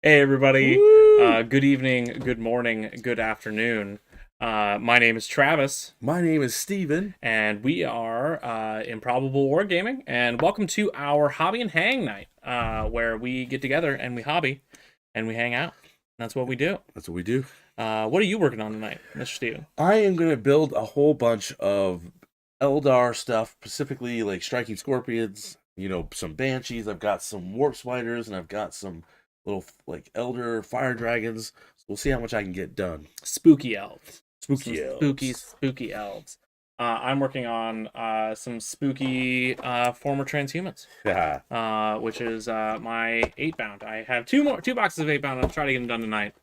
Hey everybody, Woo! good evening, good morning, good afternoon. My name is Travis, My name is Steven. and we are Improbable Wargaming, and welcome to our Hobby and Hang Night, where we get together and we hobby and we hang out. That's what we do. That's what we do. What are you working on tonight, Mr. Steven? I am going to build a whole bunch of Eldar stuff, specifically like striking scorpions, some banshees. I've got some warp spiders, and I've got some little like elder fire dragons. So we'll see how much I can get done. Spooky elves. Some Spooky spooky, elves. spooky elves. I'm working on some spooky former transhumans. Yeah. Which is my 8-bound. I have two boxes of 8-bound. I'll try to get them done tonight,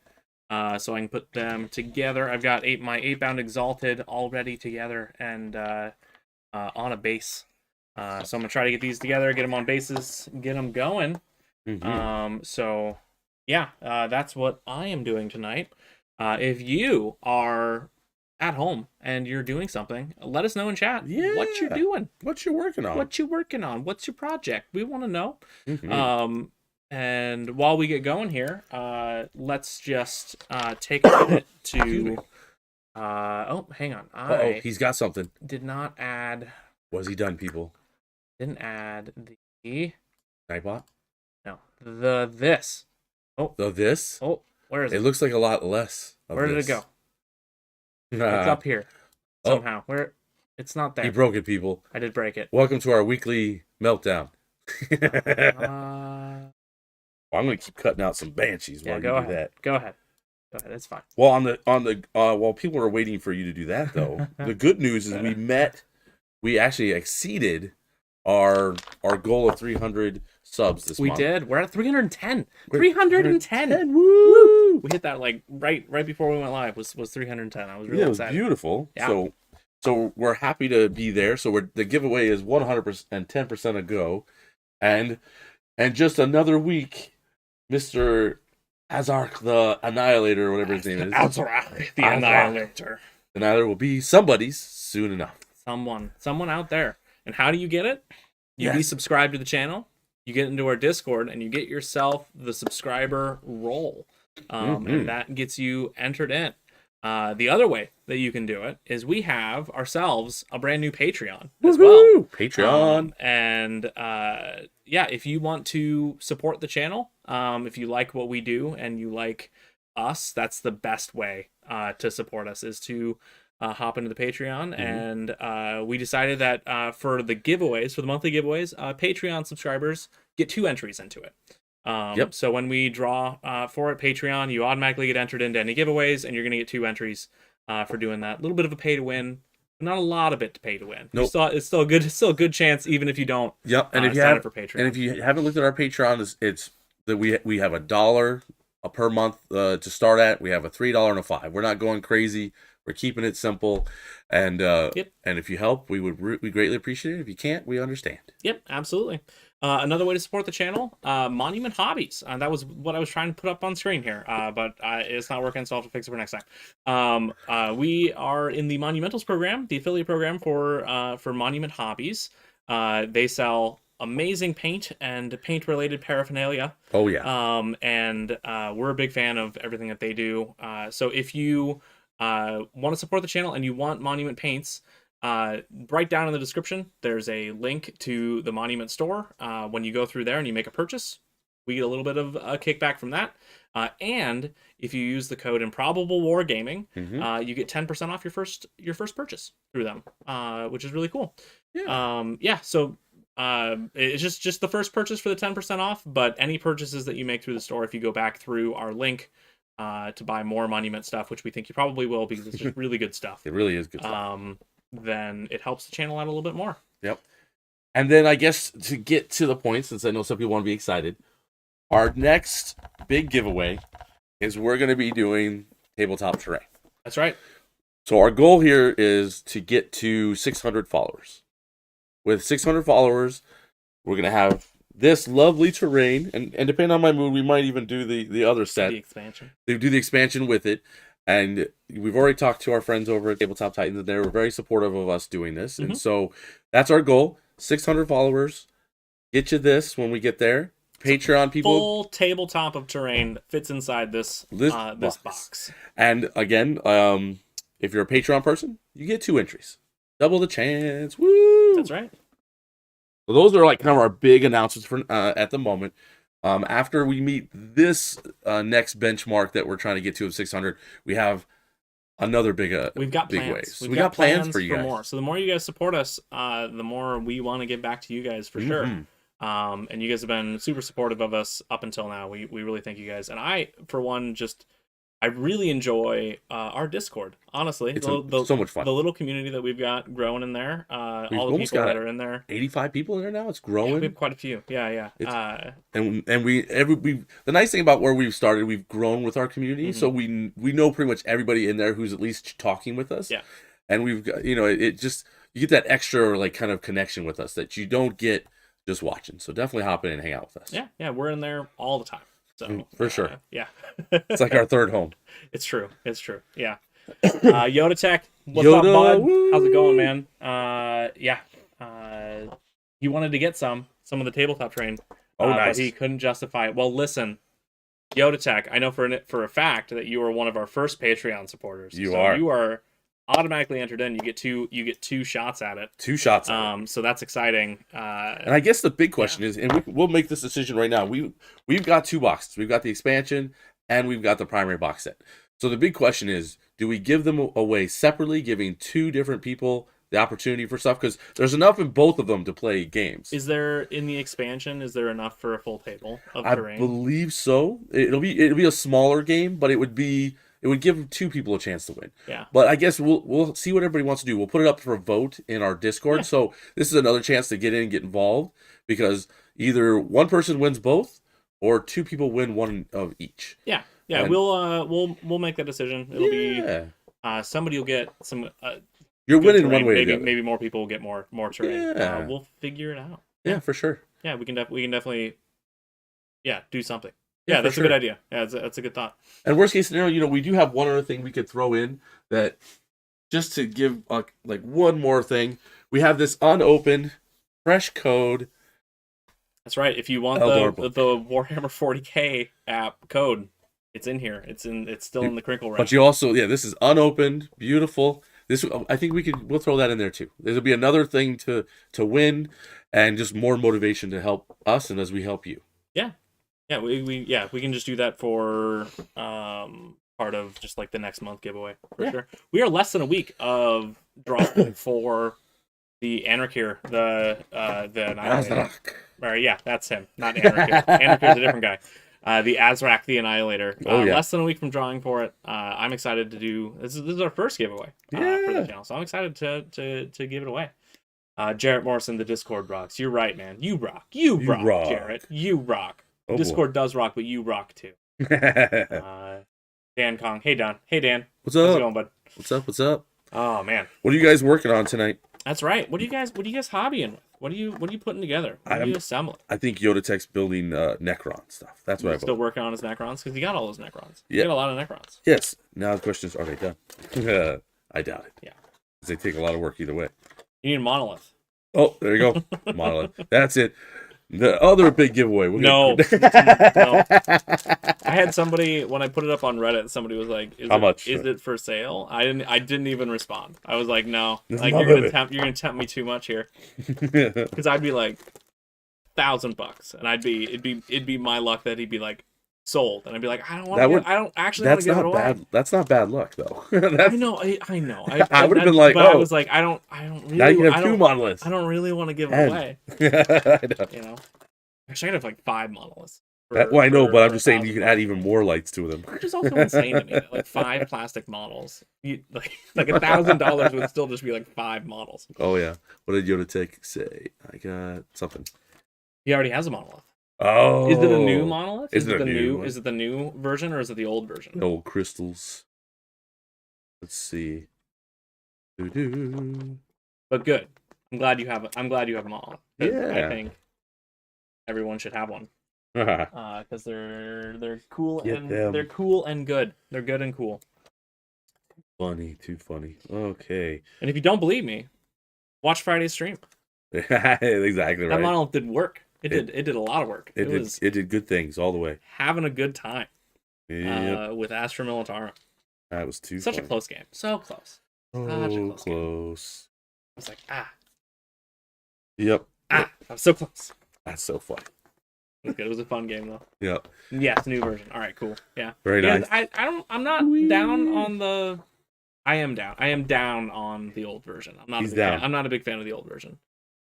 so I can put them together. I've got my 8-bound exalted already together and on a base. So I'm gonna try to get these together, get them on bases, get them going. So yeah, that's what I am doing tonight. If you are at home and you're doing something, let us know in chat what you're Yeah. doing. What you working on? What you working on? What's your project? We want to know. Mhm. And while we get going here, let's just take a minute Excuse me. to. Oh, hang on. Uh-oh, I he's got something. did not add. What's he done, people? Didn't add the. Nightbot? No, the this. Oh, So this? oh, where is It it? looks like a lot less of Where did it this. go? It's up here Oh. somehow. Where? It's not He there. broke it, people. I did break it. Welcome to our weekly meltdown. Uh, I'm gonna keep cutting out some banshees yeah, while go you do ahead. that. Go ahead. Go ahead. It's fine. Well, while people are waiting for you to do that, though, the good news is we actually exceeded our goal of 300 subs this We month. did. We're at 310. We're 310. Woo! We hit that like right before we went live was 310. I was really Yeah, it was excited. beautiful. Yeah. So we're happy to be there. So the giveaway is 110% a go, and just another week, Mr. Azark the Annihilator, or whatever his name is. Azrak, the Azrak. Annihilator. Annihilator will be somebody's soon enough. Someone out there. And how do you get it? You be Yes. subscribed to the channel. You get into our Discord and you get yourself the subscriber role, and that gets you entered in. The other way that you can do it is we have ourselves a brand new Patreon as well. Woohoo! Patreon. And yeah, if you want to support the channel, if you like what we do and you like us, that's the best way to support us is to hop into the Patreon. And we decided that for the giveaways, for the monthly giveaways, Patreon subscribers get 2 entries into it. Yep. So when we draw for it, Patreon, you automatically get entered into any giveaways, and you're going to get 2 entries for doing that. A little bit of a pay to win, but not a lot of it to pay to win. Nope. It's still a good chance, even if you don't. Yep. And if you sign have, up for Patreon, and if you haven't looked at our Patreon, it's that we have $1 per month to start at. We have a $3 and a $5. We're not going crazy. We're keeping it simple, and Yep. and if you help, we greatly appreciate it. If you can't, we understand. Yep, absolutely. Another way to support the channel, Monument Hobbies. That was what I was trying to put up on screen here, but it's not working, so I'll have to fix it for next time. We are in the Monumentals program, the affiliate program for Monument Hobbies. They sell amazing paint and paint-related paraphernalia. Oh yeah. And we're a big fan of everything that they do. So if you want to support the channel and you want Monument paints, right down in the description there's a link to the Monument store. When you go through there and you make a purchase, we get a little bit of a kickback from that, and if you use the code Improbable Wargaming, you get 10% off your first purchase through them, which is really cool. So it's just the first purchase for the 10% off, but any purchases that you make through the store, if you go back through our link to buy more Monument stuff, which we think you probably will because it's just really good stuff, It really is good stuff. then it helps the channel out a little bit more. Yep. And then I guess to get to the point, since I know some people want to be excited, our next big giveaway is we're going to be doing tabletop terrain. That's right. So our goal here is to get to 600 followers. With 600 followers, we're going to have this lovely terrain, and depending on my mood, we might even do the other set. The expansion. They do the expansion with it. And we've already talked to our friends over at Tabletop Titans, and they were very supportive of us doing this. And so that's our goal. 600 followers. Get you this when we get there. Patreon people, full tabletop of terrain that fits inside this box. And again, if you're a Patreon person, you get 2 entries, double the chance. Woo! That's right. So those are like kind of our big announcements for at the moment. After we meet this next benchmark that we're trying to get to of 600, we have another big we've got big plans. ways. We've got plans for you guys. More. So the more you guys support us, the more we want to give back to you guys for sure. And you guys have been super supportive of us up until now. We really thank you guys. And I, for one, I really enjoy our Discord. Honestly, it's so much fun. The little community that we've got growing in there. All the people that are in there. 85 people in there now. It's growing. Yeah, we have quite a few. Yeah. And we the nice thing about where we've started, we've grown with our community, so we know pretty much everybody in there who's at least talking with us. Yeah. And we've got it just you get that extra like kind of connection with us that you don't get just watching. So definitely hop in and hang out with us. Yeah, we're in there all the time. So for sure. Yeah. It's like our third home. It's true. Yeah. Yoda Tech, what's up, bud? Woo! How's it going, man? He wanted to get some of the tabletop train. Nice. But he couldn't justify it. Well, listen, Yoda Tech, I know for a fact that you are one of our first Patreon supporters. You are automatically entered in. You get two shots at it. 2 shots at it. So that's exciting. And I guess the big question is, and we'll make this decision right now. We've got 2 boxes. We've got the expansion and we've got the primary box set. So the big question is, do we give them away separately, giving 2 different people the opportunity for stuff? Because there's enough in both of them to play games. Is there, in the expansion, is there enough for a full table of terrain? I believe so. It'll be a smaller game, but it would give 2 people a chance to win. Yeah. But I guess we'll see what everybody wants to do. We'll put it up for a vote in our Discord. Yeah. So this is another chance to get in and get involved, because either one person wins both or 2 people win one of each. Yeah. Yeah. And we'll make that decision. It'll be somebody will get some. You're winning terrain. One way. Maybe more people will get more terrain. Yeah. We'll figure it out. Yeah, for sure. Yeah, we can definitely. Yeah, do something. Yeah, that's a good idea. Yeah, that's a good thought. And worst case scenario, we do have one other thing we could throw in, that just to give like one more thing. We have this unopened, fresh code. That's right. If you want the Warhammer 40K app code, it's in here. It's still in the crinkle rack. But you also, this is unopened, beautiful. This, I think we'll throw that in there too. There'll be another thing to win, and just more motivation to help us and as we help you. Yeah. Yeah, we can just do that for part of just like the next month giveaway for sure. We are less than a week of drawing for the Anarchir, the Annihilator. Yeah, that's him, not Anarchir. Anarchir is a different guy. The Azrak the Annihilator. Less than a week from drawing for it. I'm excited to do. This is our first giveaway for the channel, so I'm excited to give it away. Jarrett Morrison, the Discord rocks. You're right, man. You rock. You rock, Jarrett. You rock. Oh, Discord does rock, but you rock too. Dan Kong. Hey, Don. Hey, Dan. What's up? How's it going, bud? What's up? Oh, man. What are you guys working on tonight? That's right. What are you guys hobbying with? What are you putting together? What are you assembling? I think Yoda Tech's building Necron stuff. That's what I'm still working on his Necrons, because he got all those Necrons. Yeah. He got a lot of Necrons. Yes. Now the question is, are they done? I doubt it. Yeah. They take a lot of work either way. You need a monolith. Oh, there you go. Monolith. That's it. The other big giveaway. No. I had somebody, when I put it up on Reddit, somebody was like, "How much? Is it for sale?" I didn't even respond. I was like, "No, like you're gonna tempt me too much here," because I'd be like $1,000, and it'd be my luck that he'd be like sold, and I'd be like, I don't actually want to give it away. Bad. That's not bad luck though. I know. I would have been like, I was like, I don't really. Now you have 2 monoliths. I don't really want to give it away. I know. Actually, I have like 5 monoliths. I know, but I'm just saying you can add even more lights to them. Which is also insane to me. Like 5 plastic models. Like $1,000 would still just be like 5 models. Oh yeah. What did Yoda Tech say? I got something. He already has a monolith. Oh. Is it a new monolith? Is it the new? Is it the new version, or is it the old version? The old crystals. Let's see. But good. I'm glad you have a monolith. Yeah. I think everyone should have one. Because they're cool they're cool and good. They're good and cool. Too funny. Okay. And if you don't believe me, watch Friday's stream. Exactly right. That monolith did work. It did a lot of work. It did good things all the way. Having a good time Yep. with Astra Militarum. That was too Such funny. a close game. So close. Such a close game. I was like, Yep. I was so close. That's so funny. It was good. It was a fun game though. Yep. Yeah, it's a new version. All right, cool. Yeah. Very nice. I'm not down on the. I am down. I am down on the old version. He's down. I'm not a big fan of the old version.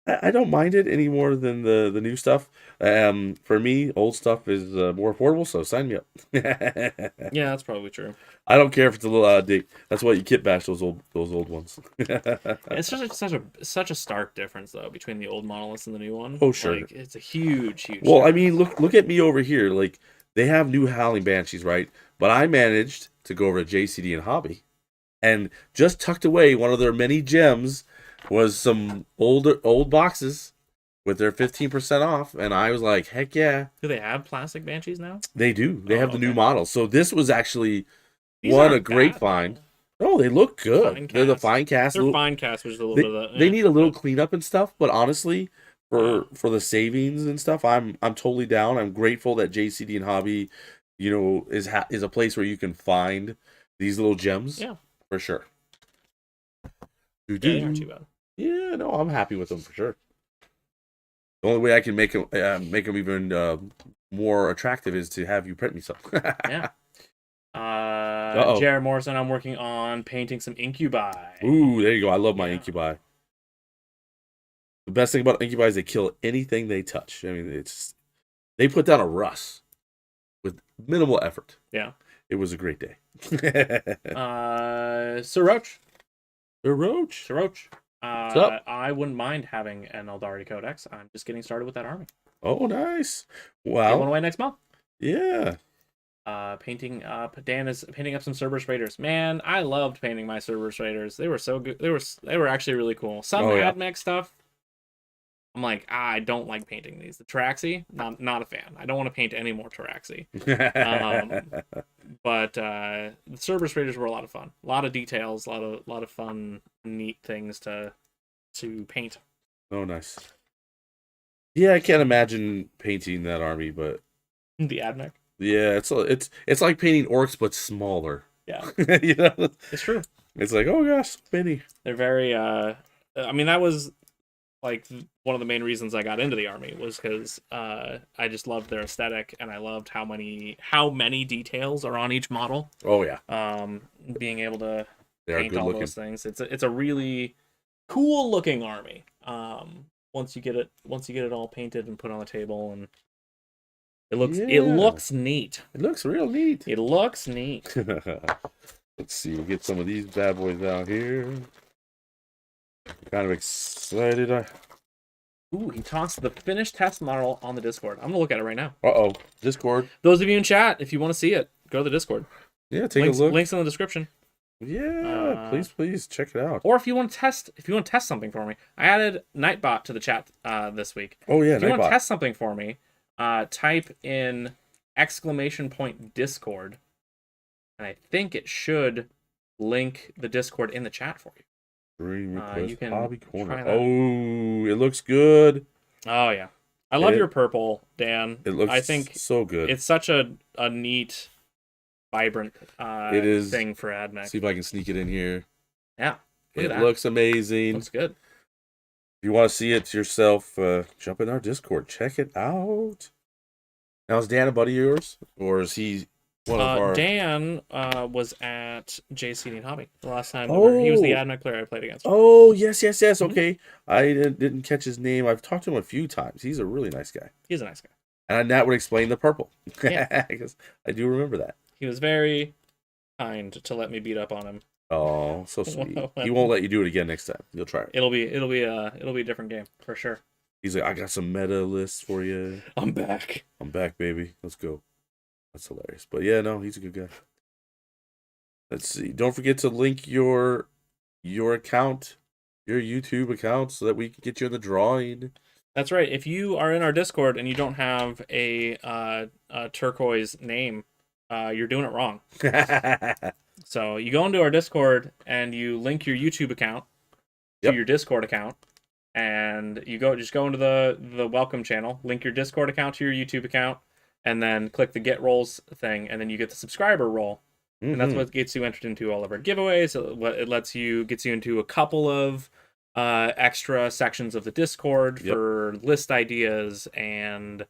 I don't mind it any more than the new stuff. For me, old stuff is more affordable, so sign me up. Yeah, that's probably true. I don't care if it's a little out of date. That's why you kit bash those old ones. It's just such a stark difference though between the old monoliths and the new one. Oh sure, like, it's a huge. Well, difference. I mean, look at me over here. Like they have new Howling Banshees, right? But I managed to go over to JCD and Hobby, and just tucked away one of their many gems was some old boxes with their 15% off, and I was like, heck yeah. Do they have plastic banshees now? They do. They have the new model. So this was actually These a aren't great bad, find. though. Oh, they look good. Fine They're the cast. fine cast. They're fine cast, which is a little bit of that. They need a little cleanup and stuff, but honestly, for the savings and stuff, I'm totally down. I'm grateful that JCD and Hobby, is a place where you can find these little gems. Yeah, for sure. Yeah, they aren't too bad. Yeah, no, I'm happy with them for sure. The only way I can make them even more attractive is to have you print me some. Yeah. Jared Morrison, I'm working on painting some incubi. Ooh, there you go. I love my incubi. The best thing about incubi is they kill anything they touch. I mean, they put down a rust with minimal effort. Yeah. It was a great day. Sir Roach. Sir Roach. What's up? I wouldn't mind having an Eldari Codex. I'm just getting started with that army. Oh, nice. Wow. Going away next month. Yeah. Painting up. Dan is painting up some Cerberus Raiders. Man, I loved painting my Cerberus Raiders. They were so good. They were actually really cool. Some AdMech stuff, I'm like, I don't like painting these. The Taraxi, not a fan. I don't want to paint any more Taraxi. But the Cerberus Raiders were a lot of fun. A lot of details, a lot of fun, neat things to paint. Oh, nice. Yeah, I can't imagine painting that army, but the AdMech. Yeah, it's like painting orcs but smaller. Yeah, it's true. It's like, oh gosh, many. They're very. I mean, that was like one of the main reasons I got into the army was because I just loved their aesthetic and I loved how many details are on each model. Oh yeah. Being able to paint all those things, it's a really cool looking army. Once you get it all painted and put on the table, and it looks neat. It looks real neat. It looks neat. Let's see. We'll get some of these bad boys out here. Kind of excited. Ooh, he tossed the finished test model on the Discord. I'm gonna look at it right now. Discord. Those of you in chat, if you want to see it, go to the Discord. Yeah, take a look. Links in the description. Yeah, please check it out. Or if you want to test something for me, I added Nightbot to the chat this week. Oh yeah, if you want to test something for me, type in !Discord, and I think it should link the Discord in the chat for you. Dream request, you can hobby corner. Oh, it looks good. Oh yeah, I love your purple, Dan. It looks. I think so good. It's such a neat, vibrant thing for AdMech. See if I can sneak it in here. Yeah, it looks amazing. Looks good. If you want to see it yourself, jump in our Discord. Check it out. Now, is Dan a buddy of yours, or is he one of our? Dan was at JCD and Hobby the last time. He was the AdMech player I played against. Oh yes. Okay, I didn't catch his name. I've talked to him a few times. He's a really nice guy. He's a nice guy, and that would explain the purple. Yeah, because I do remember that. He was very kind to let me beat up on him. Oh, so sweet. He won't let you do it again next time. You'll try it. It'll be a different game for sure. He's like, I got some meta lists for you. I'm back, baby. Let's go. That's hilarious. But yeah, no, he's a good guy. Let's see. Don't forget to link your account, your YouTube account, so that we can get you in the drawing. That's right. If you are in our Discord and you don't have a turquoise name, you're doing it wrong. So you go into our Discord and you link your YouTube account to your Discord account, and you just go into the welcome channel, link your Discord account to your YouTube account, and then click the get rolls thing, and then you get the subscriber roll, and that's Mm-hmm. what gets you entered into all of our giveaways. It gets you into a couple of extra sections of the Discord Yep. for list ideas and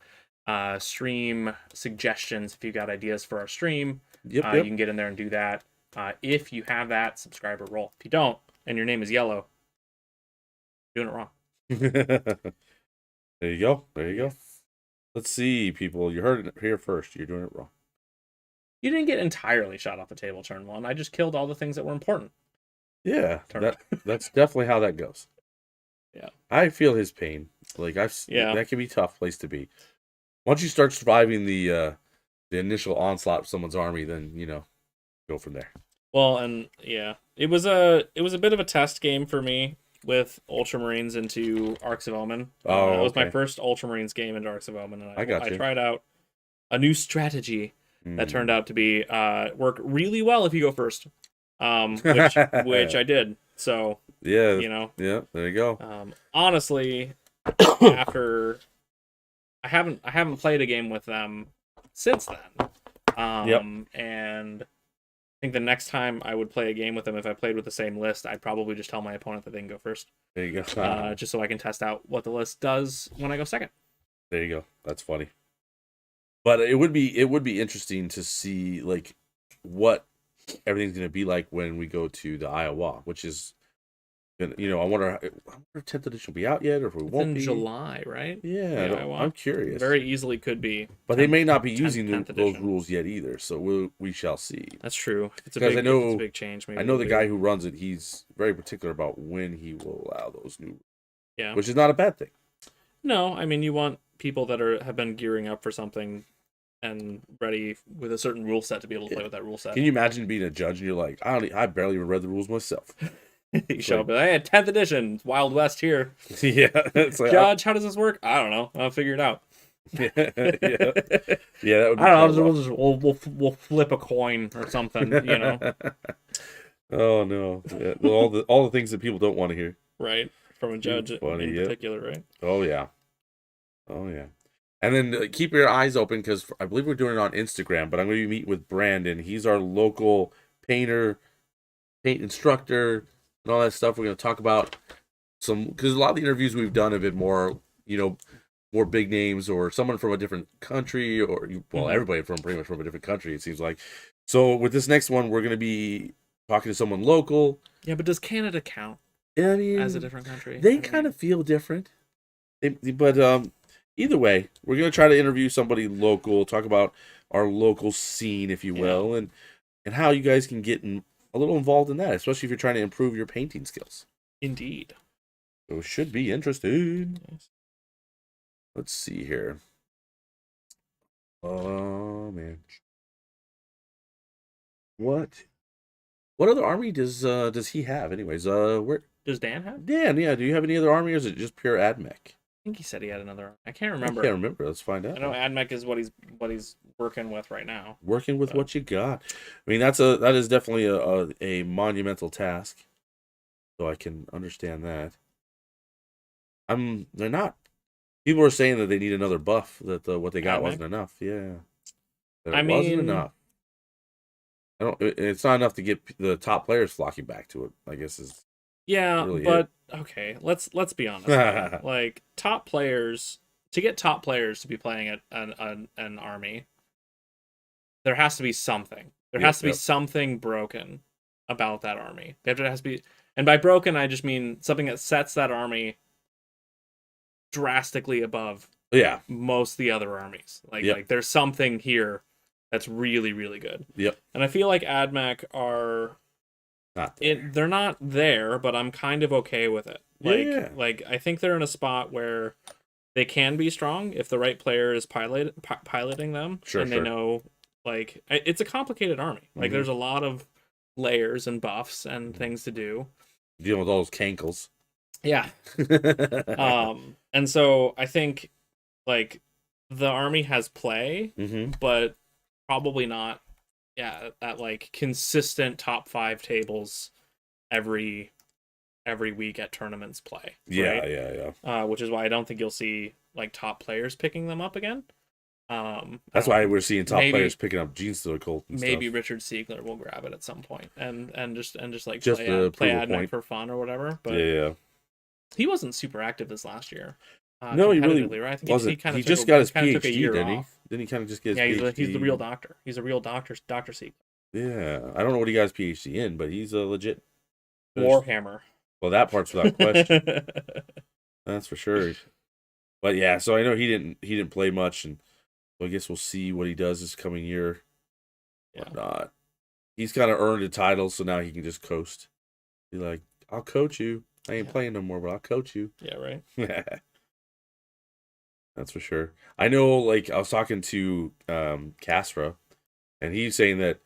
stream suggestions. If you got ideas for our stream, Yep. you Yep. can get in there and do that. If you have that subscriber roll, if you don't, and your name is yellow, you're doing it wrong. There you go. There you go. Yes. Let's see, people. You heard it here first. You're doing it wrong. You didn't get entirely shot off the table turn one. I just killed all the things that were important. Yeah, Turn. that's definitely how that goes. Yeah. I feel his pain. Like Yeah. that can be a tough place to be. Once you start surviving the initial onslaught of someone's army, then go from there. Well, and yeah, it was a bit of a test game for me with Ultramarines into Arcs of Omen. Oh, It was my okay. first Ultramarines game into Arcs of Omen, and I got I you. tried out a new strategy that turned Mm. out to be work really well if you go first. Which I did. So, Yeah, you know, yeah. There you go. honestly, after I haven't played a game with them since then. Yep. And I think the next time I would play a game with them, if I played with the same list, I'd probably just tell my opponent that they can go first, There you go. just so I can test out what the list does when I go second. There you go. That's funny. But it would be interesting to see like what everything's going to be like when we go to the Iowa, which is I wonder if 10th edition will be out yet or if we It's won't in be. July, right? Yeah, The Iowa. I'm curious. Very easily could be. But they may not be 10th using 10th those edition. rules yet either, so we shall see. That's true. It's a Because big, if it's a big change. Maybe I know the they'll guy be- who runs it. He's very particular about when he will allow those new, Yeah. which is not a bad thing. No, I mean you want people that have been gearing up for something and ready with a certain rule set to be able to play with that rule set. Can you imagine being a judge and you're like, I barely even read the rules myself. You show up, hey, 10th edition, Wild West here. Yeah, it's like Judge, how does this work? I don't know. I'll figure it out. yeah, yeah, that would be I don't kinda know. rough. We'll flip a coin or something, Oh no, yeah, all the things that people don't want to hear. right? From a judge Funny, in yeah. particular, right? Oh yeah, oh yeah. And then keep your eyes open because I believe we're doing it on Instagram. But I'm going to be meeting with Brandon. He's our local painter, paint instructor, and all that stuff. We're going to talk about because a lot of the interviews we've done have been more, more big names or someone from a different country Mhm. everybody from pretty much from a different country. It seems like. So with this next one, we're going to be talking to someone local. Yeah, but does Canada count I mean, as a different country? they kind of feel different. But either way, we're gonna try to interview somebody local, talk about our local scene, if you will, and how you guys can get a little involved in that, especially if you're trying to improve your painting skills. Indeed. So it should be interesting. Yes. Let's see here. Oh man, what other army does he have? Anyways, where Does Dan have? Dan? Yeah, do you have any other army, or is it just pure AdMech? I think he said he had another. I can't I remember. can't remember. Let's find I out. know AdMech is what he's working with right now. Working with But- what you got. I mean, that is definitely a monumental task. So I can understand that. They're not. People are saying that they need another buff. That what they got AdMech? wasn't enough. Yeah, that I it wasn't mean- enough. I don't. It's not enough to get the top players flocking back to it. I guess is Yeah, really but okay, let's be honest. Though. Like top players, to get top players to be playing an army, there has to be something. There has to be Yep. something broken about that army. There has to be, and by broken, I just mean something that sets that army drastically above Yeah. most of the other armies. Like Yep. like there's something here that's really really good. Yep. And I feel like AdMech are Not there. they're not there, but I'm kind of okay with it. Like Yeah. like I think they're in a spot where they can be strong if the right player is piloting them Sure, and they sure. know it's a complicated army. Like Mhm. there's a lot of layers and buffs Mm-hmm. and things to do. Dealing with all those cankles. Yeah. And so I think like the army has play, Mm-hmm. but probably not at like consistent top 5 tables every every week at tournaments play, Yeah, right? yeah, yeah. Which is why I don't think you'll see like top players picking them up again. I That's don't why know. we're seeing top players Maybe picking up Gene Stealer Colt and maybe stuff Richard Siegler will grab it at some point and just like just to play prove a Admech point. for fun or whatever. Yeah, But yeah. he wasn't super active this last year, No, he really competitively, right? I think he wasn't. kind He of took just got he his kind of took a PhD, year didn't he? off. Didn't he kind of just get his Yeah, he's the real PhD? doctor. He's a real doctor, Doctor Siegler. Yeah, I don't know what he got his PhD in, but he's a legit. Finished. Warhammer. Well, that part's without question. That's for sure. But yeah, so I know he didn't play much, and so I guess we'll see what he does this coming year. Yeah. Whatnot. He's kind of earned a title, so now he can just coast. Be like, I'll coach you. I ain't playing no more, but I'll coach you. Yeah, right. That's for sure. I know, like, I was talking to Castra, and he's saying that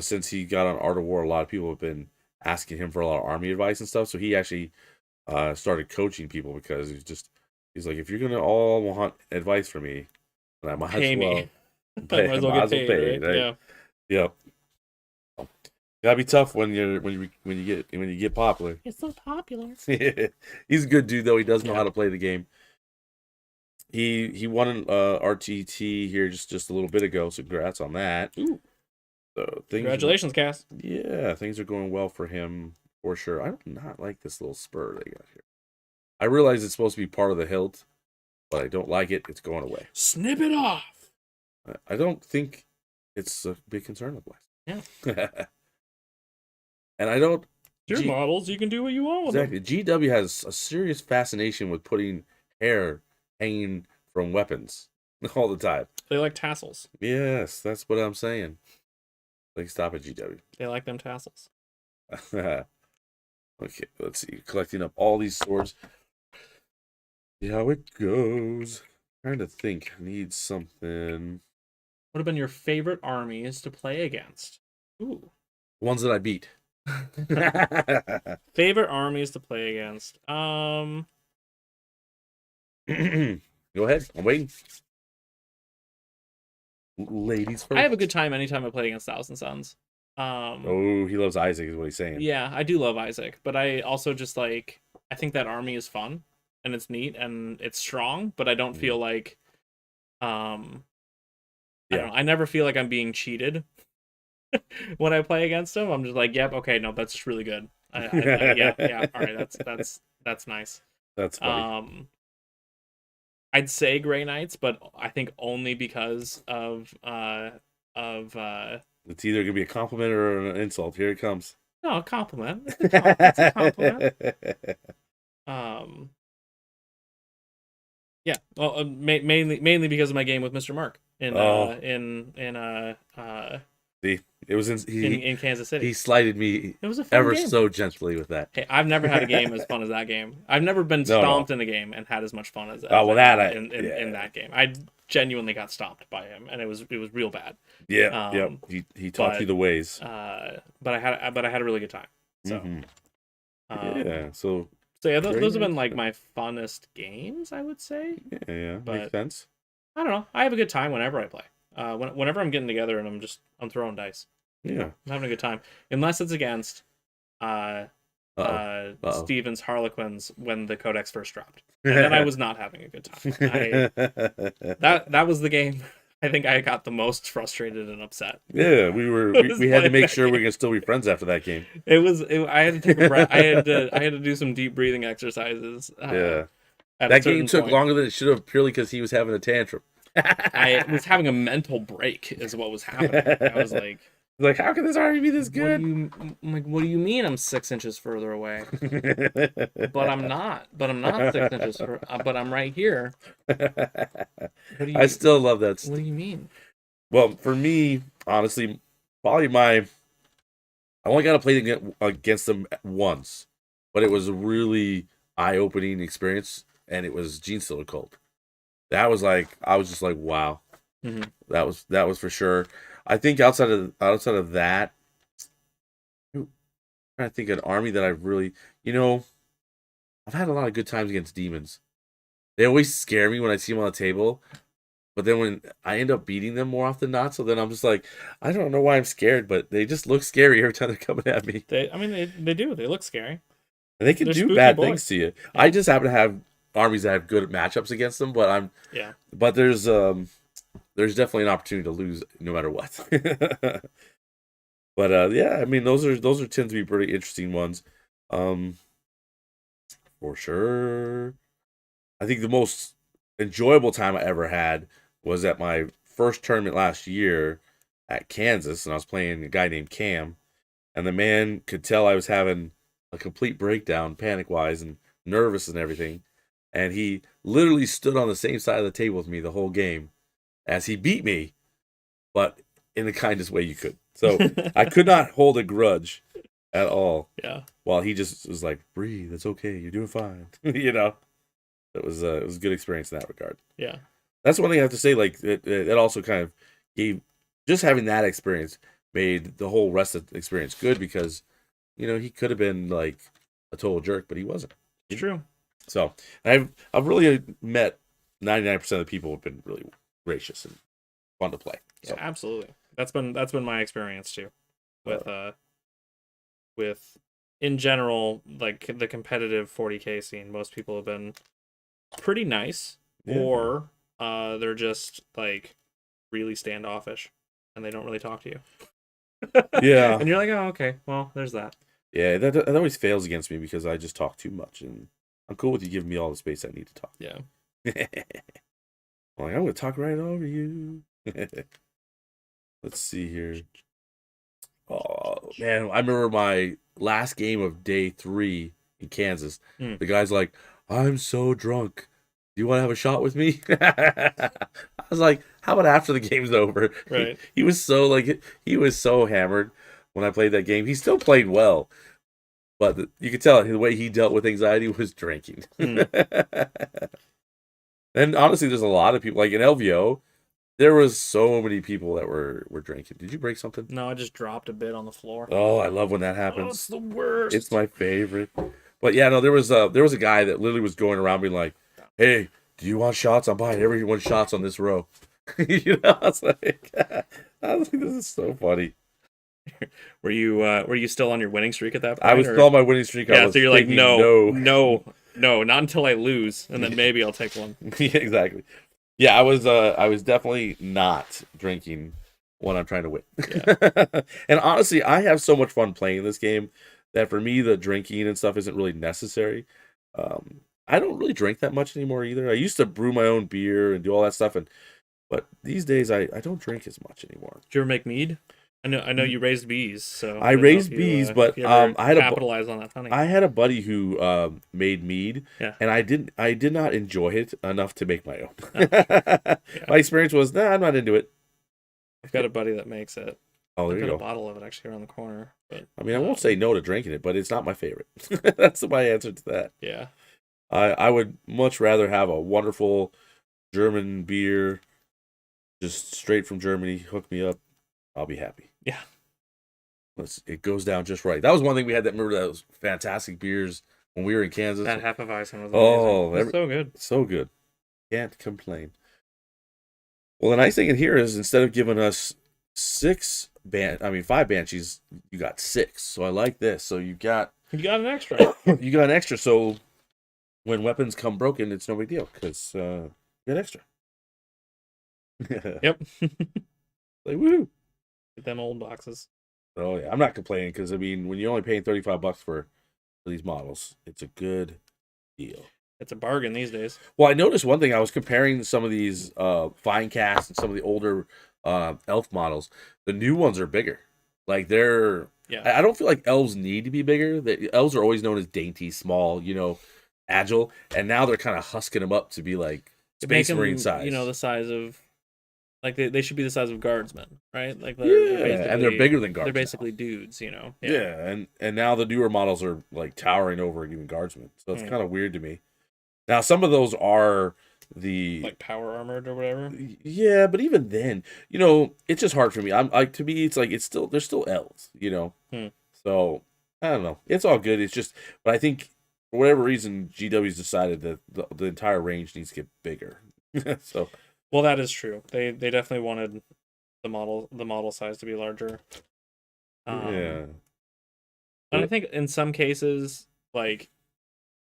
since he got on Art of War, a lot of people have been asking him for a lot of army advice and stuff. So he actually started coaching people because he's like, if you're gonna all want advice from me, then I might Pay as me. well Might as well get paid, right? Yeah. Yep. Gotta be tough when you get popular. It's so popular. He's a good dude though. He does know Yeah. how to play the game. He won an RTT here just a little bit ago, so congrats on that. Ooh. So Congratulations, Cass. yeah, things are going well for him for sure. I do not like this little spur they got here. I realize it's supposed to be part of the hilt, but I don't like it. It's going away. Snip it off. I don't think it's a big concern of mine. Yeah. And I don't. Your models, you can do what you want with Exactly. GW has a serious fascination with putting hair hanging from weapons all the time. They like tassels. Yes, that's what I'm saying. Like, stop it, GW. They like them tassels. Okay, let's see. Collecting up all these swords. See how it goes. Trying to think. I need something. What have been your favorite armies to play against? Ooh. Ones that I beat. Favorite armies to play against. Go ahead. I'm waiting. Ladies first. I have a good time anytime I play against Thousand Sons. Oh, he loves Isaac, is what he's saying. Yeah, I do love Isaac, but I also just like I think that army is fun and it's neat and it's strong, but I don't feel like I don't know, I never feel like I'm being cheated when I play against him. I'm just like, yep, okay, no, that's just really good. Yeah, all right, that's nice. That's funny. I'd say Grey Knights, but I think only because of It's either gonna be a compliment or an insult. Here it comes. no, a compliment. It's a compliment. Yeah, well, mainly because of my game with Mr. Mark in It was in Kansas City. He slighted me It was a fun ever game. so gently with that. Hey, I've never had a game as fun as that game. I've never been stomped in a game and had as much fun as well, in that game. I genuinely got stomped by him, and it was real bad. Yeah, He taught you the ways. But I had a really good time. So so yeah, those have been like my funnest games, I would say. Yeah, but makes sense. I don't know. I have a good time whenever I play. Whenever I'm getting together and I'm throwing dice. Yeah, I'm having a good time, unless it's against Steven's Harlequins when the Codex first dropped, and then I was not having a good time. That was the game. I think I got the most frustrated and upset. Yeah, we had to make sure we could still be friends after that game. I had to take a breath. I had to do some deep breathing exercises. That game took longer than it should have, purely because he was having a tantrum. I was having a mental break, is what was happening. I was like, how can this army be this good? What do you mean I'm 6 inches further away? But I'm not. But I'm not 6 inches but I'm right here. I still love that. What do you mean? Well, for me, honestly, probably I only got to play against them once, but it was a really eye-opening experience, and it was Gene Stealer Cult. That was like, I was just like, wow. Mm-hmm. That was for sure. I think outside of that, I'm trying to think of an army that I really, I've had a lot of good times against demons. They always scare me when I see them on the table, but then when I end up beating them more often than not, so then I'm just like, I don't know why I'm scared, but they just look scary every time they're coming at me. They do. They look scary. And they can They're do spooky bad things boys. to you. Yeah. I just happen to have armies that have good matchups against them, Yeah. but there's definitely an opportunity to lose no matter what. But yeah, I mean those are tend to be pretty interesting ones. Um, for sure. I think the most enjoyable time I ever had was at my first tournament last year at Kansas, and I was playing a guy named Cam, and the man could tell I was having a complete breakdown, panic wise, and nervous and everything. And he literally stood on the same side of the table with me the whole game as he beat me, but in the kindest way you could. So I could not hold a grudge at all. Yeah. While he just was like, "Breathe, it's okay, you're doing fine." You know, it was a good experience in that regard. Yeah. That's one thing I have to say. Like it also kind of gave just having that experience made the whole rest of the experience good because he could have been like a total jerk, but he wasn't. It's true. So I've really met 99% of the people have been really gracious and fun to play. So Yeah, absolutely. That's been my experience too. With in general, like the competitive 40K scene, most people have been pretty nice, yeah, or they're just like really standoffish and they don't really talk to you. yeah, And you're like, oh, okay, well, there's that. yeah. That always fails against me because I just talk too much, and I'm cool with you giving me all the space I need to talk. Yeah. I'm like, I'm gonna talk right over you. Let's see here. Oh man, I remember my last game of day 3 in Kansas. Mm. The guy's like, "I'm so drunk. Do you want to have a shot with me?" I was like, "How about after the game's over?" Right. He was so hammered when I played that game. He still played well, but you could tell the way he dealt with anxiety was drinking. Mm. And honestly, there's a lot of people like in LVO. There was so many people that were drinking. Did you break something? No, I just dropped a bit on the floor. Oh, I love when that Oh, happens. it's the worst. It's my favorite. But yeah, no, there was a guy that literally was going around being like, "Hey, do you want shots? I'm buying everyone shots on this row." I was like, this is so funny. Were you still on your winning streak at that point? I was still on my winning streak. I Yeah, was so you're like, thinking, no, not until I lose, and then maybe I'll take one. Yeah, exactly. Yeah, I was definitely not drinking when I'm trying to win. Yeah. And honestly, I have so much fun playing this game that for me the drinking and stuff isn't really necessary. I don't really drink that much anymore either. I used to brew my own beer and do all that stuff, but these days I don't drink as much anymore. Did you ever make mead? I know you raised bees, so I didn't know raised if bees, if but you ever I had capitalize on that honey. I had a buddy who made mead, Yeah. and I did not enjoy it enough to make my own. Oh, yeah. My experience was, nah, I'm not into it. I've got a buddy that makes it. Oh, there I've you got a go. bottle of it actually around the corner. But I mean, I won't say no to drinking it, but it's not my favorite. That's my answer to that. yeah. I would much rather have a wonderful German beer, just straight from Germany. Hook me up, I'll be happy. Yeah. It goes down just right. That was one thing we had. Remember those fantastic beers when we were in Kansas. That Hefeweizen was amazing. Oh, It's so good. So good. Can't complain. Well, the nice thing in here is instead of giving us 5 banshees, you got 6. So I like this. So you got an extra. you got an extra. So when weapons come broken, it's no big deal because you got extra. Yep. Like woo. Get them old boxes. Oh yeah, I'm not complaining because I mean, when you're only paying $35 for these models, it's a good deal. It's a bargain these days. Well, I noticed one thing. I was comparing some of these fine cast and some of the older elf models. The new ones are bigger. Like they're. Yeah. I don't feel like elves need to be bigger. The elves are always known as dainty, small, agile, and now they're kind of husking them up to be like Space Marine size. The size of. Like they should be the size of guardsmen, right? Like and they're bigger than guards. They're basically dudes, Yeah, and now the newer models are like towering over even guardsmen. So it's kind of weird to me. Now some of those are the like power armored or whatever. Yeah, but even then, it's just hard for me. I'm like to me, it's like they're still elves, So I don't know. It's all good. It's just, but I think for whatever reason, GW's decided that the entire range needs to get bigger. So. Well, that is true. They definitely wanted the model size to be larger. Yeah. And I think in some cases like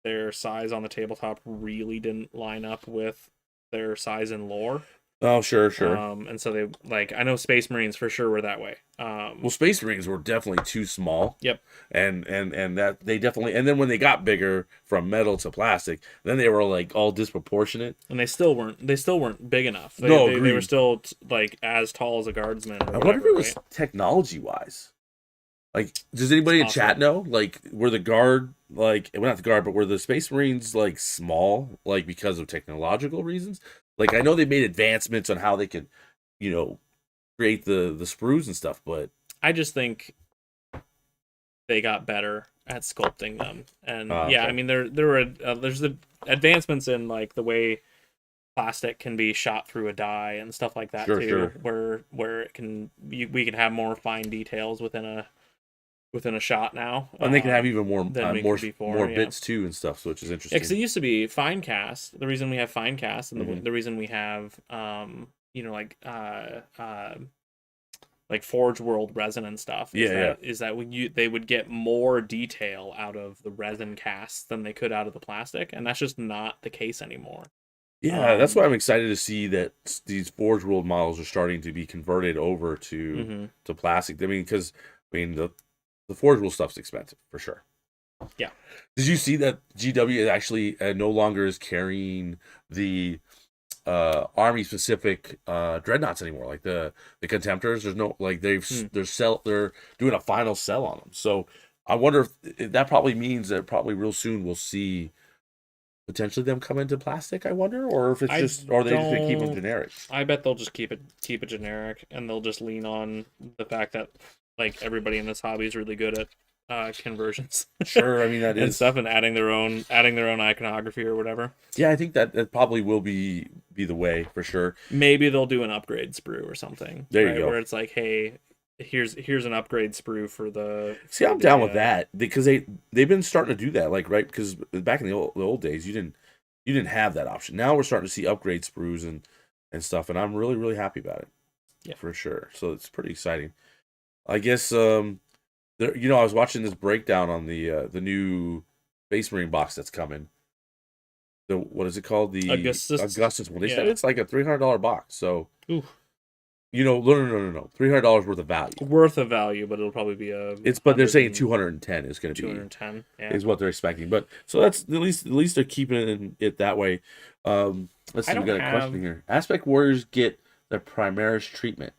their size on the tabletop really didn't line up with their size in lore. Oh, sure, sure. And so they like I know Space Marines for sure were that way. Well, Space Marines were definitely too small. Yep. And that they definitely, and then when they got bigger from metal to plastic, then they were like all disproportionate. And they still weren't big enough. No, They were agreed. still like as tall as a guardsman or I whatever, wonder if it was right? technology wise. Like, does It's anybody in chat possible. know? Like, were the guard, like, well, not the guard, but were the Space Marines like small, like because of technological reasons? Like, I know they made advancements on how they could, you know, create the sprues and stuff, but I just think they got better at sculpting them. And yeah, I okay, mean there were there's the advancements in like the way plastic can be shot through a die and stuff like that sure, too, sure. where we can have more fine details within a shot now, And they can have even than we more could before. more Yeah. bits too and stuff, so which is Yeah, because interesting. it used to be fine cast. The reason we have fine cast and Hmm. the reason we have like Forge World resin and stuff is Yeah, yeah, that when they would get more detail out of the resin casts than they could out of the plastic, and that's just not the case anymore. yeah. That's why Um, I'm excited to see that these Forge World models are starting to be converted over mhm. to plastic. I mean, because the Forge World stuff's expensive for sure. Yeah, Did you see that GW actually no longer is carrying the army specific dreadnoughts anymore? Like the contemptors, there's no like hmm. they're doing a final sell on them. So I wonder if that probably means that probably real soon we'll see potentially them come into plastic. I wonder, or if it's I just, or are they just gonna keep them don't. generic? I bet they'll just keep it generic, and they'll just lean on the fact that like everybody in this hobby is really good at conversions Sure, I mean that and is. stuff, and adding their own iconography or whatever. Yeah, I think that that probably will be the way for sure. Maybe they'll do an upgrade sprue or something, There you right? go. Where it's like, hey, here's an upgrade sprue See, for I'm down with the that because they've been starting to do that, like right because back in the old days, you didn't have that option. Now we're starting to see upgrade sprues and stuff, and I'm really happy about it yeah. for sure. So it's pretty exciting. I guess there, I was watching this breakdown on the new Space Marine box that's coming. The what is it called? The Augustus, Augustus one. They said yeah. it's like a $300 box. So Ooh, no. $300 worth of value. worth of value, but it'll probably be a It's but they're hundred saying and 210 is going to two be hundred ten. Yeah, is what they're expecting. But so that's at least they're keeping it that way. Let's I see, we don't got a question have. here. Aspect warriors get the Primaris treatment.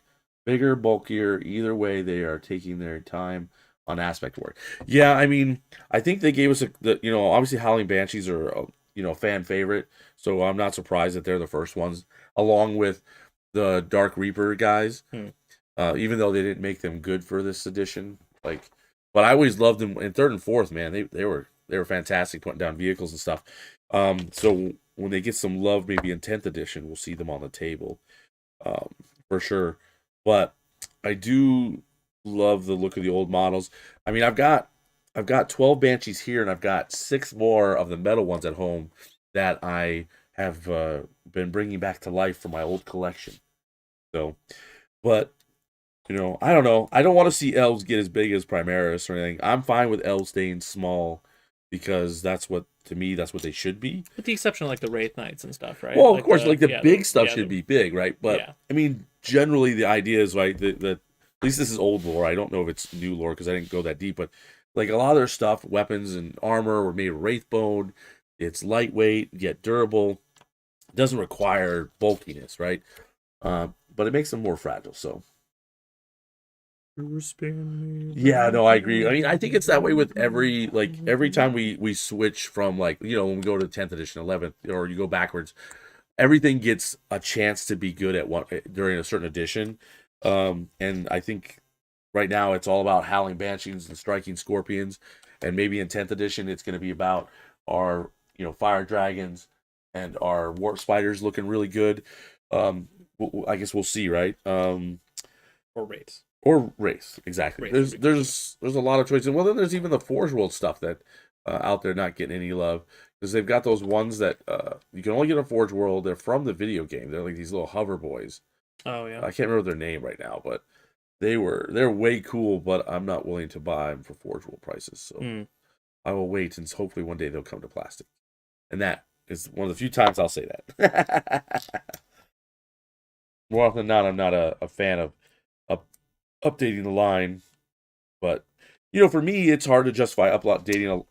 Bigger, bulkier, either way, they are taking their time on aspect warrior. Yeah, I mean, I think they gave us obviously Howling Banshees are fan favorite, so I'm not surprised that they're the first ones, along with the Dark Reaper guys. Hmm. Even though they didn't make them good for this edition, like, but I always loved them in third and fourth. Man, they were fantastic putting down vehicles and stuff. So when they get some love, maybe in 10th edition, we'll see them on the table, um, for sure. But I do love the look of the old models. I mean, I've got 12 Banshees here, and I've got six more of the metal ones at home that I have been bringing back to life from my old collection. So, but I don't know. I don't want to see elves get as big as Primaris or anything. I'm fine with elves staying small because to me, that's what they should be. With the exception of like the Wraith Knights and stuff, right? Well, of Like course, like the big stuff should the be big, right? But yeah. I mean, generally, the idea is right that at least this is old lore. I don't know if it's new lore because I didn't go that deep, but like a lot of their stuff, weapons and armor were made of wraith bone. It's lightweight yet durable. It doesn't require bulkiness, right? But it makes them more fragile. So yeah, no, I agree. I mean, I think it's that way with every time we switch from like when we go to 10th edition, 11th, or you go backwards, everything gets a chance to be good at one during a certain edition. And I think right now it's all about howling banshees and striking scorpions, and maybe in 10th edition it's going to be about our fire dragons and our warp spiders looking really good. I guess we'll see, right? Or Wraiths. Or race, exactly. Wraiths would be cool too. There's a lot of choices. Well, then there's even the Forge World stuff that out there not getting any love because they've got those ones that you can only get a Forge World. They're from the video game. They're like these little hover boys. Oh yeah. I can't remember their name right now, but they're way cool. But I'm not willing to buy them for Forge World prices. So Hmm. I will wait, and hopefully one day they'll come to plastic. And that is one of the few times I'll say that. More often than not, I'm not a fan of up, updating the line. But, for me, it's hard to justify updating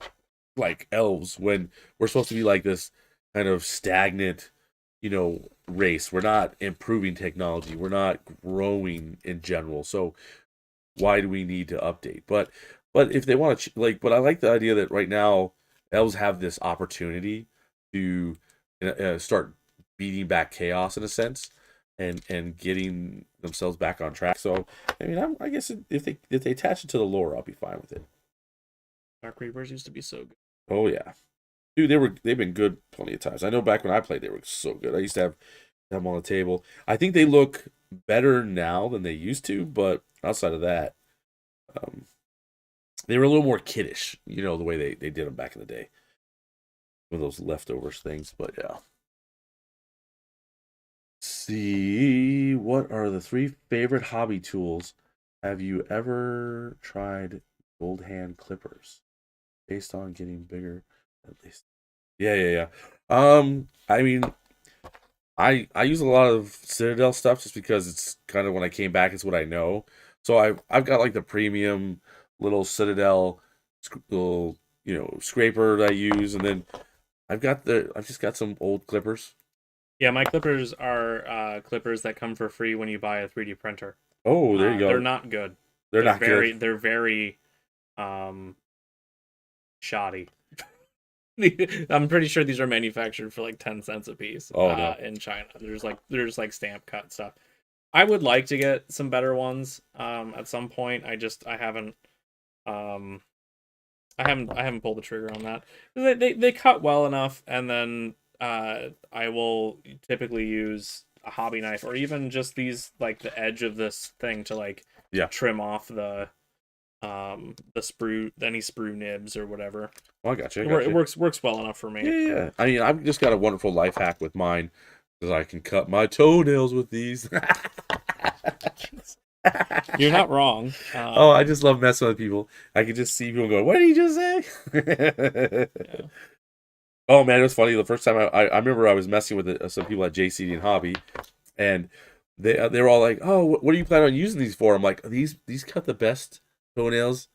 like elves when we're supposed to be like this kind of stagnant, race. We're not improving technology. We're not growing in general. So why do we need to update? But if they want to but I like the idea that right now elves have this opportunity to start beating back chaos in a sense and getting themselves back on track. So I mean, I guess if they attach it to the lore, I'll be fine with it. Dark Reapers used to be so good. Oh yeah, dude, they've been good plenty of times. I know back when I played, they were so good. I used to have them on the table. I think they look better now than they used to, but outside of that, um, they were a little more kiddish. The way they did them back in the day. One of those leftovers things, but yeah. Let's see, what are the 3 favorite hobby tools? Have you ever tried gold hand clippers? Based on getting bigger, at least. Yeah. I mean, I use a lot of Citadel stuff just because it's kind of when I came back, it's what I know. So I've got like the premium little Citadel little scraper that I use, and then I've just got some old clippers. Yeah, my clippers are clippers that come for free when you buy a 3D printer. Oh, there you go. They're not good. They're not good. They're very shoddy. I'm pretty sure these are manufactured for like 10 cents a piece. Oh no. In China. There's like stamp cut stuff. I would like to get some better ones at some point. I haven't pulled the trigger on that. They cut well enough, and then I will typically use a hobby knife or even just these, like the edge of this thing to like trim off the sprue, any sprue nibs or whatever. Oh, I got you. It works well enough for me. Yeah. I mean, I've just got a wonderful life hack with mine because I can cut my toenails with these. You're not wrong. I just love messing with people. I can just see people going, "What did he just say?" Yeah. Oh man, it was funny. The first time I remember I was messing with some people at JCD and Hobby, and they were all like, "Oh, what are you planning on using these for?" I'm like, "These cut the best toenails."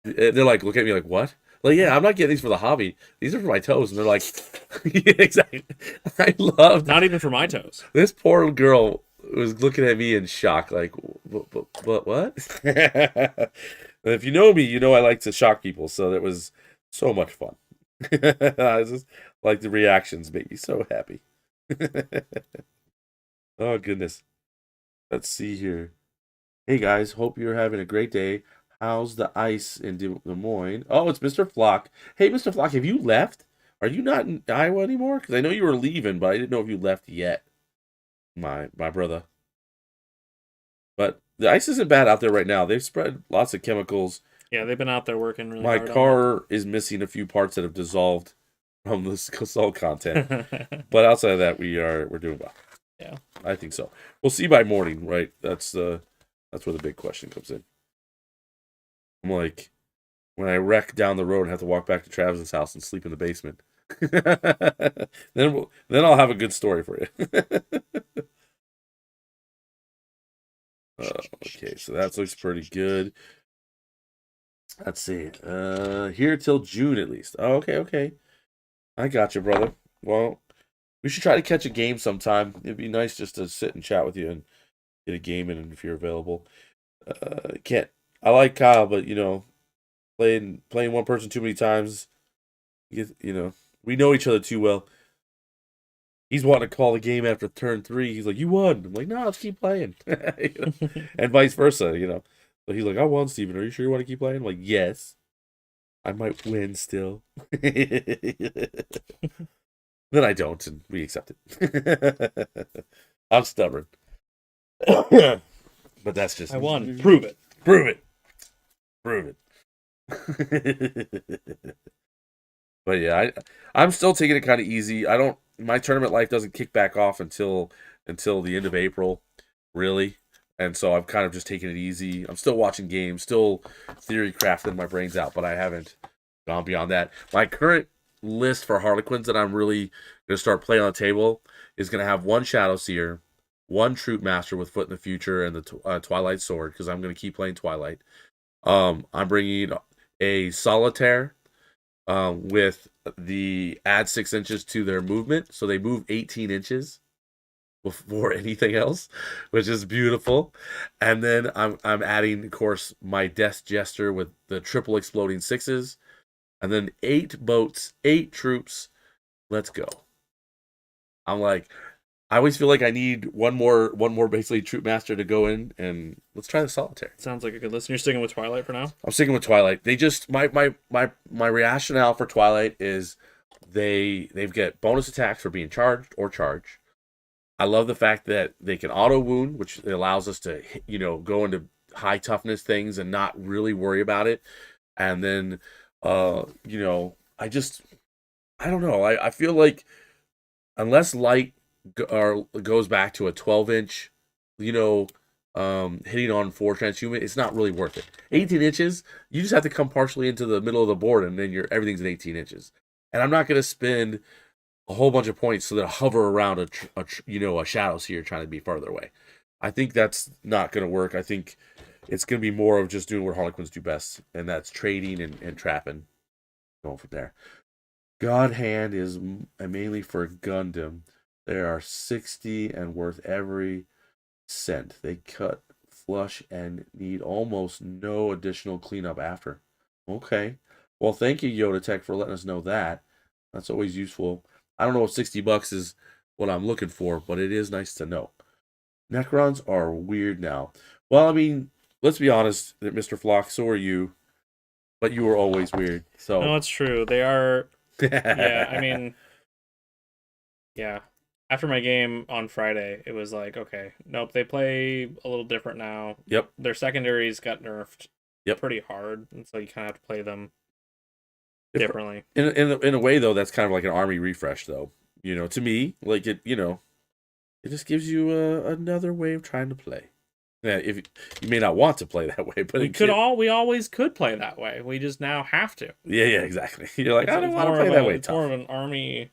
They're like, look at me like, "What?" Like, yeah, I'm not getting these for the hobby. These are for my toes. And they're like, yeah, exactly. I love. Not even for my toes. This poor girl was looking at me in shock, like, what? If you know me, you know I like to shock people. So that was so much fun. I just like the reactions make me so happy. Oh goodness. Let's see here. Hey guys, hope you're having a great day. How's the ice in Des Moines? Oh, it's Mr. Flock. Hey, Mr. Flock, have you left? Are you not in Iowa anymore? Because I know you were leaving, but I didn't know if you left yet. My brother. But the ice isn't bad out there right now. They've spread lots of chemicals. Yeah, they've been out there working really My hard. My car is missing a few parts that have dissolved from the salt content. But outside of that, we're doing well. Yeah. I think so. We'll see by morning, right? That's where the big question comes in. I'm like, when I wreck down the road and have to walk back to Travis's house and sleep in the basement, then I'll have a good story for you. Okay, so that looks pretty good. Let's see. Here till June at least. Oh, okay. I got you, brother. Well, we should try to catch a game sometime. It'd be nice just to sit and chat with you and get a game in if you're available. I like Kyle, but playing one person too many times, we know each other too well. He's wanting to call the game after turn 3. He's like, "You won." I'm like, "No, let's keep playing." And vice versa, So he's like, "I won, Steven. Are you sure you want to keep playing?" I'm like, "Yes. I might win still." Then I don't, and we accept it. I'm stubborn. But that's just... I won. Prove it. Prove it. But yeah, I'm still taking it kind of easy. My tournament life doesn't kick back off until the end of April, really. And so I'm kind of just taking it easy. I'm still watching games, still theory crafting my brains out, but I haven't gone beyond that. My current list for Harlequins that I'm really gonna start playing on the table is gonna have one Shadow Seer, one Troop Master with Foot in the Future, and the Twilight Sword because I'm gonna keep playing Twilight. I'm bringing a Solitaire with the add 6 inches to their movement, so they move 18 inches before anything else, which is beautiful. And then I'm adding, of course, my Death Jester with the triple exploding sixes, and then 8 boats, 8 troops. Let's go. I'm like, I always feel like I need one more basically troop master to go in, and let's try the Solitaire. Sounds like a good listen. You're sticking with Twilight for now? I'm sticking with Twilight. They just my rationale for Twilight is they've got bonus attacks for being charged or charge. I love the fact that they can auto wound, which allows us to go into high toughness things and not really worry about it. And then I don't know. I feel like unless light goes back to a 12-inch, hitting on 4 transhuman, it's not really worth it. 18 inches, you just have to come partially into the middle of the board, and then everything's at 18 inches. And I'm not going to spend a whole bunch of points so that I hover around a Shadow Seer trying to be farther away. I think that's not going to work. I think it's going to be more of just doing what Harlequins do best, and that's trading and trapping. Going from there. God Hand is mainly for Gundam. There are 60 and worth every cent. They cut flush and need almost no additional cleanup after. Okay. Well, thank you, Yoda Tech, for letting us know that. That's always useful. I don't know if $60 is what I'm looking for, but it is nice to know. Necrons are weird now. Well, I mean, let's be honest, Mr. Flock, so are you. But you were always weird. So No, it's true. They are. Yeah, I mean, yeah. After my game on Friday, it was like, okay, nope, they play a little different now. Yep. Their secondaries got nerfed Yep. pretty hard, and so you kind of have to play them differently. In a way, though, that's kind of like an army refresh, though. To me, like it just gives you another way of trying to play. Yeah, if you may not want to play that way, but we always could play that way. We just now have to. Yeah, exactly. You're like, I don't It's want to more play of that way. It's more of an army.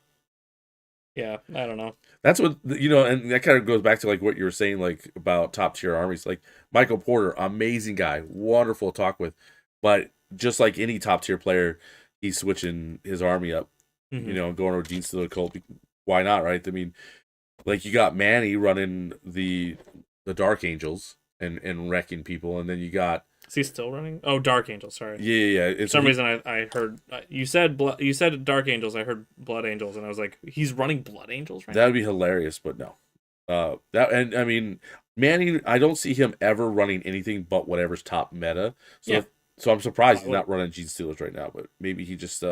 Yeah, I don't know. That's what and that kind of goes back to like what you were saying, like about top tier armies. Like Michael Porter, amazing guy, wonderful to talk with, but just like any top tier player, he's switching his army up. Mm-hmm. Going over Gene Stealer Cult. Why not, right? I mean, like you got Manny running the Dark Angels and wrecking people, and then you got. Is he still running? Oh, Dark Angels. Sorry. Yeah. For some reason, I heard you said you said Dark Angels. I heard Blood Angels, and I was like, he's running Blood Angels right That would be hilarious, but no. And I mean, Manny, I don't see him ever running anything but whatever's top meta. So Yeah. so I'm surprised he's not running Gene Stealers right now. But maybe he just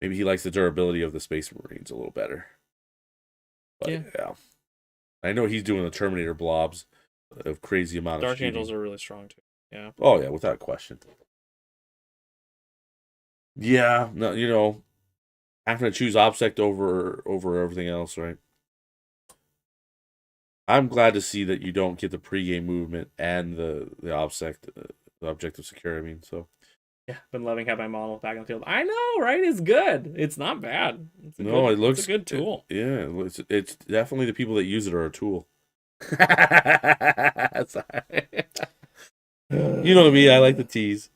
maybe he likes the durability of the Space Marines a little better. But yeah. I know he's doing the Terminator blobs of crazy amount of Dark shooting. Angels are really strong too. Yeah. Oh yeah, without question. Yeah, no, having to choose Obsect over everything else, right? I'm glad to see that you don't get the pregame movement and the Obsect, the objective secure. I mean, so Yeah, been loving having my model back in the field. I know, right? It's good. It's not bad. it looks it's a good tool. It's definitely the people that use it are a tool. You know me, I like to tease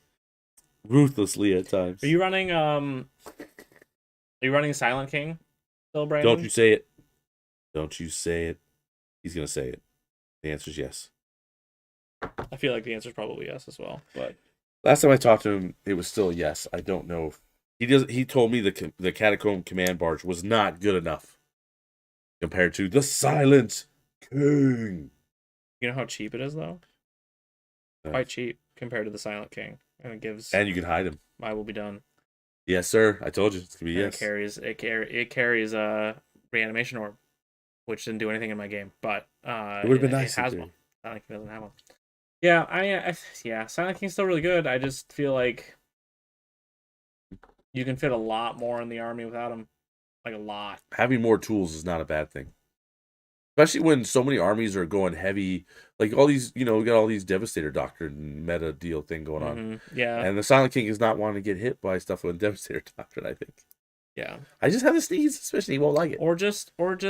ruthlessly at times. Are you running Silent King still, Brandon? Don't you say it. Don't you say it. He's gonna say it. The answer is yes. I feel like the answer is probably yes as well. But last time I talked to him, it was still a yes. I don't know if he does. He told me the Catacomb Command Barge was not good enough compared to the Silent King. You know how cheap it is though? Quite cheap compared to the Silent King, and it gives. And you can hide him. I will be done. Yes, sir. I told you it's gonna be yes. It carries a reanimation orb, which didn't do anything in my game, but it would have been nice. It has one. Silent King doesn't have one. Yeah, yeah, Silent King's still really good. I just feel like you can fit a lot more in the army without him, like a lot. Having more tools is not a bad thing. Especially when so many armies are going heavy, like all these, we got all these Devastator Doctrine meta deal thing going on. Yeah. And the Silent King is not wanting to get hit by stuff with Devastator Doctrine, I think. Yeah. I just have a sneeze, especially he won't like it. Or just what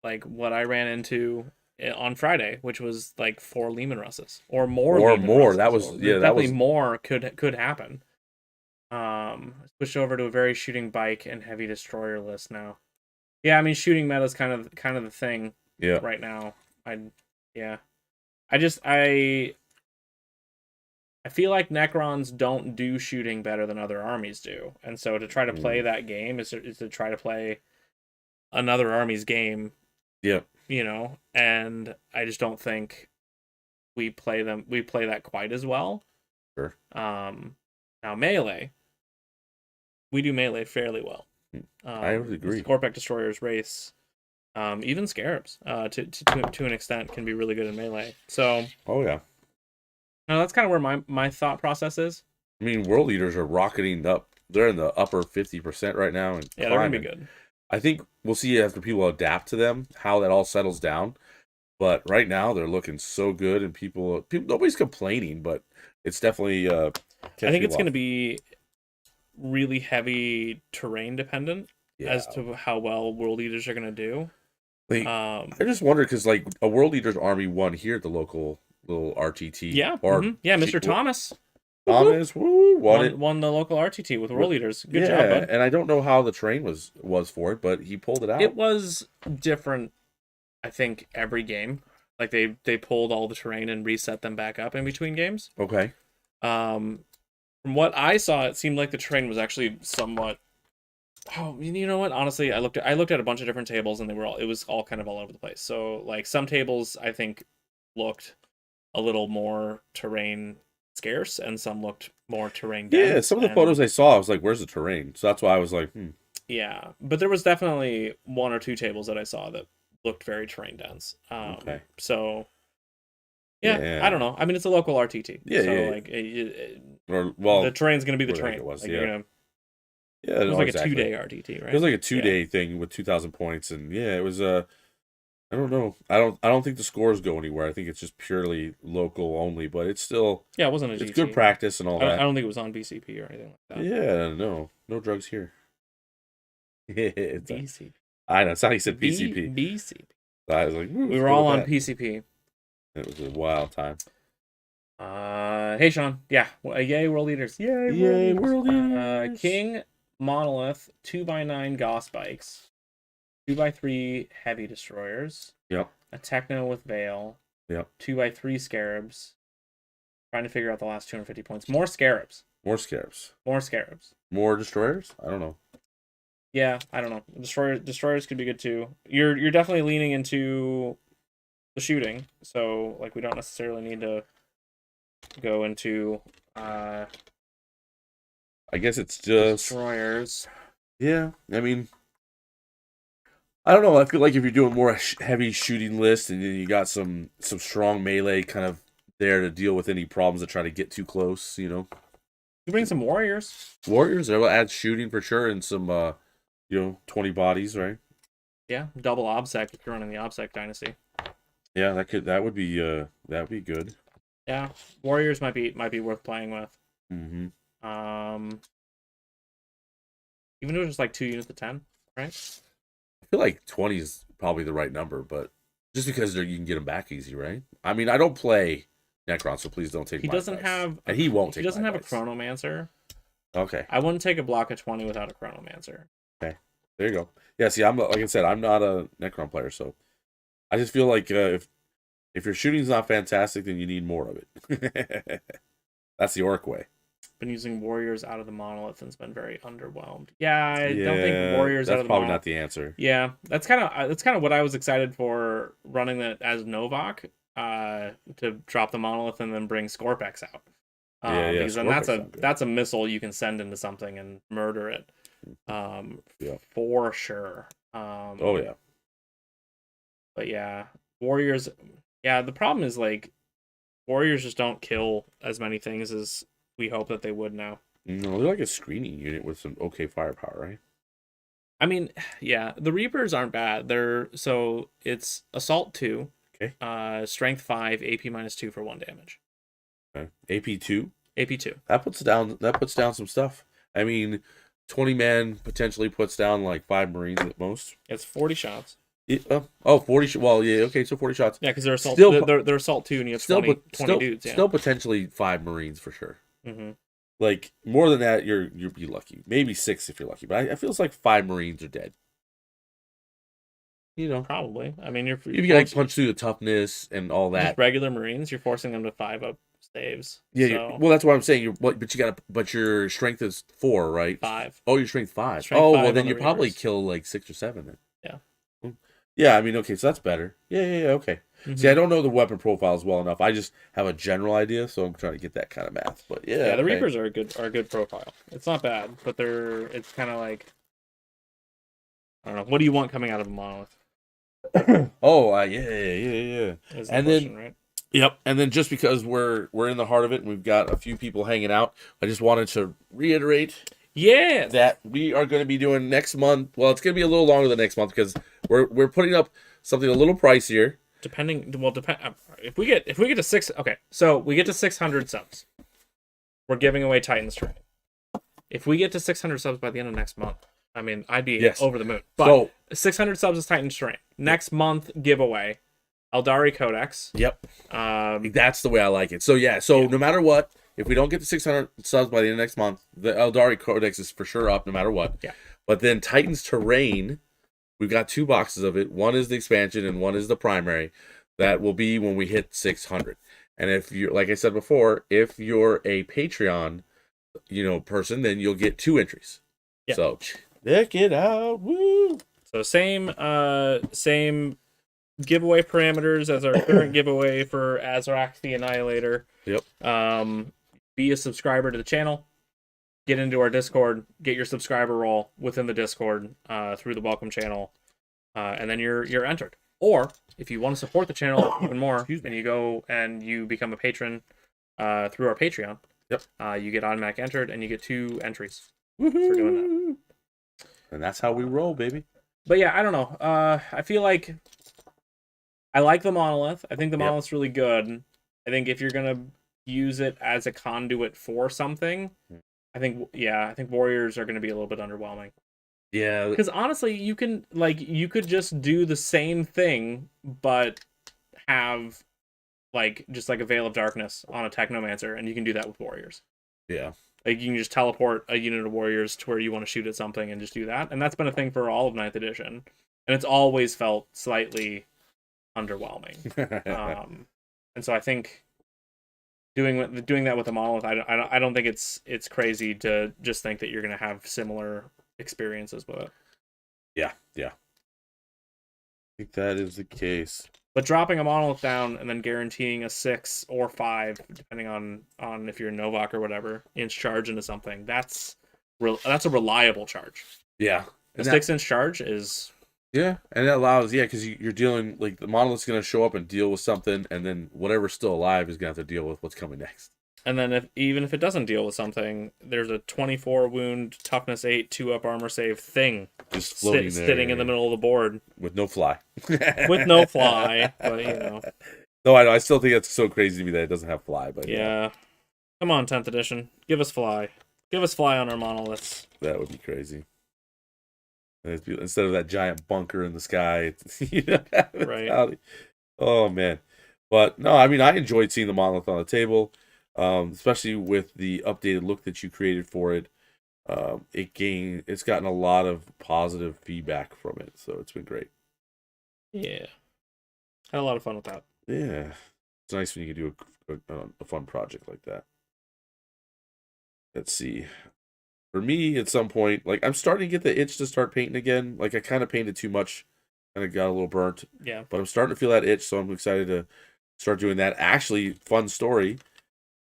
I ran into on Friday, which was like 4 Lehman Russes or more Or Lehman more. Russes. That was, yeah, that Definitely was, more could happen. Switched over to a very shooting bike and heavy destroyer list now. Yeah, I mean shooting meta is kind of the thing yeah. right now. Yeah. I feel like Necrons don't do shooting better than other armies do. And so to try to play that game is to try to play another army's game, Yeah. And I just don't think we play that quite as well. Sure. Now melee, we do melee fairly well. I would agree. Scorpec destroyers, Wraiths, even Scarabs, to an extent, can be really good in melee. So, oh yeah, now that's kind of where my thought process is. I mean, WorldEaters are rocketing up. They're in the upper 50% right now, and yeah, they're gonna be good. I think we'll see after people adapt to them how that all settles down. But right now they're looking so good, and people nobody's complaining, but it's definitely. I think it's going to be really heavy terrain dependent as to how well WorldEaters are going to do. Like, I just wonder because like a WorldEaters army won here at the local little RTT. Yeah, Mr. Thomas. Won the local RTT with WorldEaters. Good job, bud. And I don't know how the terrain was for it, but he pulled it out. It was different, I think, every game. Like they pulled all the terrain and reset them back up in between games. Okay. From what I saw, it seemed like the terrain was actually somewhat. Oh, you know what? Honestly, I looked at a bunch of different tables, and it was all kind of all over the place. So like some tables I think looked a little more terrain scarce, and some looked more terrain dense. Yeah, some of the photos I saw, I was like, "Where's the terrain?" So that's why I was like, Yeah, but there was definitely one or two tables that I saw that looked very terrain dense. Okay. So, yeah, I don't know. I mean, it's a local RTT. Yeah, so, yeah. Like, the terrain's going to be the terrain. It was, like, yeah. It was like a 2-day RTT, right? It was like a 2-day thing with 2,000 points, and yeah, it was I don't know. I don't think the scores go anywhere. I think it's just purely local only, but it's still it wasn't a GT. It's good practice and all that. I don't think it was on BCP or anything like that. Yeah, no drugs here. BCP. I know. It's how you said PCP. BCP. I was like, we were all on PCP. It was a wild time. Hey Sean. Yeah. Yay, WorldEaters. Yay, WorldEaters. King Monolith 2x9 Gauss bikes. 2x3 heavy destroyers. Yep. A Techno with Veil. Yep. 2x3 Scarabs. Trying to figure out the last 250 points. More Scarabs. More Scarabs. More Destroyers? I don't know. Yeah, I don't know. Destroyers could be good too. You're definitely leaning into the shooting, so like we don't necessarily need to go into I guess it's just destroyers. Yeah, I mean, I don't know. I feel like if you're doing more heavy shooting list, and then you got some strong melee kind of there to deal with any problems that try to get too close, You bring some warriors. They'll add shooting for sure, and some 20 bodies, right? Yeah, double obsec if you're running the obsec dynasty. Yeah, that would be good. Yeah, warriors might be worth playing with. Mm-hmm. Even if it was like 2 units of 10, right? I feel like 20 is probably the right number, but just because you can get them back easy, right? I mean, I don't play Necron, so please don't take. He doesn't have, and he won't take. He doesn't have a Chronomancer. Okay. I wouldn't take a block of 20 without a Chronomancer. Okay, there you go. Yeah, see, like I said, I'm not a Necron player, so I just feel like if your shooting's not fantastic, then you need more of it. That's the orc way. Been using warriors out of the monolith and it's been very underwhelmed. Yeah, I don't think warriors out of the monolith. That's probably not the answer. Yeah, that's kind of what I was excited for running that as Novak, to drop the monolith and then bring Scorpex out. Because then that's a missile you can send into something and murder it. For sure. Oh yeah. But yeah, warriors. Yeah, the problem is like warriors just don't kill as many things as we hope that they would now. No, they're like a screening unit with some okay firepower, right? I mean, yeah, the Reapers aren't bad. So it's Assault 2, Okay. Strength 5, AP -2 for 1 damage. Okay. AP2. AP 2. That puts down some stuff. I mean, 20 man potentially puts down like 5 Marines at most. It's 40 shots. Oh, 40. Well, yeah, okay, so 40 shots. Yeah, because they're assault. Still, They're assault 2, and you have still, 20, but 20 still, dudes. Yeah. still potentially 5 Marines for sure. Mm-hmm. Like more than that, you'd be lucky. Maybe 6 if you're lucky. But I feels like 5 Marines are dead. You know, Probably. I mean, you're you can like punch through the toughness and all that. just regular Marines. You're forcing them to 5-up saves. Yeah, So well, that's what I'm saying. But your strength is 4, right? 5. Oh, your strength 5. Strength Oh, 5 well, on then the you probably Reapers. kill like 6 or 7 then. Yeah. Yeah, I mean, okay, so that's better. Yeah, okay. Mm-hmm. See, I don't know the weapon profiles well enough. I just have a general idea, so I'm trying to get that kind of math. But yeah, Yeah, the okay. Reapers are a good profile. It's not bad, but it's kind of like, I don't know. What do you want coming out of a monolith? Oh, yeah. Is the And question, then right? Yep. And then just because we're in the heart of it and we've got a few people hanging out, I just wanted to reiterate Yeah. that we are going to be doing next month. Well, it's going to be a little longer than next month because we're putting up something a little pricier. Depending. Well, if we get to 6. Okay, so we get to 600 subs. We're giving away Titan's Terrain. If we get to 600 subs by the end of next month, I mean, I'd be over the moon. But So 600 subs is Titan's Terrain. Next month giveaway, Eldari Codex. yep, Um, that's the way I like it. So yeah, no matter what, if we don't get to 600 subs by the end of next month, the Eldari Codex is for sure up no matter what. Yeah. But then Titan's Terrain, we've got 2 boxes of it. One is the expansion and one is the primary. That will be when we hit 600. And if you, like I said before, if you're a Patreon, person, then you'll get 2 entries. Yeah. So check it out. Woo! So same giveaway parameters as our current giveaway for Azrak the Annihilator. Yep. Be a subscriber to the channel. Get into our Discord. Get your subscriber role within the Discord through the welcome channel, and then you're entered. Or if you want to support the channel even more, and you go and you become a patron through our Patreon, yep, you get automatic entered, and you get 2 entries Woo-hoo! for doing that. And that's how we roll, baby. But yeah, I don't know. I feel like I like the monolith. I think the monolith's really good. I think if you're gonna use it as a conduit for something, I think warriors are gonna be a little bit underwhelming. Yeah, because honestly, you could just do the same thing, but have just like a Veil of Darkness on a Technomancer, and you can do that with warriors. Yeah. Like you can just teleport a unit of warriors to where you want to shoot at something and just do that. And that's been a thing for all of 9th edition. And it's always felt slightly underwhelming. And so I think doing that with a monolith, I don't think it's crazy to just think that you're going to have similar experiences with it. Yeah. I think that is the case. But dropping a monolith down and then guaranteeing a 6 or 5, depending on if you're a Novak or whatever, inch charge into something, that's a reliable charge. Yeah. A 6-inch charge is... Yeah, and that allows, because you're dealing, like, the monolith's going to show up and deal with something, and then whatever's still alive is going to have to deal with what's coming next. And then even if it doesn't deal with something, there's a 24 wound, toughness 8, 2-up armor save thing. Just floating there. Sitting in the middle of the board. With no fly. With no fly, but No, I know. I still think it's so crazy to me that it doesn't have fly, but yeah. Come on, 10th edition. Give us fly. Give us fly on our monoliths. That would be crazy. Instead of that giant bunker in the sky, right. Oh, man. But, no, I mean, I enjoyed seeing the monolith on the table. Especially with the updated look that you created for it. It's gotten a lot of positive feedback from it, so it's been great. Yeah, had a lot of fun with that. Yeah, it's nice when you can do a fun project like that. Let's see. For me, at some point, like, I'm starting to get the itch to start painting again. Like, I kind of painted too much, kind of got a little burnt. Yeah, but I'm starting to feel that itch, so I'm excited to start doing that. Actually, fun story.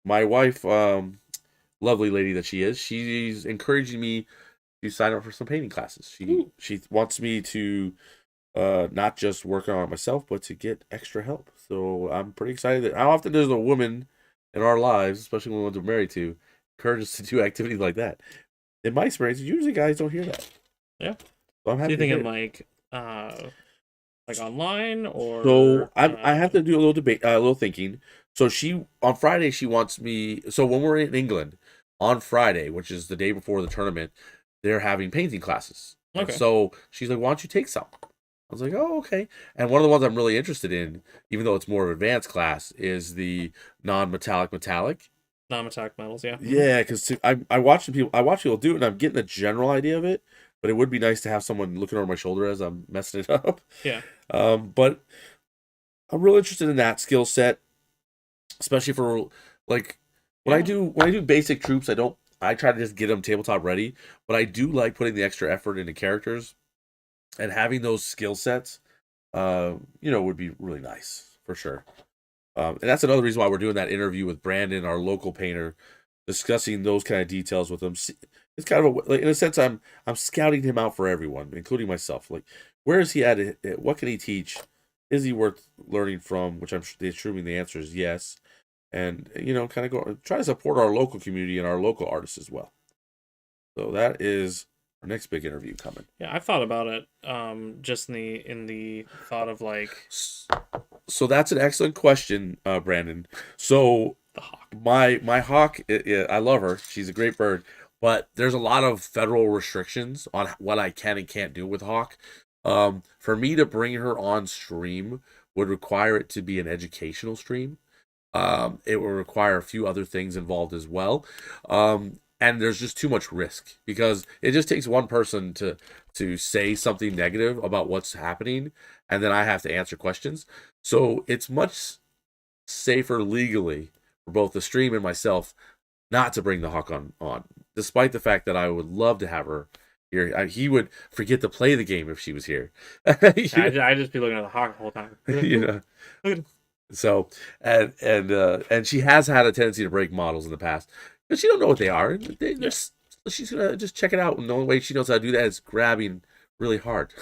My wife, lovely lady that she is, she's encouraging me to sign up for some painting classes. She wants me to not just work on it myself, but to get extra help. So I'm pretty excited that how often does a woman in our lives, especially when we're married to, encourage us to do activities like that? In my experience, usually guys don't hear that. Yeah. So I'm So you happy to hear thinking it. like online So or I have to do a little debate, a little thinking. So she on Friday she wants me. So when we're in England on Friday, which is the day before the tournament, they're having painting classes, and okay. so she's like, "Why don't you take some?" I was like, "Oh, okay." And one of the ones I'm really interested in, even though it's more of an advanced class, is the non-metallic metallic. Non-metallic metals, yeah. Yeah, because I watch people do it, and I'm getting a general idea of it. But it would be nice to have someone looking over my shoulder as I'm messing it up. Yeah. But I'm real interested in that skill set, especially for like Yeah. when I do basic troops. I try to just get them tabletop ready, but I do like putting the extra effort into characters and having those skill sets. Would be really nice for sure. And that's another reason why we're doing that interview with Brandon, our local painter, discussing those kind of details with him. It's kind of like, in a sense, I'm scouting him out for everyone, including myself. Like, where is he at? What can he teach? Is he worth learning from? Which I'm assuming the answer is yes. And kind of go try to support our local community and our local artists as well. So that is our next big interview coming. Yeah, I've thought about it. Just in the thought of like So that's an excellent question, Brandon. So the hawk. my hawk, I love her. She's a great bird, but there's a lot of federal restrictions on what I can and can't do with hawk. For me to bring her on stream would require it to be an educational stream. It will require a few other things involved as well. And there's just too much risk because it just takes one person to say something negative about what's happening, and then I have to answer questions. So it's much safer legally for both the stream and myself not to bring the hawk on, despite the fact that I would love to have her here. He would forget to play the game if she was here. I just be looking at the hawk the whole time. you know. So and she has had a tendency to break models in the past, but she don't know what they are. She's gonna just check it out, and the only way she knows how to do that is grabbing really hard.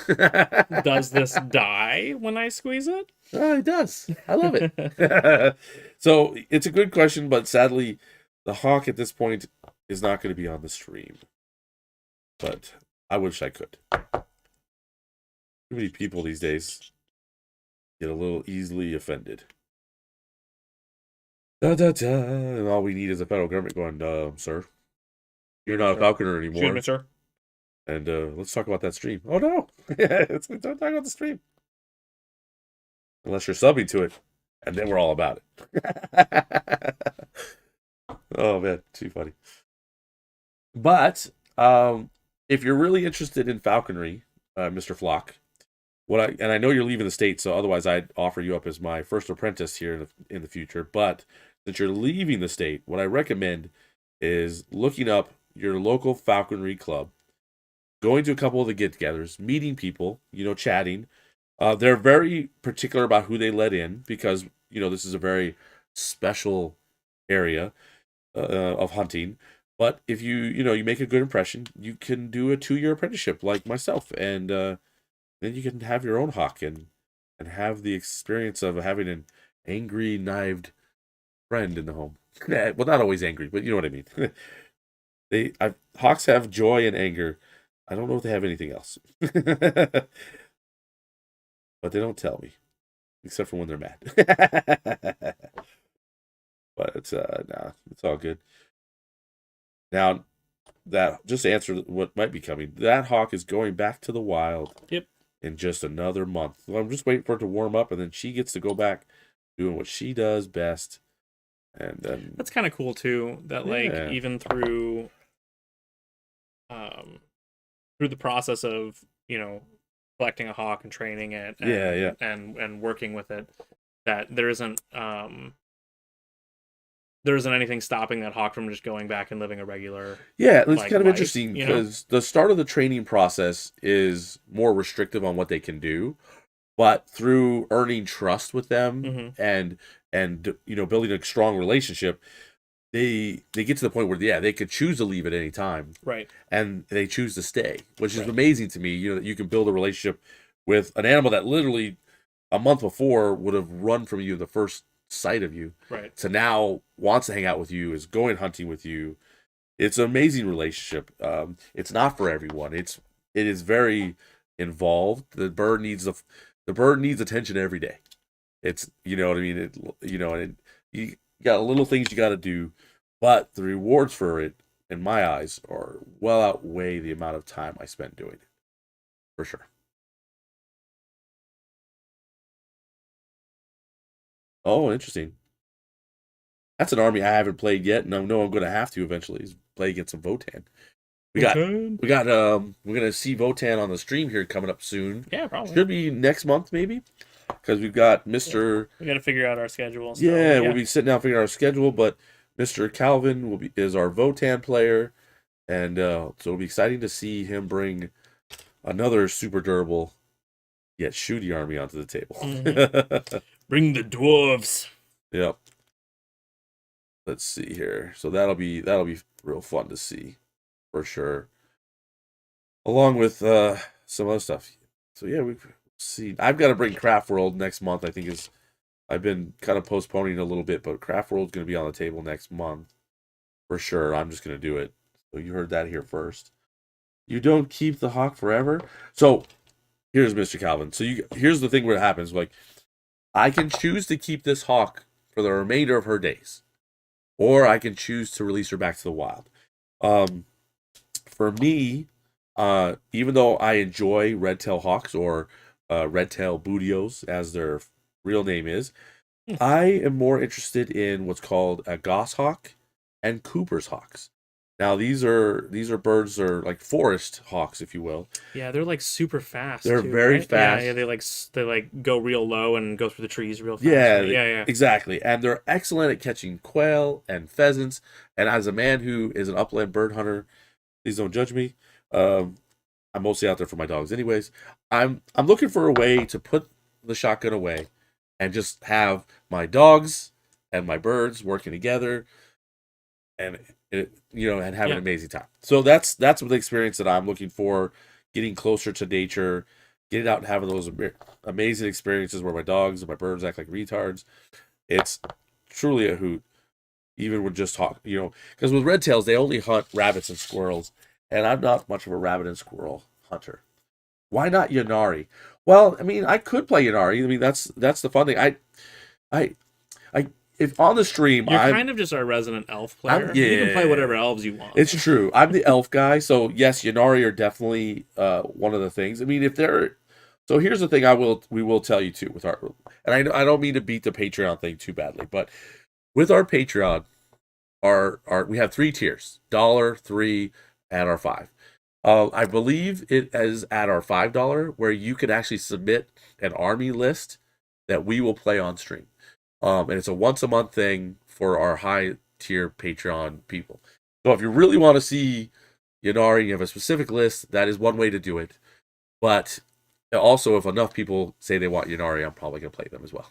Does this die when I squeeze it? Oh, it does. I love it. So it's a good question, but sadly, the hawk at this point is not going to be on the stream. But I wish I could. Too many people these days get a little easily offended. Da, da, da. And all we need is the federal government going, sir, you're not a falconer Excuse me, anymore. sir. And let's talk about that stream. Oh, no. Don't talk about the stream. Unless you're subbing to it. And then we're all about it. Oh, man. Too funny. But if you're really interested in falconry, Mr. Flock, and I know you're leaving the state, so otherwise I'd offer you up as my first apprentice here in the future. But since you're leaving the state, what I recommend is looking up your local falconry club, going to a couple of the get-togethers, meeting people, chatting. They're very particular about who they let in because this is a very special area of hunting. But if you make a good impression, you can do a 2-year apprenticeship like myself, and then you can have your own hawk and have the experience of having an angry, knived friend in the home. Well, not always angry, but you know what I mean. Hawks have joy and anger. I don't know if they have anything else, but they don't tell me, except for when they're mad. But it's it's all good. Now, that just to answer what might be coming, that hawk is going back to the wild. Yep. In just another month. So I'm just waiting for it to warm up, and then she gets to go back doing what she does best. And then that's kind of cool too. That like even through the process of collecting a hawk and training it, and working with it, that there isn't anything stopping that hawk from just going back and living a regular it's like, kind of life, interesting because the start of the training process is more restrictive on what they can do, but through earning trust with them and building a strong relationship, they get to the point where they could choose to leave at any time, right, and they choose to stay, which is amazing to me. That you can build a relationship with an animal that literally a month before would have run from you the first sight of you, right, so now wants to hang out with you, is going hunting with you. It's an amazing relationship. It's not for everyone. It's it is very involved. The bird needs attention every day. It's, you know what I mean. And you got little things you got to do, but the rewards for it, in my eyes, are well outweigh the amount of time I spent doing it, for sure. Oh, interesting. That's an army I haven't played yet, and I know I'm going to have to eventually is play against some Votan. We got Okay. we're gonna see Votan on the stream here coming up soon. Yeah, probably. Should be next month maybe, because we've got Yeah. Mister. We got to figure out our schedule still. Yeah, But we'll yeah. be sitting down figuring out our schedule, but Mister Calvin is our Votan player, and so it'll be exciting to see him bring another super durable yet shooty army onto the table. Bring the dwarves. Yep. Let's see here. So that'll be real fun to see, for sure. Along with some other stuff. So yeah, we've seen. I've got to bring Craft World next month. I think is I've been kind of postponing it a little bit, but Craft World's going to be on the table next month for sure. I'm just going to do it. So you heard that here first. You don't keep the hawk forever. So here's Mr. Calvin. So here's the thing where it happens. Like I can choose to keep this hawk for the remainder of her days, or I can choose to release her back to the wild. Um, for me, even though I enjoy red-tail hawks or red-tail bootios, as their real name is, I am more interested in what's called a goshawk and Cooper's hawks. Now these are birds that are like forest hawks, if you will. Yeah, they're like super fast. They're too, very right? fast. Yeah, they like go real low and go through the trees real fast. Yeah, right? Yeah. exactly. And they're excellent at catching quail and pheasants. And as a man who is an upland bird hunter, please don't judge me. Um, I'm mostly out there for my dogs, anyways. I'm looking for a way to put the shotgun away and just have my dogs and my birds working together, and and have an Yeah. amazing time. So that's what the experience that I'm looking for, getting closer to nature, getting out and having those amazing experiences where my dogs and my birds act like retards. It's truly a hoot, even with just talk, because with red tails they only hunt rabbits and squirrels, and I'm not much of a rabbit and squirrel hunter. Why not Yanari? Well, I mean, I could play Yanari. I mean, that's the fun thing. I, I, if on the stream, You're kind of just our resident elf player. Yeah, You can play whatever elves you want. it's true. I'm the elf guy, so yes, Yanari are definitely one of the things. I mean, if they're so, here's the thing. We will tell you too with our, and I don't mean to beat the Patreon thing too badly, but with our Patreon, our we have 3 tiers: dollar, 3, and our 5. I believe it is at our $5 where you can actually submit an army list that we will play on stream. And it's a once a month thing for our high tier Patreon people. So if you really want to see Yanari, you have a specific list, that is one way to do it. But also, if enough people say they want Yanari, I'm probably going to play them as well.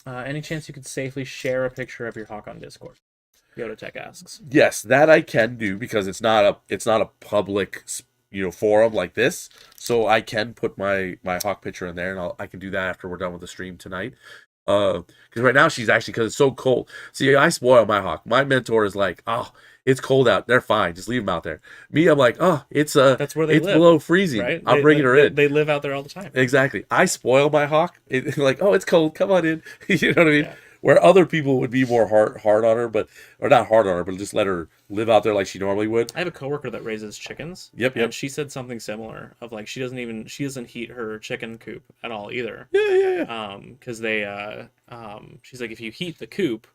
Any chance you could safely share a picture of your hawk on Discord? Yoda Tech asks. Yes, that I can do because it's not a public forum like this. So I can put my hawk picture in there, and I can do that after we're done with the stream tonight. Because right now she's actually, because it's so cold. See, I spoil my hawk. My mentor is like, oh, it's cold out. They're fine. Just leave them out there. Me, I'm like, oh, that's where they live, below freezing. Right? I'm bringing her in. They live out there all the time. Exactly. I spoil my hawk. Like, oh, it's cold. Come on in. You know what I mean? Yeah. Where other people would be more hard on her, or not hard on her, but just let her live out there like she normally would. I have a coworker that raises chickens. Yep. And she said something similar of like she doesn't heat her chicken coop at all either. Yeah. Because they she's like, if you heat the coop,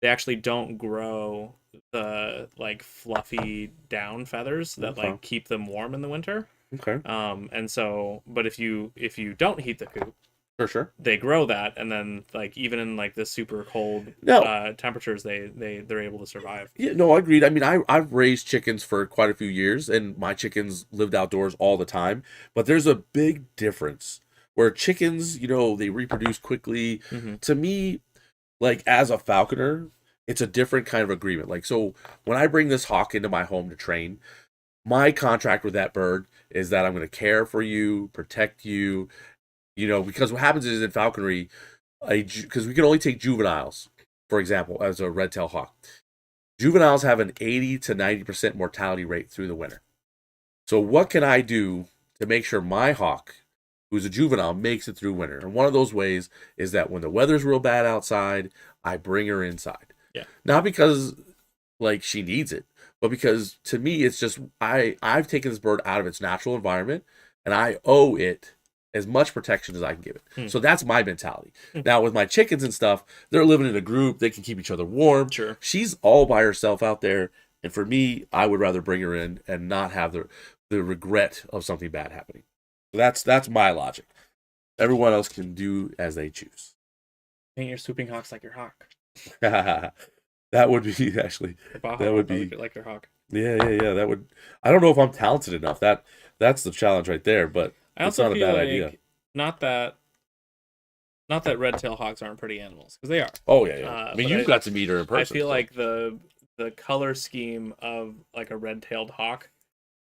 they actually don't grow the like fluffy down feathers that like keep them warm in the winter. Okay. And so, but if you don't heat the coop, for sure, they grow that, and then like even in like the super cold temperatures, they're able to survive. Yeah, no, I agreed. I mean, I've raised chickens for quite a few years, and my chickens lived outdoors all the time. But there's a big difference where chickens, they reproduce quickly. Mm-hmm. To me, like as a falconer, it's a different kind of agreement. Like, so when I bring this hawk into my home to train, my contract with that bird is that I'm going to care for you, protect you. Because what happens is in falconry, because we can only take juveniles, for example, as a red-tailed hawk. Juveniles have an 80 to 90% mortality rate through the winter. So what can I do to make sure my hawk, who's a juvenile, makes it through winter? And one of those ways is that when the weather's real bad outside, I bring her inside. Yeah. Not because like she needs it, but because to me it's just I've taken this bird out of its natural environment and I owe it as much protection as I can give it. Hmm. So that's my mentality. Hmm. Now with my chickens and stuff, they're living in a group, they can keep each other warm. Sure. She's all by herself out there, and for me, I would rather bring her in and not have the regret of something bad happening. So that's my logic. Everyone else can do as they choose. Paint your swooping hawks like your hawk. That would be actually. That would be like your hawk. Yeah. That would. I don't know if I'm talented enough. That's the challenge right there. But I it's also not a feel bad like idea. not that red tail hawks aren't pretty animals, because they are. Oh yeah. I mean, but you've got to meet her in person. I feel so. like the color scheme of like a red-tailed hawk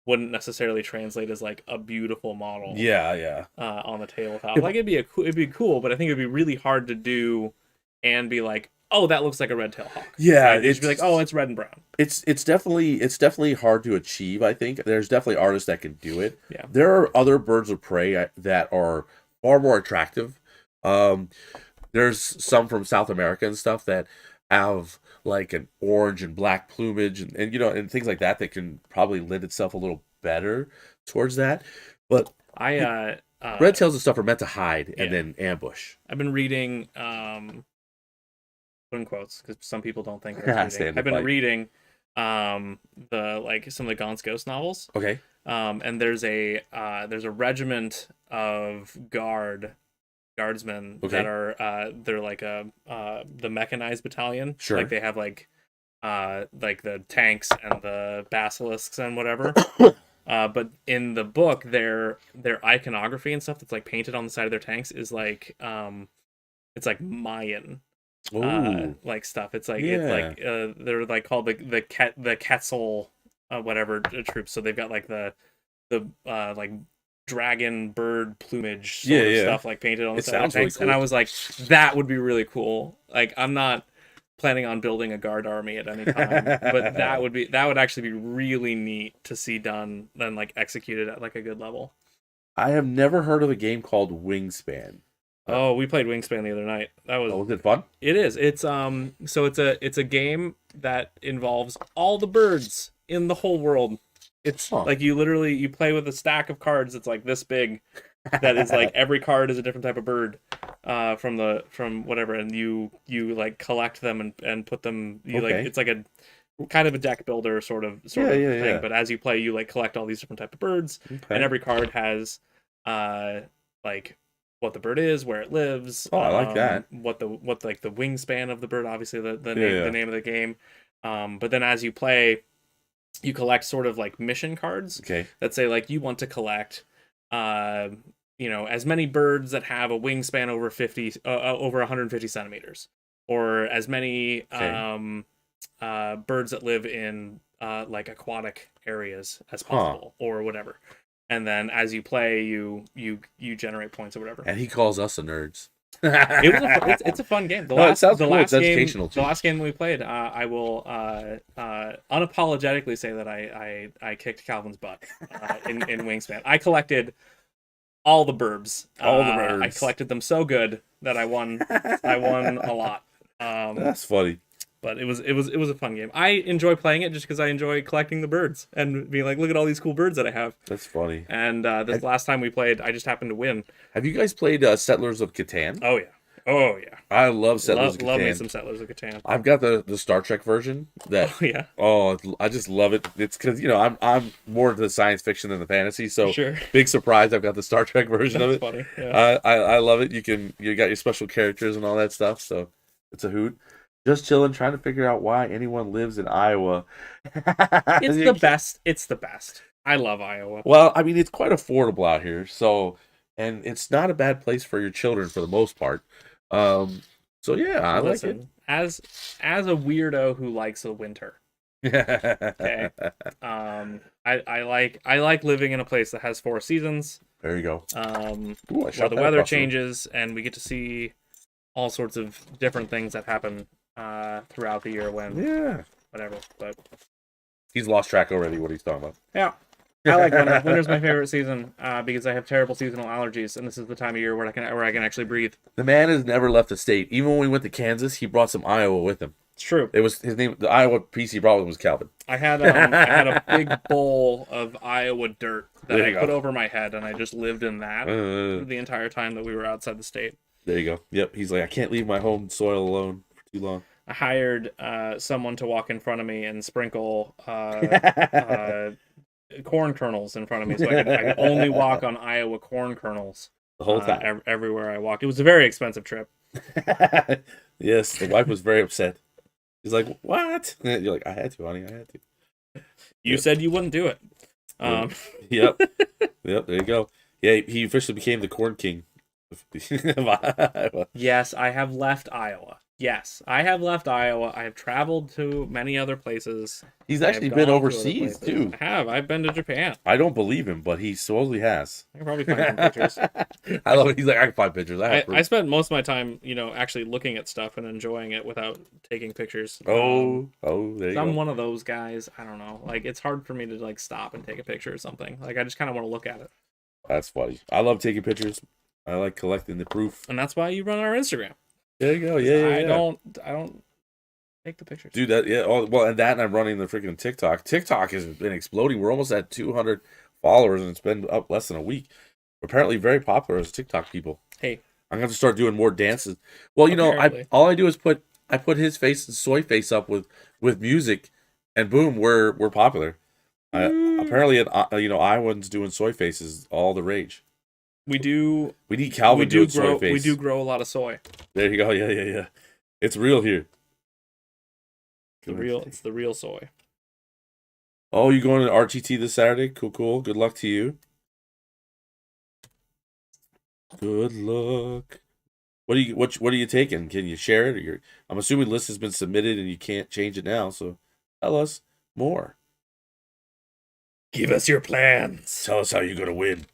wouldn't necessarily translate as like a beautiful model. Yeah. On the tabletop, like it'd be cool, but I think it'd be really hard to do and be like, oh, that looks like a red-tailed hawk. Yeah, right? It'd be like, oh, it's red and brown. It's definitely hard to achieve. I think there's definitely artists that can do it. Yeah. There are other birds of prey that are far more attractive. There's some from South America and stuff that have like an orange and black plumage and you know and things like that that can probably lend itself a little better towards that. But red tails and stuff are meant to hide and then ambush. I've been reading put in quotes because some people don't think that's reading. I've been reading the like some of the Gaunt's Ghost novels. Okay. And there's a regiment of guardsmen that are they're like the mechanized battalion. Sure. Like they have like the tanks and the basilisks and whatever. But in the book, their iconography and stuff that's like painted on the side of their tanks is like it's like Mayan like stuff. It's like they're like called the Quetzal whatever troops. So they've got like the like dragon bird plumage sort of stuff like painted on the side of the tanks. Really cool. And I was like, that would be really cool. Like I'm not planning on building a guard army at any time, but that would actually be really neat to see done and like executed at like a good level. I have never heard of a game called Wingspan. Oh, we played Wingspan the other night. That was was it fun? It is. It's so it's a game that involves all the birds in the whole world. It's like you play with a stack of cards that's like this big, that is like every card is a different type of bird from whatever, and you like collect them and put them like it's like a kind of a deck builder sort of thing, but as you play you like collect all these different type of birds, and every card has like what the bird is, where it lives. I like that. What like the wingspan of the bird, obviously the name of the game. But then as you play, you collect sort of like mission cards that say like you want to collect as many birds that have a wingspan over 150 centimeters, or as many birds that live in like aquatic areas as possible, or whatever. And then as you play, you generate points or whatever. And he calls us the nerds. It's a fun game. It's educational too. The last game we played, I will unapologetically say that I kicked Calvin's butt in Wingspan. I collected all the burbs. I collected them so good that I won a lot. That's funny. But it was a fun game. I enjoy playing it just because I enjoy collecting the birds and being like, look at all these cool birds that I have. That's funny. And this last time we played, I just happened to win. Have you guys played Settlers of Catan? Oh yeah. I love Settlers of Catan. Love me some Settlers of Catan. I've got the Star Trek version. I just love it. It's because I'm more into the science fiction than the fantasy. So big surprise, I've got the Star Trek version of it. Funny. Yeah. I love it. You got your special characters and all that stuff. So it's a hoot. Just chilling, trying to figure out why anyone lives in Iowa. It's the best. It's the best. I love Iowa. Well, I mean, it's quite affordable out here, and it's not a bad place for your children for the most part. So yeah, I like it. As a weirdo who likes the winter. Okay. I like living in a place that has 4 seasons. There you go. Where the weather changes and we get to see all sorts of different things that happen throughout the year when whatever. But he's lost track already what he's talking about. Yeah. I like winter. Winter's my favorite season because I have terrible seasonal allergies, and this is the time of year where I can actually breathe. The man has never left the state. Even when we went to Kansas, he brought some Iowa with him. It's true. It was his name. The Iowa piece he brought with him was Calvin. I had a big bowl of Iowa dirt that There I you put go. over my head, and I just lived in that the entire time that we were outside the state. There you go. Yep. He's like, I can't leave my home soil alone for too long. I hired someone to walk in front of me and sprinkle corn kernels in front of me, so I could only walk on Iowa corn kernels The whole time. everywhere I walked. It was a very expensive trip. Yes, the wife was very upset. He's like, "What?" You're like, "I had to, honey. I had to." You said you wouldn't do it. Yep. Yep. There you go. Yeah, he officially became the corn king. Yes, I have left Iowa. Yes, I have left Iowa. I have traveled to many other places. He's I have actually gone been to other overseas places. too. I have. I've been to Japan. I don't believe him, but he supposedly has. I can probably find some pictures. I love it. He's like, I can find pictures. I spent most of my time, actually looking at stuff and enjoying it without taking pictures. There you I'm go. one of those guys. I don't know. Like, it's hard for me to like stop and take a picture or something. Like, I just kind of want to look at it. That's funny. I love taking pictures. I like collecting the proof. And that's why you run our Instagram. There you go. Yeah. I don't take the pictures. Dude, that and I'm running the freaking TikTok. TikTok has been exploding. We're almost at 200 followers, and it's been up less than a week. We're apparently very popular as TikTok people. Hey, I'm gonna have to start doing more dances. Well, all I do is put his face and Soy face up with music, and boom, we're popular. Apparently, Iowans doing soy faces all the rage. We need Calvin doing soy face. We do grow a lot of soy. There you go. Yeah. It's real here. It's the real soy. Oh, you going to RTT this Saturday? Cool. Good luck to you. Good luck. What are you taking? Can you share it? I'm assuming the list has been submitted and you can't change it now. So tell us more. Give us your plans. Tell us how you're gonna win.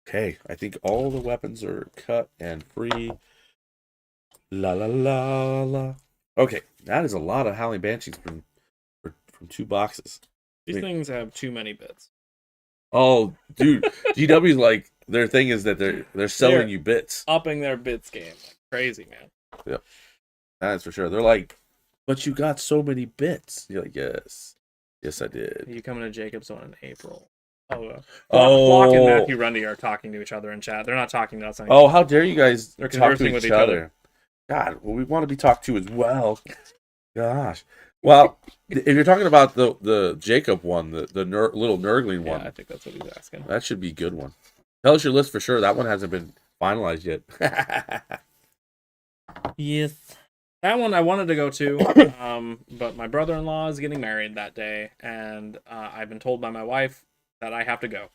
Okay, I think all the weapons are cut and free. La la la la. Okay, that is a lot of Howling Banshees from 2 boxes. These things have too many bits. Oh, dude, GW's like their thing is that they're selling you bits, upping their bits game, like crazy, man. Yep, that's for sure. They're like, but you got so many bits. You're like, yes, I did. You coming to Jacob's one in April? Flock and Matthew Rundy are talking to each other in chat. They're not talking to us anymore. Oh, how dare you guys They're talk conversing to with each each other. God, well, we want to be talked to as well. Gosh. Well, if you're talking about the Jacob one, the little Nurgling one. Yeah, I think that's what he's asking. That should be a good one. Tell us your list for sure. That one hasn't been finalized yet. Yes. That one I wanted to go to, but my brother-in-law is getting married that day, and I've been told by my wife that I have to go.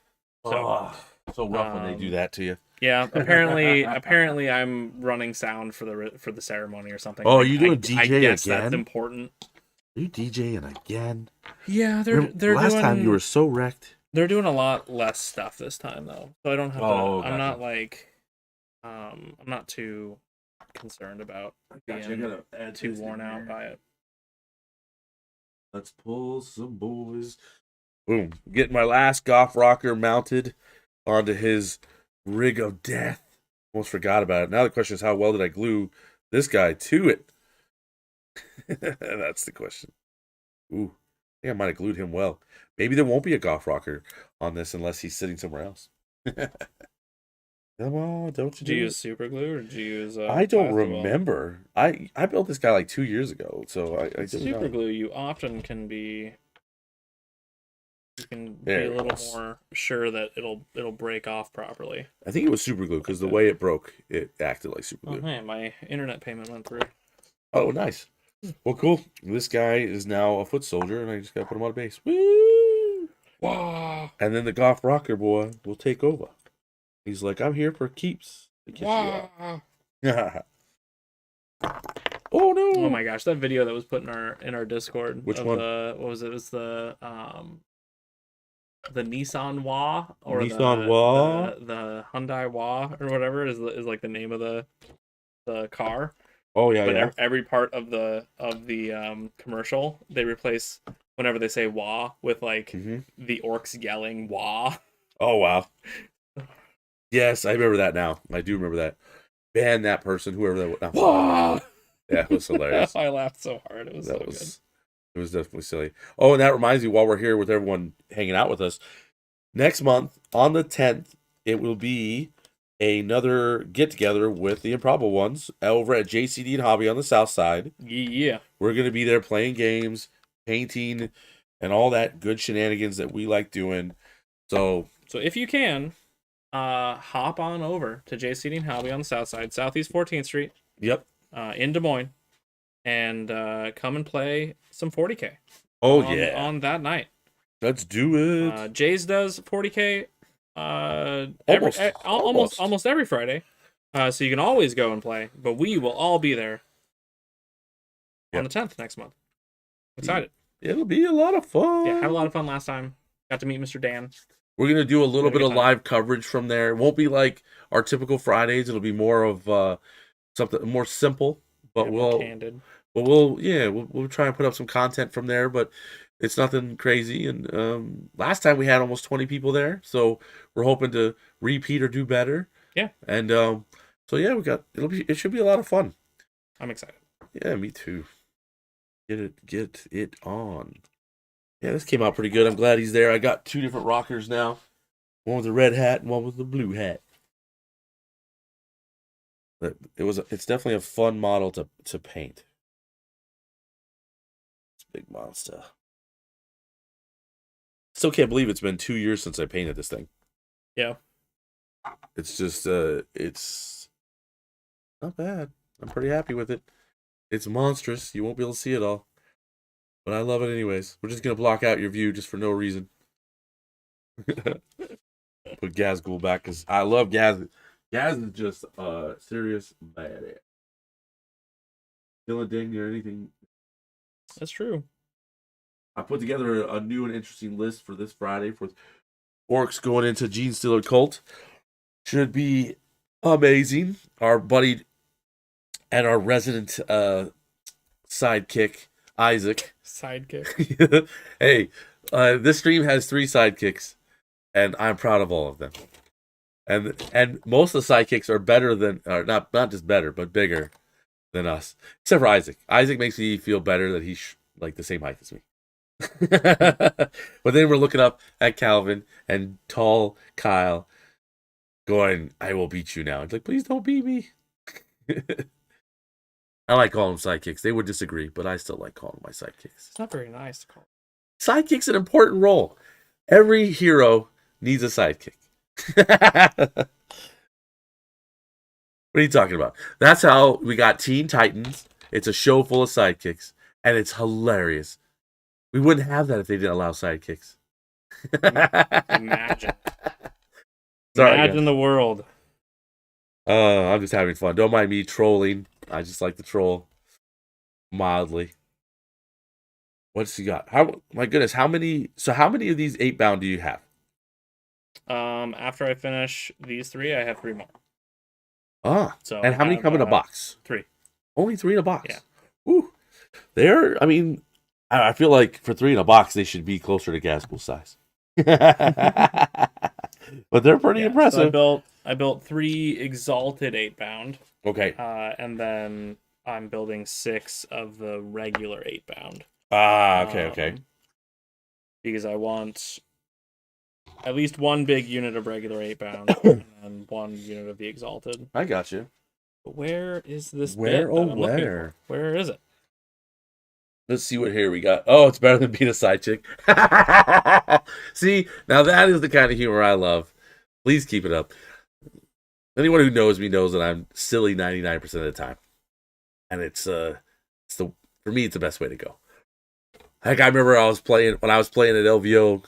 So rough when they do that to you. Yeah, apparently I'm running sound for the ceremony or something. Oh, you doing DJ I guess again? That's important. Are you DJing again? Yeah, they're last doing, time you were so wrecked. They're doing a lot less stuff this time though, so I don't have to. Gotcha. I'm not like, I'm not too concerned about being too worn out by it. Let's pull some boys. Boom. Getting my last golf rocker mounted onto his rig of death. Almost forgot about it. Now the question is, how well did I glue this guy to it? That's the question. Ooh, I think I might have glued him well. Maybe there won't be a golf rocker on this unless he's sitting somewhere else. Come on, don't you Did you use super glue or did you use? I don't remember. I built this guy like 2 years ago, so I don't super know. glue. You often can be. You can be a little more sure that it'll break off properly. I think it was super glue because the way it broke, it acted like super glue. Oh man, my internet payment went through. Oh, nice. Well, cool. This guy is now a foot soldier, and I just gotta put him on base. Woo! Wow. And then the golf rocker boy will take over. He's like, I'm here for keeps. Wow. Oh no! Oh my gosh, that video that was put in our Discord. Which one? What was it? It was the Nissan Wa or Nissan Wa? the Hyundai Wa or whatever is like the name of the car. Oh yeah, But yeah. every part of the commercial they replace whenever they say "wah" with like Hmm. the orcs yelling "wah." Oh wow. Yes, I remember that now. I do remember that. Ban that person, whoever that was. No, Wah! yeah, it was hilarious. I laughed so hard. It was so That good. was it was definitely silly. Oh, and that reminds me, while we're here with everyone hanging out with us, next month on the 10th, it will be another get together with the Improbable Ones over at JCD and Hobby on the South Side. Yeah. We're gonna be there playing games, painting, and all that good shenanigans that we like doing. So So if you can, hop on over to J Seating Hobby on the South Side, Southeast 14th Street, yep. in Des Moines, and come and play some 40K Oh yeah. on that night. Let's do it. Jay's does 40K Almost. almost every Friday. So you can always go and play, but we will all be there on Yep. the 10th next month. Excited. It'll be a lot of fun. Yeah, had a lot of fun last time. Got to meet Mr. Dan. We're gonna do a little Had a bit good of time. live coverage from there. It won't be like our typical Fridays. It'll be more of something more simple. But Yeah, more we'll candid. But we'll try and put up some content from there, but it's nothing crazy. And last time we had almost 20 people there, so we're hoping to repeat or do better. Yeah. And so yeah, it should be a lot of fun. I'm excited. Yeah, me too. Get it on. Yeah, this came out pretty good. I'm glad he's there. I got 2 different rockers now. One with a red hat and one with the blue hat. But it's definitely a fun model to paint. Big monster. Still can't believe it's been 2 years since I painted this thing. Yeah. It's just it's not bad. I'm pretty happy with it. It's monstrous. You won't be able to see it all. But I love it anyways. We're just gonna block out your view just for no reason. Put Gazgul back because I love Gaz. Gaz is just serious badass. Kill a ding or anything. That's true. I put together a new and interesting list for this Friday for orcs going into Gene Stealer Cult. Should be amazing. Our buddy and our resident sidekick, Isaac. Sidekick. Hey, this stream has 3 sidekicks, and I'm proud of all of them. And most of the sidekicks are better than, or not just better, but bigger than us. Except for Isaac. Isaac makes me feel better that he's like the same height as me. But then we're looking up at Calvin and tall Kyle going, I will beat you now. It's like, please don't beat me. I like calling them sidekicks. They would disagree, but I still like calling them my sidekicks. It's not very nice to call. Sidekick's an important role. Every hero needs a sidekick. What are you talking about? That's how we got Teen Titans. It's a show full of sidekicks, and it's hilarious. We wouldn't have that if they didn't allow sidekicks. Imagine. Sorry, Imagine guys. the world. I'm just having fun. Don't mind me trolling. I just like to troll mildly. What's he got? My goodness, how many of these 8-bound do you have? After I finish these 3, I have 3 more. So and how many come in a box? 3. Only 3 in a box. Yeah. Ooh. I mean, I feel like for 3 in a box, they should be closer to Gaskell's size. But they're pretty impressive. So I built 3 exalted 8-bound. Okay. And then I'm building 6 of the regular 8-bound. Okay. Because I want at least 1 big unit of regular 8-bound and then 1 unit of the exalted. I got you. But where is this Where? bit that I'm looking for? Where is it? Let's see what here we got. Oh, it's better than being a side chick. See, now that is the kind of humor I love. Please keep it up. Anyone who knows me knows that I'm silly 99% of the time. And for me, it's the best way to go. Heck, I remember when I was playing at LVO,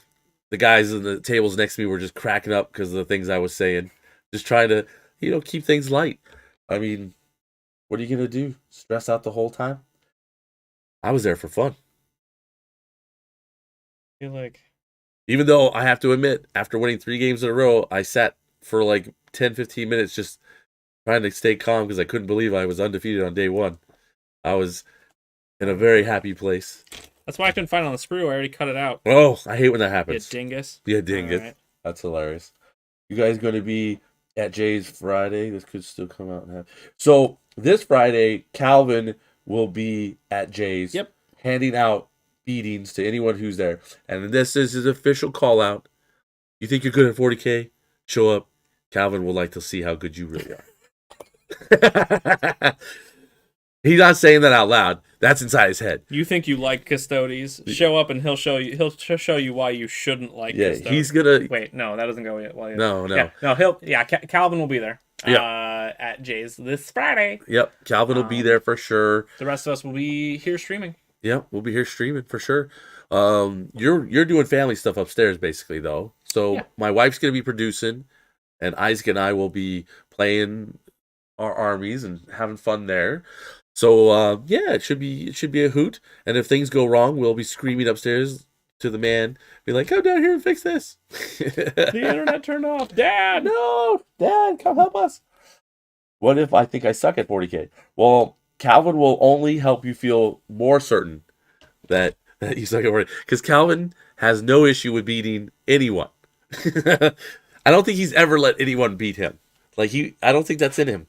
the guys in the tables next to me were just cracking up because of the things I was saying. Just trying to, keep things light. I mean, what are you going to do? Stress out the whole time? I was there for fun. I feel like... Even though I have to admit, after winning 3 games in a row, I sat for like 10, 15 minutes just trying to stay calm because I couldn't believe I was undefeated on day 1. I was in a very happy place. That's why I couldn't find it on the sprue. I already cut it out. Oh, I hate when that You happens. dingus. Yeah, dingus. All right. That's hilarious. You guys going to be at Jay's Friday? This could still come out and have. So this Friday, Calvin will be at Jay's. Yep. Handing out beatings to anyone who's there. And this is his official call out. You think you're good at 40K? Show up. Calvin will like to see how good you really are. He's not saying that out loud. That's inside his head. You think you like Custodes? Show up and he'll show you. He'll show you why you shouldn't like. Yeah, Custodes. he's gonna. Wait, no, that doesn't go yet. Well, No. Yeah, no, he'll. Yeah, Calvin will be there. At Jay's this Friday. Yep, Calvin will be there for sure. The rest of us will be here streaming. Yep, we'll be here streaming for sure. You're doing family stuff upstairs basically though. So my wife's gonna be producing, and Isaac and I will be playing our armies and having fun there. So it should be a hoot. And if things go wrong, we'll be screaming upstairs to the man, be like, "Come down here and fix this." The internet turned off. Dad, no, Dad, come help us. What if I think I suck at 40K? Well, Calvin will only help you feel more certain that you suck at 40K, because Calvin has no issue with beating anyone. I don't think he's ever let anyone beat him. I don't think that's in him.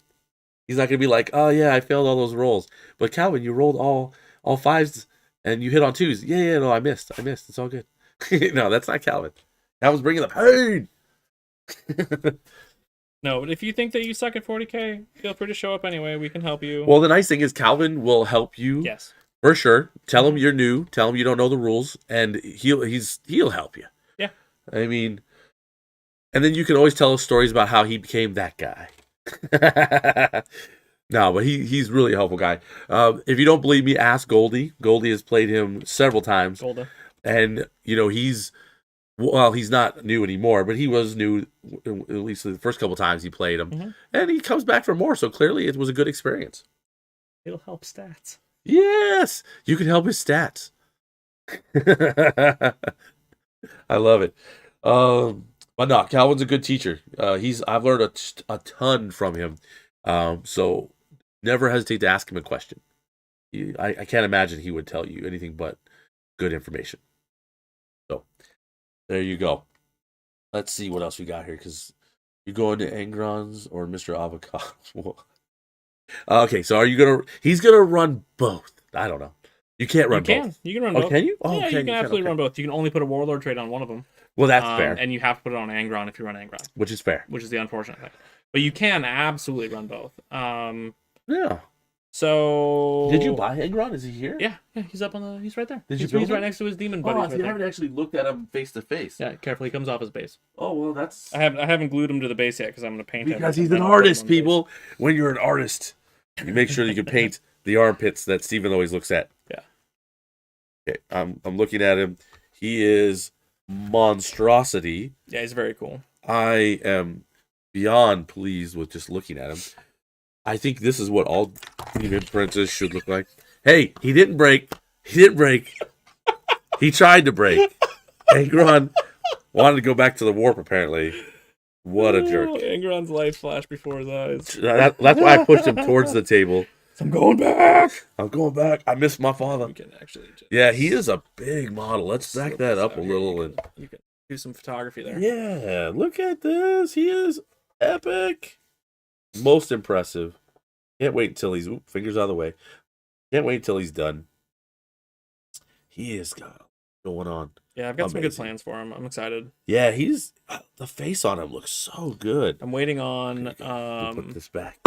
He's not gonna be like, "Oh yeah, I failed all those rolls." But Calvin, you rolled all fives and you hit on twos. Yeah, no, I missed. It's all good. No, that's not Calvin. Calvin's bringing the pain. No, but if you think that you suck at 40K, feel free to show up anyway. We can help you. Well, the nice thing is Calvin will help you. Yes, for sure. Tell him you're new. Tell him you don't know the rules, and he'll help you. Yeah, I mean, and then you can always tell us stories about how he became that guy. No, but he's really a helpful guy. If you don't believe me, ask Goldie. Goldie has played him several times. Golda. And, he's not new anymore, but he was new at least the first couple times he played him. Mm-hmm. And he comes back for more, so clearly it was a good experience. It'll help stats. Yes! You can help his stats. I love it. But no, Calvin's a good teacher. I've learned a ton from him. So never hesitate to ask him a question. I can't imagine he would tell you anything but good information. So there you go. Let's see what else we got here, because you're going to Angron's or Mr. Avocado. Okay, so he's gonna run both. I don't know. You can't run both. You can run both. Can you? Oh, yeah, you can absolutely run both. You can only put a Warlord trait on one of them. Well, that's fair. And you have to put it on Angron if you run Angron. Which is fair. Which is the unfortunate thing. But you can absolutely run both. Yeah. So did you buy Angron? Is he here? Yeah, he's up on he's right there. He's right next to his demon buddy. Oh, I haven't actually looked at him face to face. Yeah, carefully, he comes off his base. Oh well, that's. I haven't glued him to the base yet because I'm gonna paint him. Because he's an artist, people. When you're an artist, you make sure that you can paint the armpits that Steven always looks at. Yeah. Okay, I'm looking at him. He is monstrosity. Yeah, he's very cool. I am beyond pleased with just looking at him. I think this is what all demon princes should look like. Hey, he didn't break. He tried to break. Angron wanted to go back to the warp, apparently. What a jerk. Angron's life flashed before his eyes. That's why I pushed him towards the table. I'm going back. I miss my father. You can actually yeah, he is a big model. Let's back that up a little. And you can do some photography there. Yeah, look at this. He is epic. Most impressive. Can't wait until he's fingers out of the way. Can't wait until he's done. He is going on. Yeah, I've got some good plans for him. I'm excited. Yeah, the face on him looks so good. I'm waiting on put this back.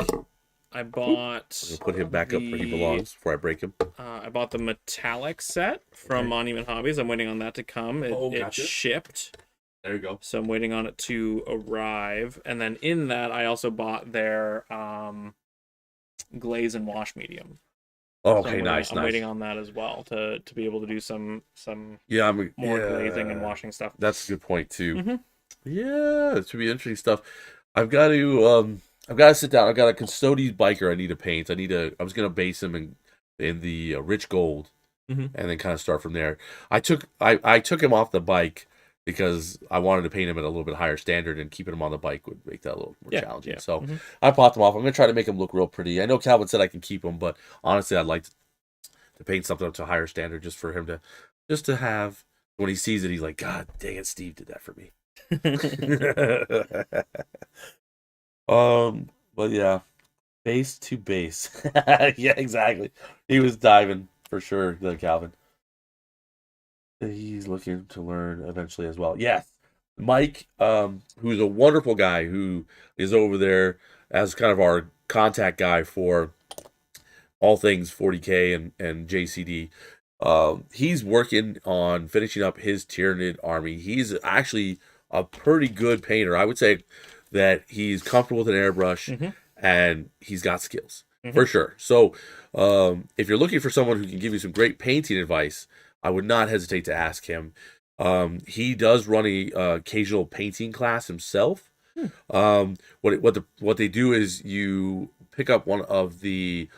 I bought. I'm gonna put him back up where he belongs before I break him. I bought the metallic set from Monument Hobbies. I'm waiting on that to come. It shipped. There you go. So I'm waiting on it to arrive, and then in that I also bought their glaze and wash medium. Oh, okay, nice. I'm waiting on that as well to be able to do some more glazing and washing stuff. That's a good point too. Mm-hmm. Yeah, it should be interesting stuff. I've got to sit down. I've got a Custodes biker I need to paint. I was gonna base him in the rich gold, and then kind of start from there. I took him off the bike because I wanted to paint him at a little bit higher standard, and keeping him on the bike would make that a little more challenging. Yeah. So I popped him off. I'm going to try to make him look real pretty. I know Calvin said I can keep him, but honestly, I'd like to paint something up to a higher standard, just for him to have, when he sees it, he's like, God dang it, Steve did that for me. But yeah, base to base. Yeah, exactly. He was diving for sure, the Calvin. He's looking to learn eventually as well. Yes. Mike, who's a wonderful guy who is over there as kind of our contact guy for all things 40K and JCD. He's working on finishing up his Tyranid army. He's actually a pretty good painter. I would say that he's comfortable with an airbrush and he's got skills for sure. So if you're looking for someone who can give you some great painting advice, I would not hesitate to ask him. He does run a occasional painting class himself. What they do is you pick up one of the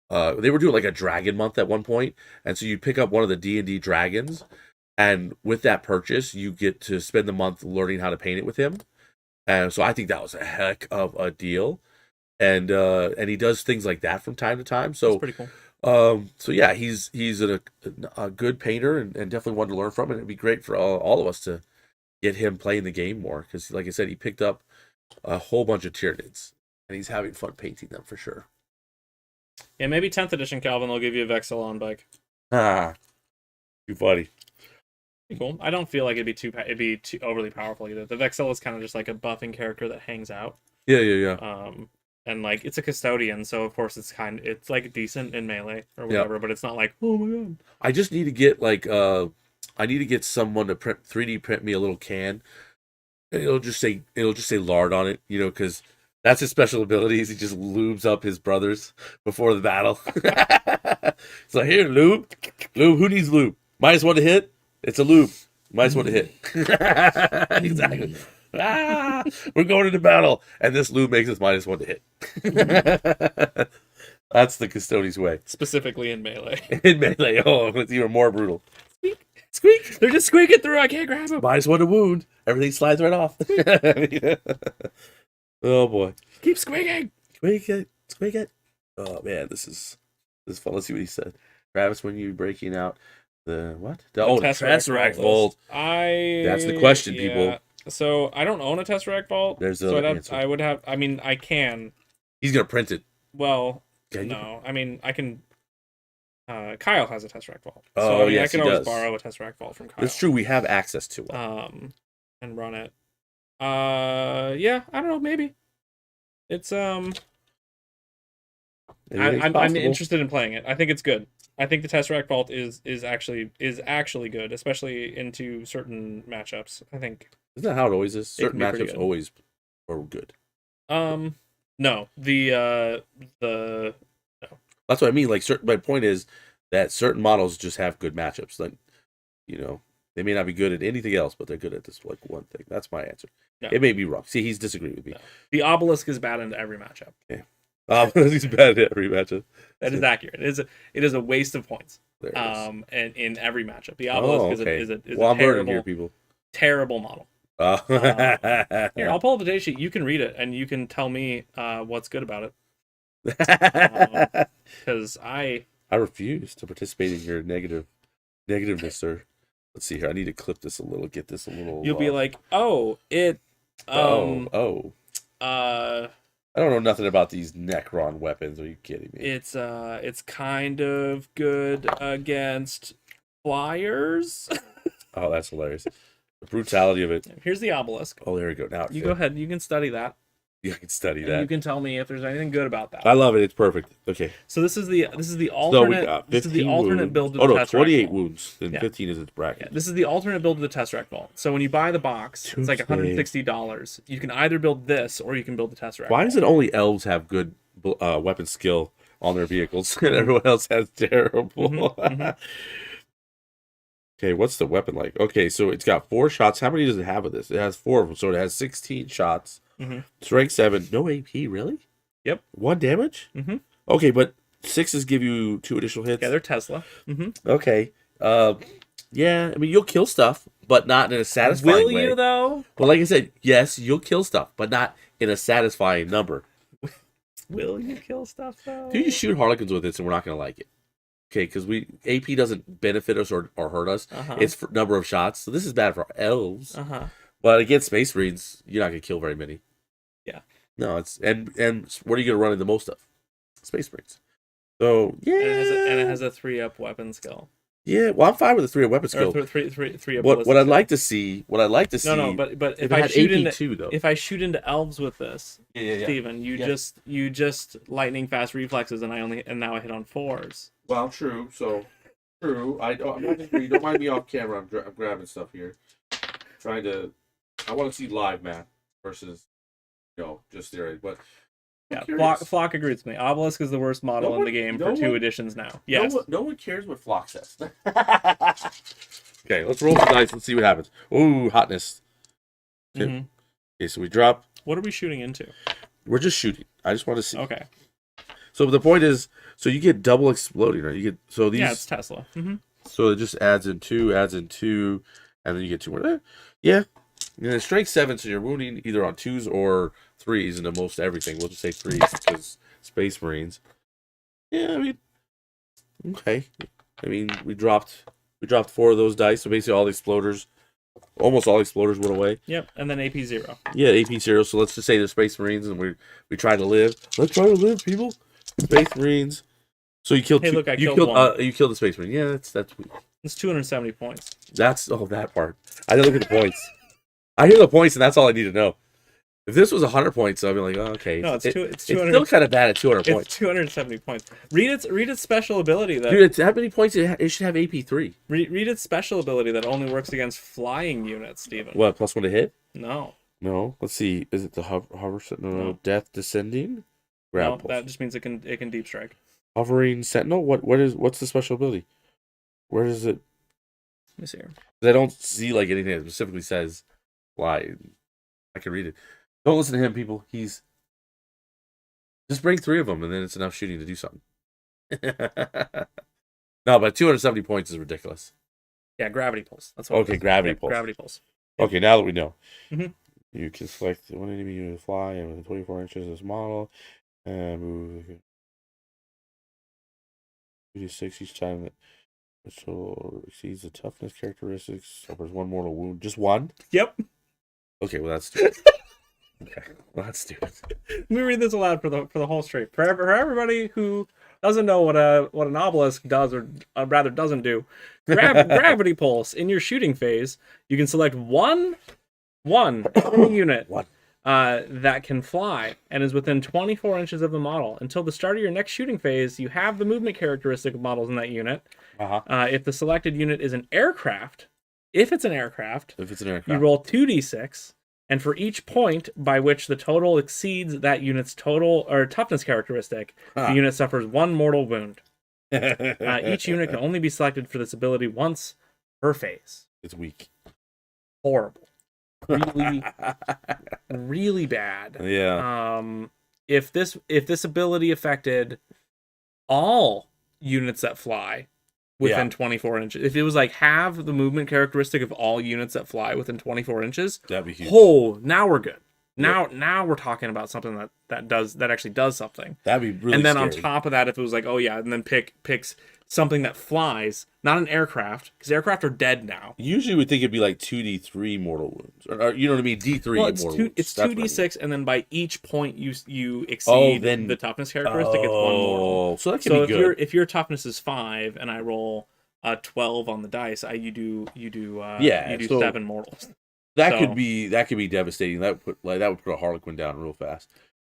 they were doing like a dragon month at one point, and so you pick up one of the D&D dragons, and with that purchase you get to spend the month learning how to paint it with him. And so I think that was a heck of a deal. And he does things like that from time to time. So that's pretty cool. So yeah, he's a good painter and definitely one to learn from, and it'd be great for all of us to get him playing the game more, because like I said, he picked up a whole bunch of Tyranids and he's having fun painting them for sure. Yeah, maybe 10th edition Calvin will give you a Vexillon bike. Ah, too funny. Cool. I don't feel like it'd be too overly powerful either. The Vexil is kind of just like a buffing character that hangs out. Yeah. And like it's a custodian, so of course it's like decent in melee or whatever, but it's not like, oh my god. I just need to get like I need to get someone to 3D print me a little can, and it'll just say lard on it, because that's his special abilities. He just lubes up his brothers before the battle. So here, lube, who needs lube? -1 to hit. It's a lube. -1 to hit. Exactly. We're going into battle, and this lube makes us -1 to hit. That's the custodian's way. Specifically in melee. In melee, it's even more brutal. Squeak! They're just squeaking through. I can't grab them. -1 to wound. Everything slides right off. Oh boy! Keep squeaking. Squeak it. Oh man, this is fun. Let's see what he said. Travis, when you breaking out the what? The Tesseract Vault. That's the question, people. So I don't own a Tesseract Vault. There's the answer. I would have. I mean, I can. He's gonna print it. Well, no. I mean, I can. Kyle has a Tesseract Vault. Oh, I yes, can he always does. borrow a Tesseract Vault from Kyle. It's true. We have access to it. And run it. Yeah. I don't know. Maybe. It's I'm interested in playing it. I think it's good. I think the Tesseract Vault is actually good, especially into certain matchups. I think. Isn't that how it always is? Certain matchups always are good. No. No. That's what I mean. Like, my point is that certain models just have good matchups. Like, they may not be good at anything else, but they're good at this like one thing. That's my answer. No. It may be wrong. See, he's disagreeing with me. No. The Obelisk is bad into every matchup. Yeah. He's bad at every matchup. That is accurate. It is a waste of points. And in every matchup, the Obelisk is a learning here, people. Terrible model. Here, I'll pull up the data sheet. You can read it, and you can tell me what's good about it. Because I refuse to participate in your negativeness, sir. Let's see here. I need to clip this a little. Get this a little. You'll be like, I don't know nothing about these Necron weapons. Are you kidding me? It's kind of good against flyers. Oh, that's hilarious. The brutality of it. Here's the Obelisk. Oh, there we go. Now you go ahead. You can study that. Yeah, I can study that. You can tell me if there's anything good about that. I love it. It's perfect. Okay. So this is the alternate. This is the alternate build of the Tesseract 28 Vault. Wounds. And 15 is its bracket. Yeah, this is the alternate build of the Tesseract Vault. So when you buy the box, it's like $160. You can either build this or you can build the Tesseract. Why does it only elves have good weapon skill on their vehicles and everyone else has terrible? Okay, what's the weapon like? Okay, so it's got 4 shots. How many does it have of this? It has 4 of them, so it has 16 shots. Strength 7. No AP, really? Yep. 1 damage? Okay, but 6s give you 2 additional hits? Yeah, they're Tesla. Okay. Yeah, I mean, you'll kill stuff, but not in a satisfying way. Will you, though? Well, like I said, yes, you'll kill stuff, but not in a satisfying number. Will you kill stuff, though? Dude, you shoot Harlequins with this, and we're not going to like it. Okay, because AP doesn't benefit us or hurt us. Uh-huh. It's for number of shots. So this is bad for elves. Uh-huh. But against Space Marines, you're not gonna kill very many. Yeah. No, it's and what are you gonna run into most of? Space Marines. So yeah, and it has a 3-up weapon skill. Yeah, well, I'm fine with the 3-up weapon skill. Or three up. What I'd like to see, No, but if if I had shoot AP into too, though. if I shoot into elves with this, Yeah. Steven, you just lightning fast reflexes, and now I hit on 4s. Well, true. So true. I'm not just, you don't mind me off camera. I'm grabbing stuff here. I want to see live math versus just theory. But yeah, Flock agrees with me. Obelisk is the worst model in the game for 2 editions now. Yes. No one cares what Flock says. Okay, let's roll the dice. Let's see what happens. Ooh, hotness. Mm-hmm. Okay, so we drop. What are we shooting into? We're just shooting. I just want to see. Okay. So the point is, so you get double exploding, right? You get these. Yeah, it's Tesla. Mm-hmm. So it just adds in 2, and then you get 2 more. Yeah. And then strength 7, so you're wounding either on 2s or 3s into most everything. We'll just say 3s because Space Marines. Yeah, I mean, okay. I mean, we dropped 4 of those dice, so basically almost all exploders went away. Yep, and then AP 0. Yeah, AP 0. So let's just say they're Space Marines, and we try to live. Let's try to live, people. Space Marines. So you killed. Hey, look, I killed one. You killed the Space Marine. Yeah, that's. It's 270 points. That's that part. I didn't look at the points. I hear the points, and that's all I need to know. If this was 100 points, I'd be like, oh, okay. No, it's 200. It's still kind of bad at 200 points. It's 270 points. Read its special ability that. Dude, it's that many points. It should have AP 3. Read its special ability that only works against flying units, Steven. What, +1 to hit? No. No. Let's see. Is it the hover? No. Death descending. No, that just means it can deep strike. Hovering sentinel. What's the special ability? Where is it? Let me see here. I don't see like anything that specifically says fly. I can read it. Don't listen to him, people. He's just bring 3 of them, and then it's enough shooting to do something. No, but 270 points is ridiculous. Yeah, gravity pulse. That's what. Okay, gravity pulse. Gravity pulse. Yep. Okay, now that we know, you can select one enemy unit to fly and within 24 inches of this model, and move 2d6 each time that so exceeds the toughness characteristics. Suffers 1 mortal wound. Just 1? Yep. Okay, well that's stupid. Okay, well that's stupid. Let me read this aloud for the whole stream. For everybody who doesn't know what an obelisk does, or rather doesn't do, gravity pulse. In your shooting phase, you can select one enemy unit that can fly and is within 24 inches of the model. Until the start of your next shooting phase, you have the movement characteristic of models in that unit. If the selected unit is an aircraft, if it's an aircraft, you roll 2d6. And for each point by which the total exceeds that unit's total or toughness characteristic, the unit suffers 1 mortal wound. Each unit can only be selected for this ability once per phase. It's weak. Horrible. Really, really bad. Yeah. If this ability affected all units that fly within 24 inches. If it was like have the movement characteristic of all units that fly within 24 inches, that'd be huge. Oh, now we're good. Now we're talking about something that actually does something. That'd be really. And then scary. on top of that, if it was like, oh yeah, and then picks something that flies, not an aircraft, because aircraft are dead now. Usually we think it'd be like 2d3 mortal wounds, or you know what I mean, D3 mortal wounds. It's 2d6, and then by each point you exceed the toughness characteristic, it's 1 mortal. So that can be good. If your toughness is 5 and I roll a 12 on the dice, you do 7 mortals. That could be devastating. That would put a Harlequin down real fast.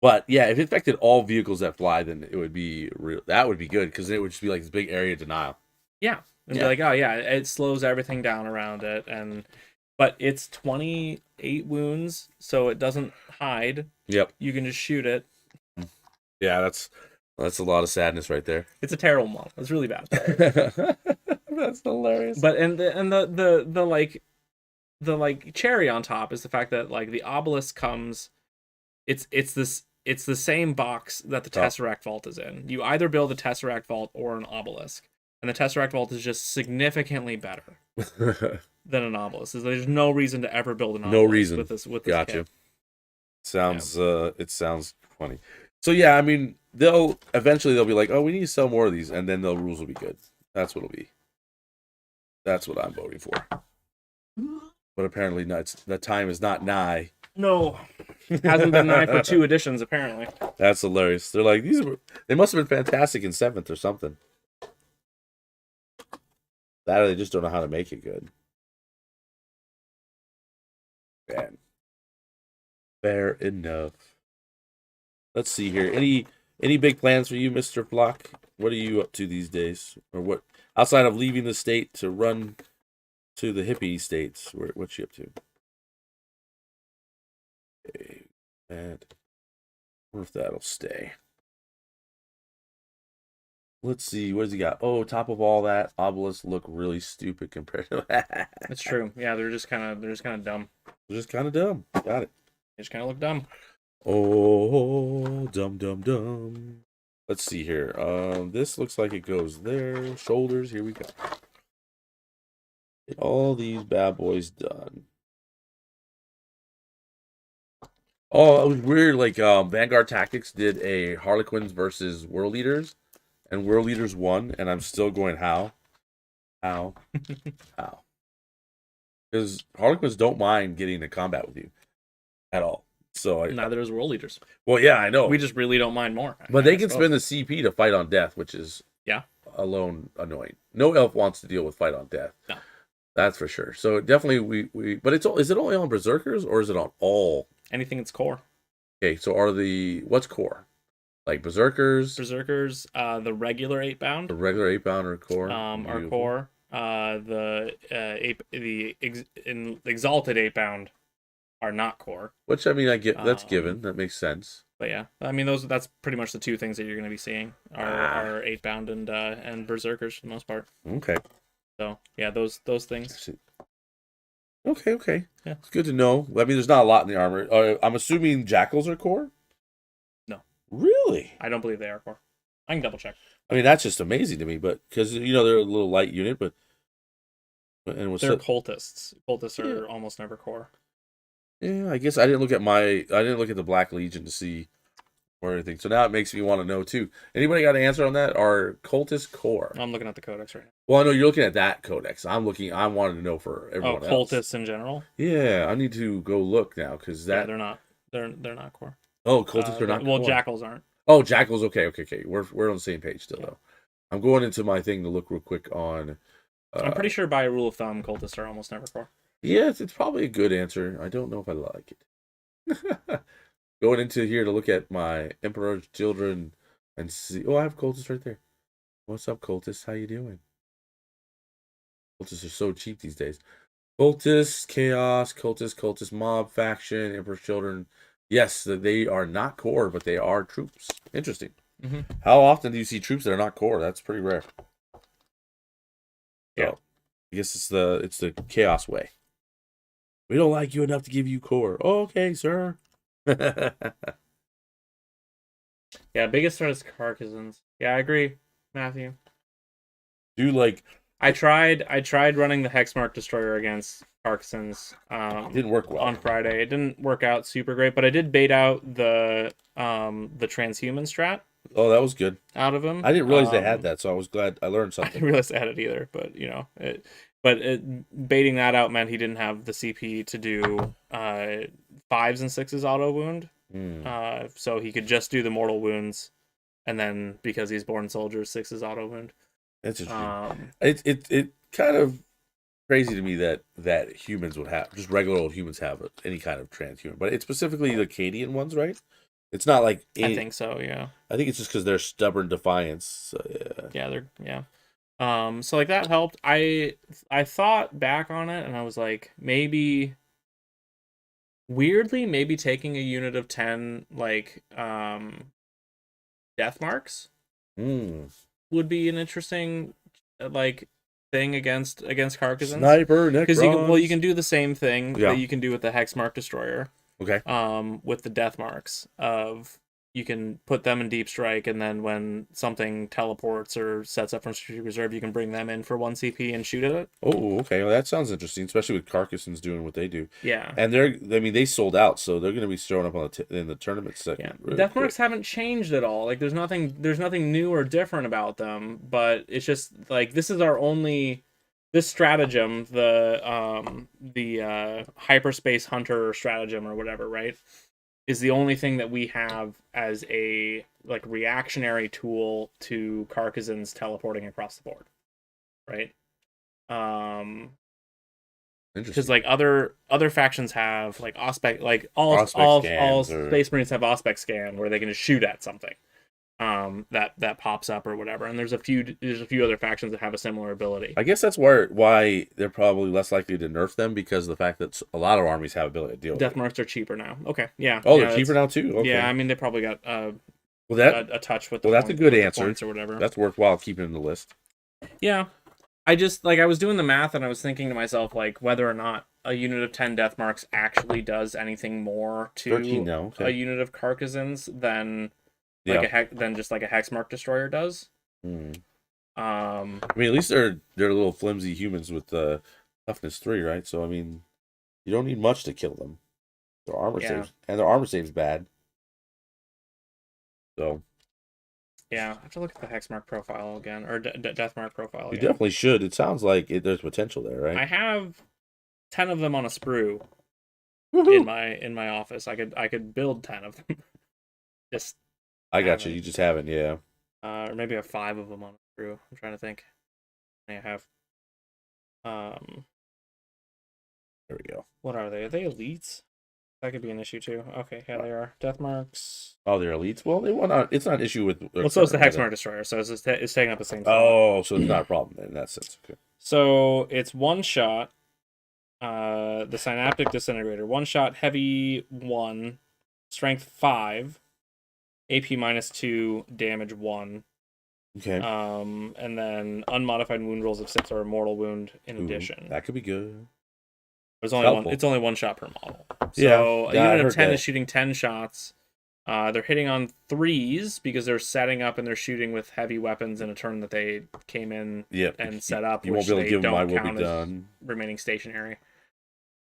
But yeah, if it affected all vehicles that fly, then it would be real. That would be good because it would just be like this big area of denial. Yeah, and be like, oh yeah, it slows everything down around it, but it's 28 wounds, so it doesn't hide. Yep, you can just shoot it. Yeah, that's a lot of sadness right there. It's a terrible model. It's really bad. That's hilarious. But the like cherry on top is the fact that like the obelisk comes. It's the same box that the Tesseract Vault is in. You either build a Tesseract Vault or an obelisk, and the Tesseract Vault is just significantly better than an obelisk. There's no reason to ever build an obelisk with this. Gotcha. Kit. It sounds funny. So yeah, I mean, they'll eventually they'll be like, oh, we need to sell more of these, and then the rules will be good. That's what it'll be. That's what I'm voting for. But apparently, the time is not nigh. No, hasn't been nigh for 2 editions apparently. That's hilarious. They're like they must have been fantastic in 7th or something. That or they just don't know how to make it good. Man. Fair enough. Let's see here. Any big plans for you, Mr. Block? What are you up to these days? Or what outside of leaving the state to run to the hippie states? What's you up to? Okay. And I wonder if that'll stay. Let's see. What does he got? Oh, top of all that, obelisks look really stupid compared to that. That's true. Yeah, they're just kind of dumb. They're just kind of dumb. Got it. They just kind of look dumb. Oh, dumb. Let's see here. This looks like it goes there. Shoulders. Here we go. Get all these bad boys done. Oh, it was weird. Like Vanguard Tactics did a Harlequins versus WorldEaters, and WorldEaters won. And I'm still going, how? How? Because Harlequins don't mind getting into combat with you at all. So neither does WorldEaters. Well, yeah, I know. We just really don't mind more. But they can spend the CP to fight on death, which is alone annoying. No elf wants to deal with fight on death. No, that's for sure. So definitely we. But is it only on berserkers or is it on all? Anything that's core. Okay, so what's core? Like berserkers. Berserkers, the regular 8-bound. The regular 8-bound are core. Are core. The exalted 8-bound are not core. Which I mean, I get that's given. That makes sense. But yeah, I mean that's pretty much the 2 things that you're going to be seeing are 8-bound and berserkers for the most part. Okay. So yeah, those things. Okay. Yeah, it's good to know. I mean, there's not a lot in the armor. I'm assuming jackals are core. No. Really? I don't believe they are core. I can double check. I mean, that's just amazing to me, but because they're a little light unit, but they're cultists. Cultists are almost never core. Yeah, I guess I didn't look at the Black Legion to see or anything. So now it makes me want to know too. Anybody got an answer on that? Are cultists core? I'm looking at the codex right now. Well, I know you're looking at that codex. I wanted to know for everyone else. Cultists in general. Yeah, I need to go look now because they're not. They're not core. Oh, cultists are not. Well, core. jackals aren't. Oh, jackals. Okay. We're on the same page still though. I'm going into my thing to look real quick on. I'm pretty sure by a rule of thumb, cultists are almost never core. Yeah, it's probably a good answer. I don't know if I like it. Going into here to look at my Emperor's Children and see. Oh, I have cultists right there. What's up, cultists? How you doing? Cultists are so cheap these days. Cultists, Chaos, Cultist, Mob, Faction, Emperor's Children. Yes, they are not core, but they are troops. Interesting. Mm-hmm. How often do you see troops that are not core? That's pretty rare. Yeah. So, I guess it's the Chaos way. We don't like you enough to give you core. Oh, okay, sir. Yeah, biggest threat is Carcassons. Yeah, I agree, Matthew. I tried running the Hexmark Destroyer against Carcassons. It didn't work well on Friday. It didn't work out super great, but I did bait out the transhuman strat. Oh, that was good. Out of him. I didn't realize they had that, so I was glad I learned something. I didn't realize they had it either, but baiting that out meant he didn't have the CP to do 5s and 6s auto wound. So he could just do the mortal wounds, and then because he's born soldier, 6s auto wound. That's interesting. It kind of crazy to me that humans would have, just regular old humans have any kind of transhuman, but it's specifically the Cadian ones, right? It's not like I think so. Yeah. I think it's just because they're stubborn defiance. So, So like that helped. I thought back on it and I was like, maybe taking a unit of 10 like death marks would be an interesting like thing against Carcassons. Sniper, because you can do the same thing that you can do with the Hexmark Destroyer. Okay. With the death marks of you can put them in deep strike, and then when something teleports or sets up from strategic reserve, you can bring them in for 1 CP and shoot at it. Oh, okay. Well, that sounds interesting, especially with Carcassonne's doing what they do. Yeah. And I mean, they sold out, so they're going to be showing up on in the tournament Yeah. second really Death quick. marks haven't changed at all. Like there's nothing new or different about them, but it's just like this is our only this stratagem, the hyperspace hunter stratagem or whatever, right? Is the only thing that we have as a like reactionary tool to Carcassen's teleporting across the board, right? Because Interesting. like other factions have like Auspex, like all Prospect all scans or Space Marines have Auspex scan where they can just shoot at something that pops up or whatever. And there's a few other factions that have a similar ability. I guess that's why they're probably less likely to nerf them because of the fact that a lot of armies have ability to deal with Death it. marks are cheaper now. Okay, yeah, Oh, they're yeah, cheaper now too. yeah. Okay. I mean, they probably got Well, that a touch with well, that's a good with the answer. points or whatever. That's worthwhile keeping in the list. Yeah, I just like I was doing the math and I was thinking to myself like whether or not a unit of 10 death marks actually does anything more 13 to now. a Okay. unit of Carcassons than like Yeah. than just like a Hexmark destroyer does. Hmm. Um, I mean, at least they're little flimsy humans with toughness 3, right? So I mean, you don't need much to kill them. yeah, Their armor saves bad. So yeah. I have to look at the Hexmark profile again or Deathmark profile you again. definitely should. It sounds like there's potential there, right? I have 10 of them on a sprue Woohoo! in my office. I could build 10 of them. Just I got you. haven't. You just haven't, yeah. Or maybe I have 5 of them on a sprue. I'm trying to think. I have. Um, There we go. what are they? Are they elites? That could be an issue too. Okay, yeah, they are. Death marks. Oh, they're elites. Well, they want. It's not an issue with. Well, so is the Hexmark destroyer, so it's taking up the same slot. Oh, so it's not a problem then, in that sense. Okay. So it's one shot. The synaptic disintegrator, one shot, heavy 1, strength 5, AP -2, damage 1. Okay. And then unmodified wound rolls of 6 or a mortal wound in addition. That could be good. There's only one. It's only one shot per model. Yeah, So a unit of 10 is shooting 10 shots. They're hitting on 3s because they're setting up and they're shooting with heavy weapons in a turn that they came in and set up. You won't be able to give them I will be done. Remaining stationary.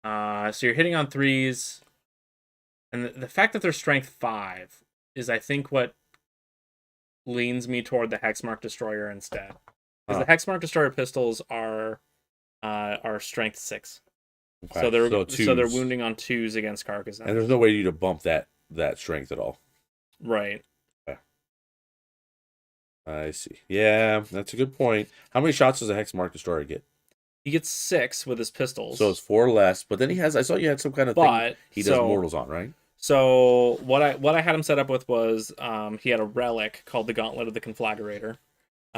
So you're hitting on 3s. And the fact that they're strength 5 is, I think, what leans me toward the Hexmark Destroyer instead. Because the Hexmark Destroyer pistols are strength 6. Okay. So they're wounding on 2s against Carcassonne. And there's no way you to bump that strength at all. Right. Okay. I see. Yeah, that's a good point. How many shots does a Hexmark Destroyer get? He gets 6 with his pistols. So it's 4 less, but then I saw you had some kind of thing he does mortals on, right? So what I had him set up with was he had a relic called the Gauntlet of the Conflagrator,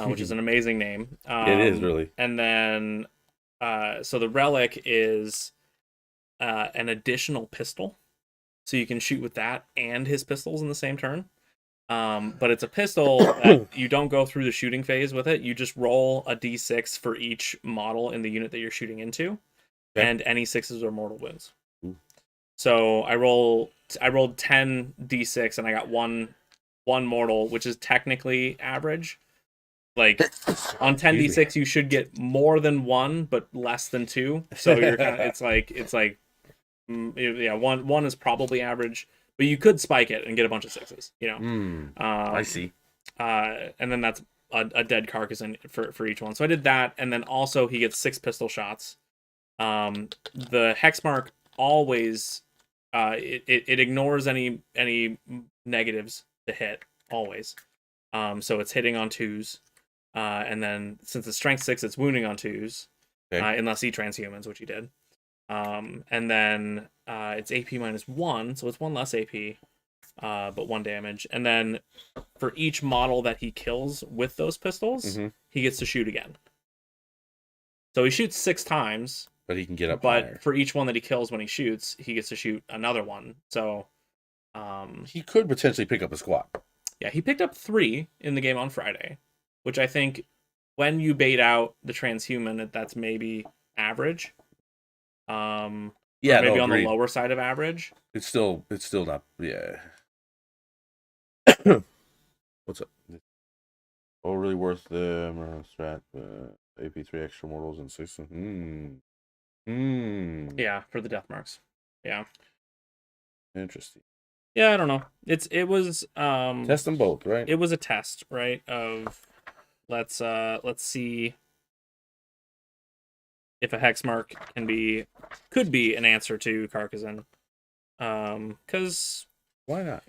which is an amazing name. It is, really. And then so the relic is an additional pistol, so you can shoot with that and his pistols in the same turn. But it's a pistol that you don't go through the shooting phase with it. You just roll a d6 for each model in the unit that you're shooting into, and any 6s or mortal wounds. Ooh. So I rolled 10 d6 and I got one mortal, which is technically average. Like on 10d6 you should get more than 1 but less than 2. So you're kind of it's like yeah, one is probably average, but you could spike it and get a bunch of 6s, you know. I see. And then that's a dead carcass for each one. So I did that, and then also he gets 6 pistol shots. The Hexmark always it ignores any negatives to hit always. So it's hitting on 2s. And then since it's strength 6, it's wounding on 2s. Unless he transhumans, which he did. And then it's AP -1, so it's 1 less AP, but 1 damage. And then for each model that he kills with those pistols, he gets to shoot again. So he shoots 6 times, but he can get up but higher. For each one that he kills when he shoots, he gets to shoot another one. So he could potentially pick up a squad. Yeah, he picked up 3 in the game on Friday, which I think when you bait out the transhuman, that's maybe average. Maybe on the lower side of average. It's still not, yeah. What's up? Oh, really worth the strat. AP3 extra mortals and 6. Yeah, for the death marks. Yeah. Interesting. Yeah, I don't know. It was Test them both, right? it was a test, right? Of let's see if a hex mark could be an answer to Carcasson. Because Why not?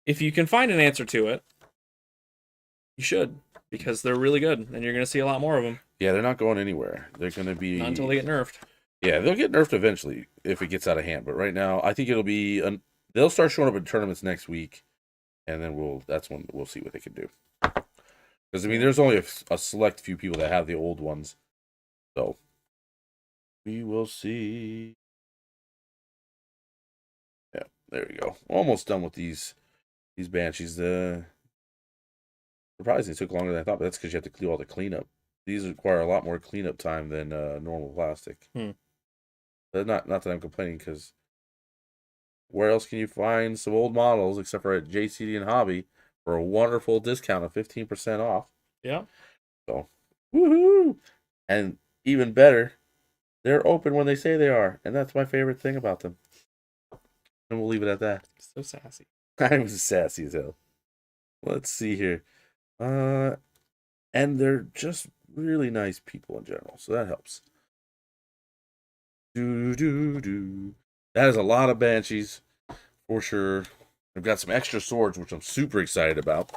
if you can find an answer to it, you should, because they're really good, and you're gonna see a lot more of them. Yeah, they're not going anywhere. They're going to be Not until they get nerfed. Yeah, they'll get nerfed eventually if it gets out of hand. But right now, I think it'll be they'll start showing up in tournaments next week, and then that's when we'll see what they can do. Because I mean, there's only a select few people that have the old ones, so we will see. Yeah, there we go. Almost done with these banshees. Surprisingly, it took longer than I thought, but that's because you have to do all the cleanup. These require a lot more cleanup time than normal plastic. But not that I'm complaining, because where else can you find some old models except for at JCD and Hobby for a wonderful discount of 15% off? Yeah. So, woohoo! And even better, they're open when they say they are, and that's my favorite thing about them. And we'll leave it at that. So sassy. I was sassy as hell. Let's see here. And they're just really nice people in general, so that helps. That is a lot of banshees, for sure. I've got some extra swords, which I'm super excited about.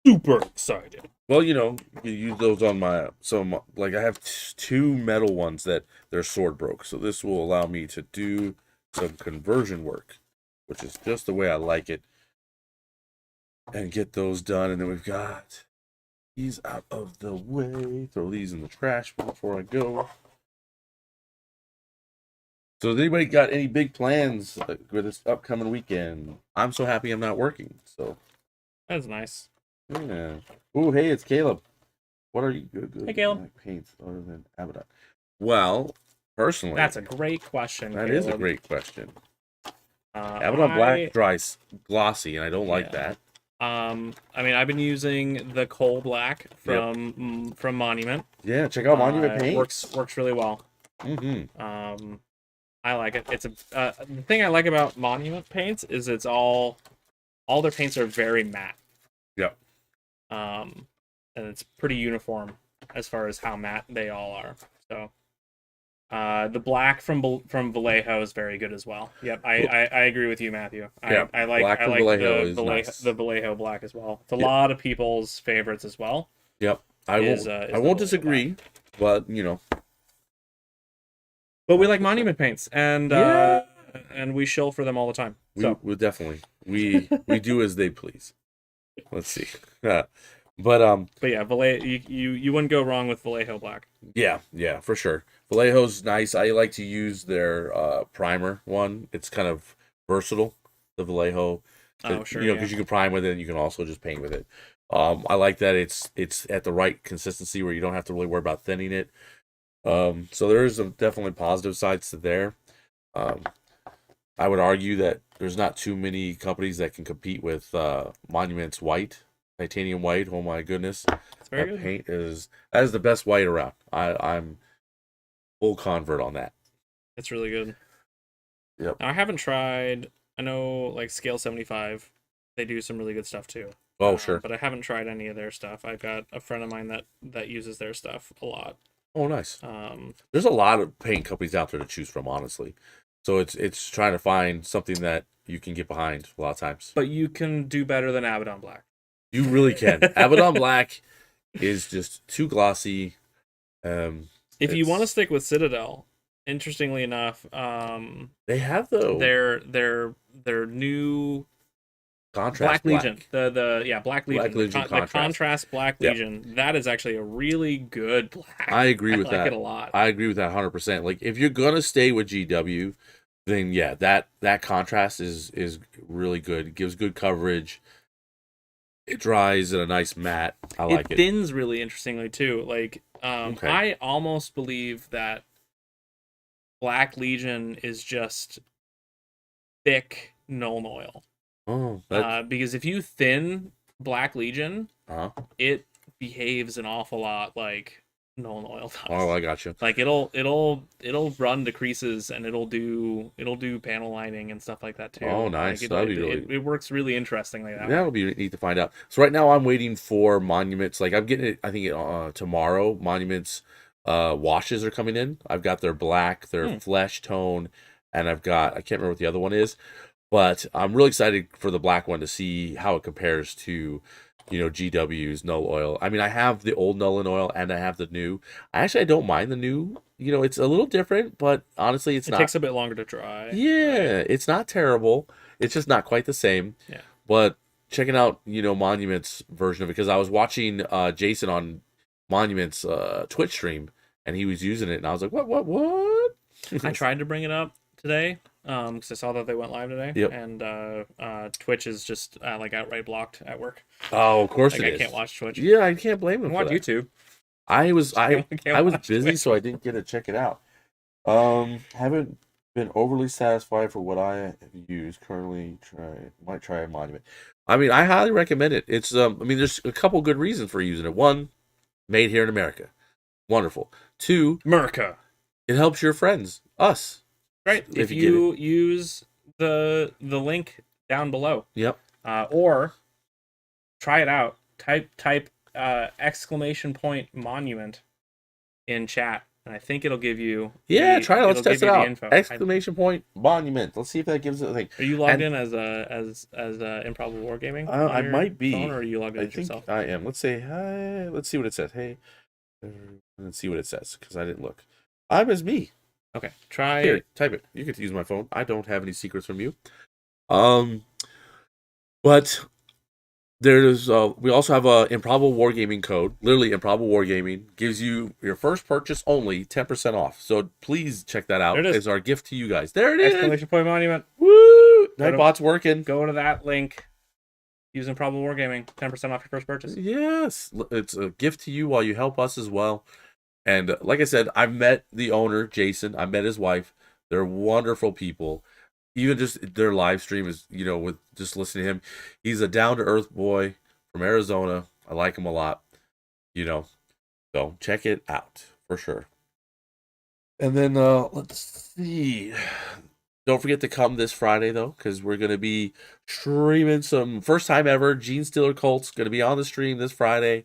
Super excited. Well, you use those on I have two metal ones that their sword broke, so this will allow me to do some conversion work, which is just the way I like it, and get those done. And then we've got these out of the way. Throw these in the trash before I go. So has anybody got any big plans for this upcoming weekend? I'm so happy I'm not working, so. That's nice. Yeah. Oh, hey, it's Caleb. What are you good? Hey, Caleb. Paints other than Abaddon? Well, personally, That's a great question. That Caleb. is a great question. Abaddon Black dries glossy, and I don't like that. I mean, I've been using the coal black from Monument. Yeah, check out Monument Paint. Works really well. Mm-hmm. I like it. It's the thing I like about Monument paints is it's all their paints are very matte. Yep. And it's pretty uniform as far as how matte they all are. So, the black from Vallejo is very good as well. Yep, I agree with you, Matthew. I like the Vallejo black as well. It's a lot of people's favorites as well. Yep. I won't disagree, but But we like Monument paints, and we shill for them all the time. We definitely we do as they please. Let's see. But yeah, Vallejo, you wouldn't go wrong with Vallejo black. Yeah, for sure. Vallejo's nice. I like to use their primer one. It's kind of versatile, the Vallejo. Oh, sure. Because you can prime with it and you can also just paint with it. I like that it's at the right consistency where you don't have to really worry about thinning it. So there is definitely positive sides to there. I would argue that there's not too many companies that can compete with Monument's white, titanium white. Oh my goodness, very good. Paint is the best white around. I'm full convert on that. It's really good. Yep. Now, I haven't tried. I know like Scale 75, they do some really good stuff too. Oh sure. But I haven't tried any of their stuff. I've got a friend of mine that uses their stuff a lot. Oh nice. There's a lot of paint companies out there to choose from, honestly. So it's trying to find something that you can get behind a lot of times. But you can do better than Abaddon Black. You really can. Abaddon Black is just too glossy. If you want to stick with Citadel, interestingly enough, they have their new contrast Black Legion. Black Legion. The contrast Black Legion. That is actually a really good black. I agree with that. I like it a lot. I agree with that 100%. Like if you're gonna stay with GW, then that contrast is really good. It gives good coverage. It dries in a nice matte. I like it. It thins really interestingly too. Like I almost believe that Black Legion is just thick Nuln Oil. Oh, that. Because if you thin Black Legion, Uh-huh. it behaves an awful lot like Null and Oil Oh, does. I got you. Like it'll run to creases and it'll do panel lining and stuff like that Oh, too. Like nice. That'd be really. it works really interestingly that way. That'll be neat to find out. So right now I'm waiting for monuments. Like I'm getting it. I think tomorrow. Monuments washes are coming in. I've got their black, their Hmm. flesh tone, and I've got. I can't remember what the other one is, but I'm really excited for the black one to see how it compares to, GW's Null Oil. I mean, I have the old Null and Oil and I have the new. I don't mind the new. It's a little different, but honestly, it's It not. takes a bit longer to dry, right? Yeah, it's not terrible. It's just not quite the same. Yeah. But checking out, Monuments version of it, because I was watching Jason on Monuments Twitch stream and he was using it and I was like, what? I tried to bring it up today because I saw that they went live today, Yep. and Twitch is just like outright blocked at work. Oh, of course Like it I is. can't watch Twitch. Yeah, I can't blame I him can for watch that. YouTube. I was I Can't I was watch busy, Twitch. so I didn't get to check it out. Haven't been overly satisfied for what I have used. Currently, might try a monument. I mean, I highly recommend it. It's I mean, there's a couple good reasons for using it. One, made here in America, wonderful. Two, America. it helps your friends, us, Right. if If you get it. you use the link down below, Yep. or try it out. Type exclamation point monument in chat, and I think it'll give you Yeah, try it. Let's it'll give test it you the out. info. Exclamation point monument. Let's see if that gives it a thing. Are you logged And in as Improbable Wargaming on I your might be. phone, or are you logged in I as think yourself? I am. Let's say hi. Let's see what it says. Hey, let's see what it says because I didn't look. I'm as me. Okay, try. Here, type it. You get to use my phone. I don't have any secrets from you. Um, but there's we also have a Improbable Wargaming code. Literally, Improbable Wargaming gives you your first purchase only 10% off. So please check that out. There it is. It's our gift to you guys. There it is. Exclamation point monument. Woo! Go to- Nightbot's working. Go to that link. Using Improbable Wargaming, 10% off your first purchase. Yes, it's a gift to you while you help us as well. And like I said, I've met the owner, Jason. I met his wife. They're wonderful people. Even just their live stream is, with just listening to him. He's a down to earth boy from Arizona. I like him a lot, you know. So check it out for sure. And then let's see. Don't forget to come this Friday though, because we're gonna be streaming some first time ever. Gene Stealer Colts gonna be on the stream this Friday.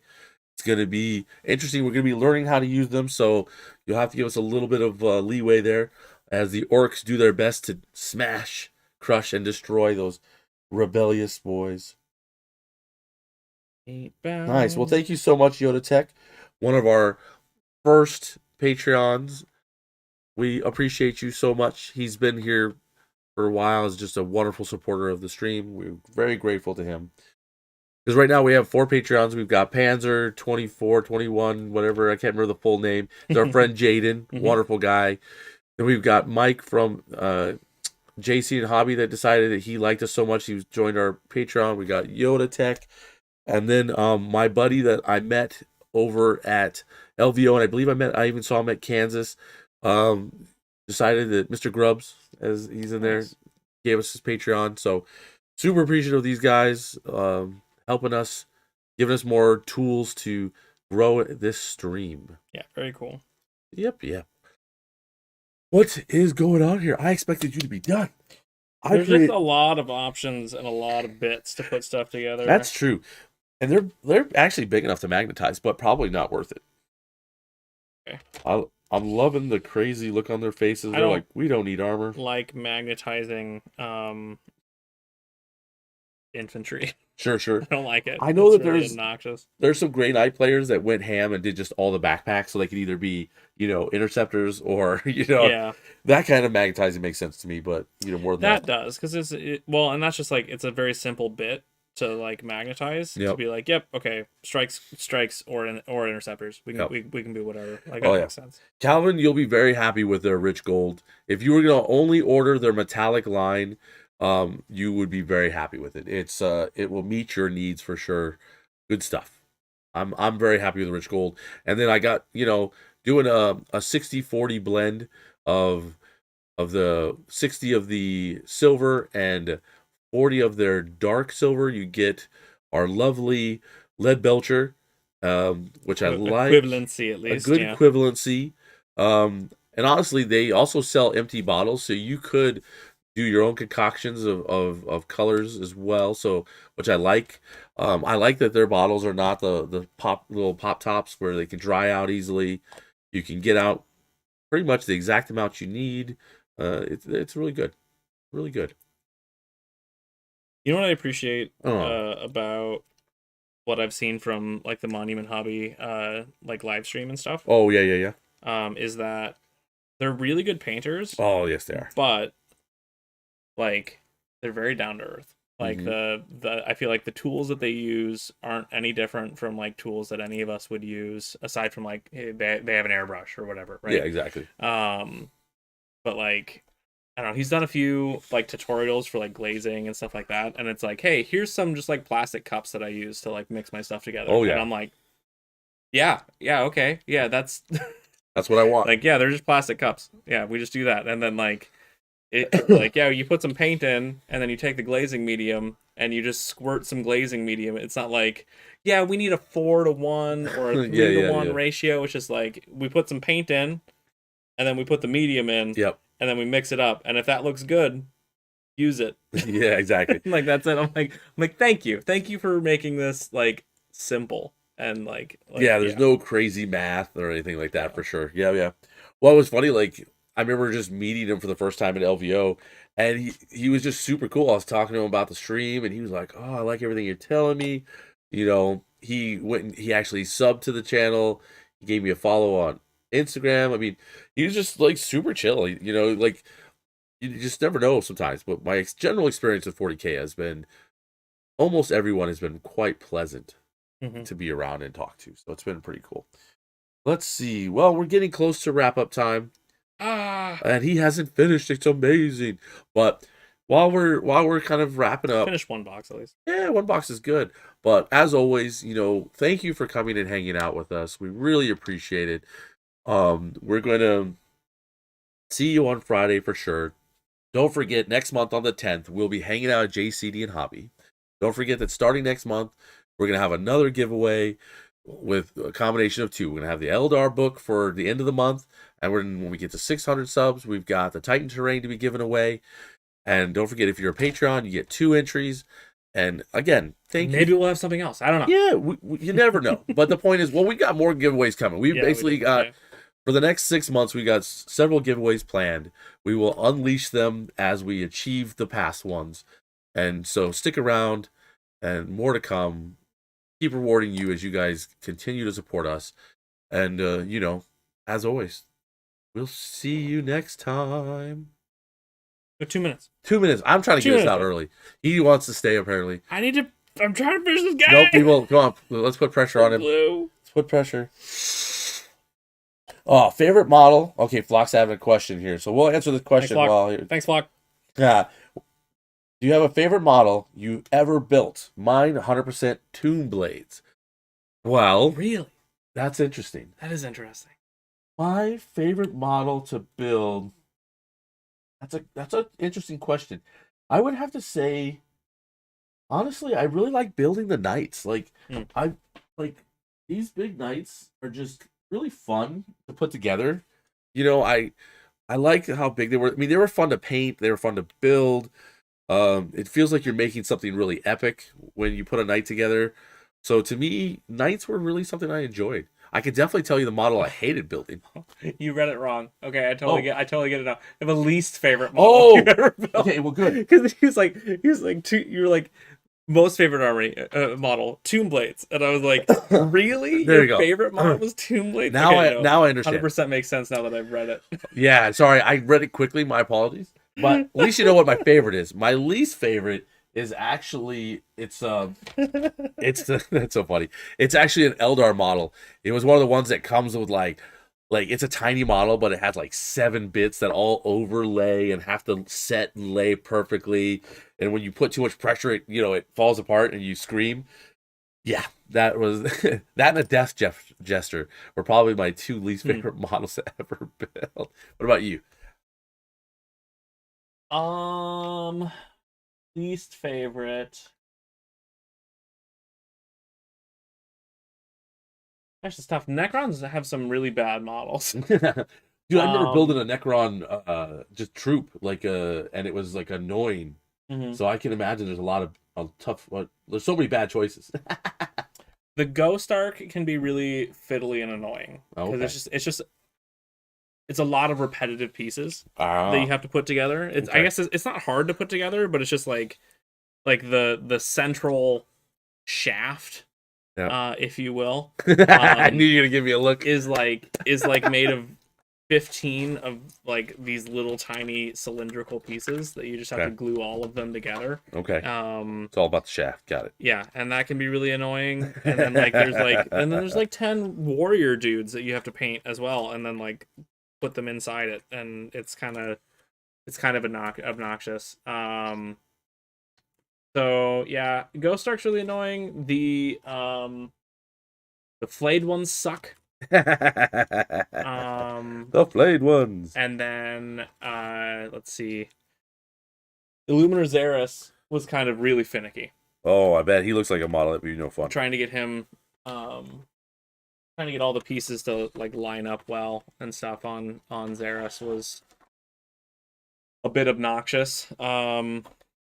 It's going to be interesting. We're going to be learning how to use them, so you'll have to give us a little bit of leeway there as the orcs do their best to smash, crush, and destroy those rebellious boys. Nice. Well, thank you so much, Yoda Tech, one of our first Patreons. We appreciate you so much. He's been here for a while as just a wonderful supporter of the stream. We're very grateful to him. Because right now we have 4 Patreons. We've got Panzer 24, 21, whatever. I can't remember the full name. It's our friend Jaden, wonderful guy. Then we've got Mike from JC and Hobby that decided that he liked us so much he joined our Patreon. We got Yoda Tech. And then my buddy that I met over at LVO, and I believe I even saw him at Kansas, decided that Mr. Grubbs, as he's in there, gave us his Patreon. So super appreciative of these guys. Helping us, giving us more tools to grow this stream. Yeah, very cool. Yep. What is going on here? I expected you to be done. There's just a lot of options and a lot of bits to put stuff together. That's true. And they're actually big enough to magnetize, but probably not worth it. Okay. I'm loving the crazy look on their faces. They're like, we don't need armor. Like magnetizing infantry. Sure. I don't like it. I know it's that really obnoxious. There's some Grey Knight players that went ham and did just all the backpacks, so they could either be, interceptors or, yeah, that kind of magnetizing makes sense to me. But more than that does, because and that's just like it's a very simple bit to like magnetize to be like, yep, okay, strikes or interceptors. We can do whatever. Like that makes sense. Calvin, you'll be very happy with their rich gold. If you were gonna only order their metallic line, you would be very happy with it. It will meet your needs for sure. Good stuff. I'm very happy with the rich gold. And then I got, doing a 60-40 blend of the 60 of the silver and 40 of their dark silver, you get our lovely lead belcher, which I like. Equivalency, at A least. good Yeah. equivalency. And honestly, they also sell empty bottles, so you could do your own concoctions of colors as well. So, which I like. I like that their bottles are not the little pop tops where they can dry out easily. You can get out pretty much the exact amount you need. It's really good, really good. You know what I appreciate Oh, about what I've seen from like the Monument Hobby like live stream and stuff, oh yeah, yeah, yeah. is that they're really good painters, Oh yes, they are. but like they're very down to earth. Like Hmm. the I feel like the tools that they use aren't any different from like tools that any of us would use, aside from like they have an airbrush or whatever, Yeah, right? exactly. Um, but like I don't know, he's done a few like tutorials for like glazing and stuff like that, and it's like, hey, here's some just like plastic cups that I use to like mix my stuff together, Oh and yeah, I'm like, yeah, yeah, okay, yeah, that's that's what I want. like, yeah, they're just plastic cups. Yeah, we just do that, and then like it like, yeah, you put some paint in, and then you take the glazing medium and you just squirt some glazing medium. It's not like, yeah, we need a 4-to-1 or a Yeah, three to yeah, one yeah. ratio. It's just like we put some paint in, and then we put the medium in, Yep. and then we mix it up. And if that looks good, use it. Yeah, exactly. Like that's it. I'm like, thank you for making this like simple and Yeah, there's yeah, no crazy math or anything like that yeah. for sure. Yeah, yeah. Well, it was funny. Like I remember just meeting him for the first time at LVO, and he was just super cool. I was talking to him about the stream, and he was like, "Oh, I like everything you're telling me." He went and he actually subbed to the channel. He gave me a follow on Instagram. I mean, he was just like super chill. Like you just never know sometimes. But my general experience with 40K has been almost everyone has been quite pleasant Hmm. to be around and talk to. So it's been pretty cool. Let's see. Well, we're getting close to wrap up time, Ah, and he hasn't finished. It's amazing. But while we're kind of wrapping up, finish one box at least. yeah, one box is good. But as always, thank you for coming and hanging out with us. We really appreciate it. We're going to see you on Friday for sure. Don't forget, next month on the 10th, we'll be hanging out at JCD and Hobby. Don't forget that starting next month, we're going to have another giveaway with a combination of two. We're going to have the Eldar book for the end of the month, and when we get to 600 subs, we've got the Titan Terrain to be given away. And don't forget, if you're a Patreon, you get 2 entries. And again, thank you. Maybe we'll have something else. I don't know. Yeah, you never know. But the point is, well, we got more giveaways coming. We Yeah, we basically do. got Yeah. for the next 6 months, we got several giveaways planned. We will unleash them as we achieve the past ones. And so stick around and more to come. Keep rewarding you as you guys continue to support us. And, as always, we'll see you next time. 2 minutes. 2 minutes. I'm trying to Two get us minutes. out early. He wants to stay, apparently. I need to. I'm trying to finish this guy. Nope, people, come on. Let's put pressure on him. Blue. Let's put pressure. Oh, favorite model? Okay, Flock's having a question here, so we'll answer this Thanks, question Flock. while. Thanks, Flock. Yeah. Do you have a favorite model you ever built? Mine, 100% Tomb Blades. Well, Really? that's interesting. That is interesting. My favorite model to build. That's an interesting question. I would have to say, honestly, I really like building the knights. Like Hmm. I like these big knights are just really fun to put together. I like how big they were. I mean, they were fun to paint. They were fun to build. It feels like you're making something really epic when you put a knight together. So to me, knights were really something I enjoyed. I could definitely tell you the model I hated building. You read it wrong. Okay, Oh, I totally get it now. I have a least favorite model oh, you've ever built. okay, well, good. Because he was like you're like most favorite armory model Tomb Blades, and I was like, really? There you Your go. favorite model was Tomb Blades? Now Okay, I no, now I understand. 100% makes sense now that I've read it. Yeah, sorry, I read it quickly. My apologies. But at least you know what my favorite is. My least favorite is actually it's that's so funny. It's actually an Eldar model. It was one of the ones that comes with like it's a tiny model, but it has like 7 bits that all overlay and have to set and lay perfectly. And when you put too much pressure, it falls apart and you scream. Yeah, that was that and a death jester were probably my 2 least favorite models ever built. What about you? Um, least favorite. That's just tough. Necrons have some really bad models. Dude, I remember building Um, a Necron just troop and it was like annoying. mhm. So I can imagine there's a lot of tough. There's so many bad choices. The Ghost Arc can be really fiddly and annoying because Okay. it's a lot of repetitive pieces that you Ah. have to put together. I Okay. guess it's not hard to put together, but it's just like the central shaft, Yeah. if you will, I knew you were gonna give me a look. is made of 15 of like these little tiny cylindrical pieces that you just have to Okay. glue all of them together. Okay. It's all about the shaft. Got it. Yeah, and that can be really annoying. And then there's 10 warrior dudes that you have to paint as well, and then like put them inside it, and it's kind of obnoxious. So yeah, Ghost Arc's really annoying. The flayed ones suck. The flayed ones. And then let's see, Illuminator Xeris was kind of really finicky. Oh, I bet he looks like a model that would be no fun. Trying to get him, trying to get all the pieces to like line up well and stuff on Xeris was a bit obnoxious.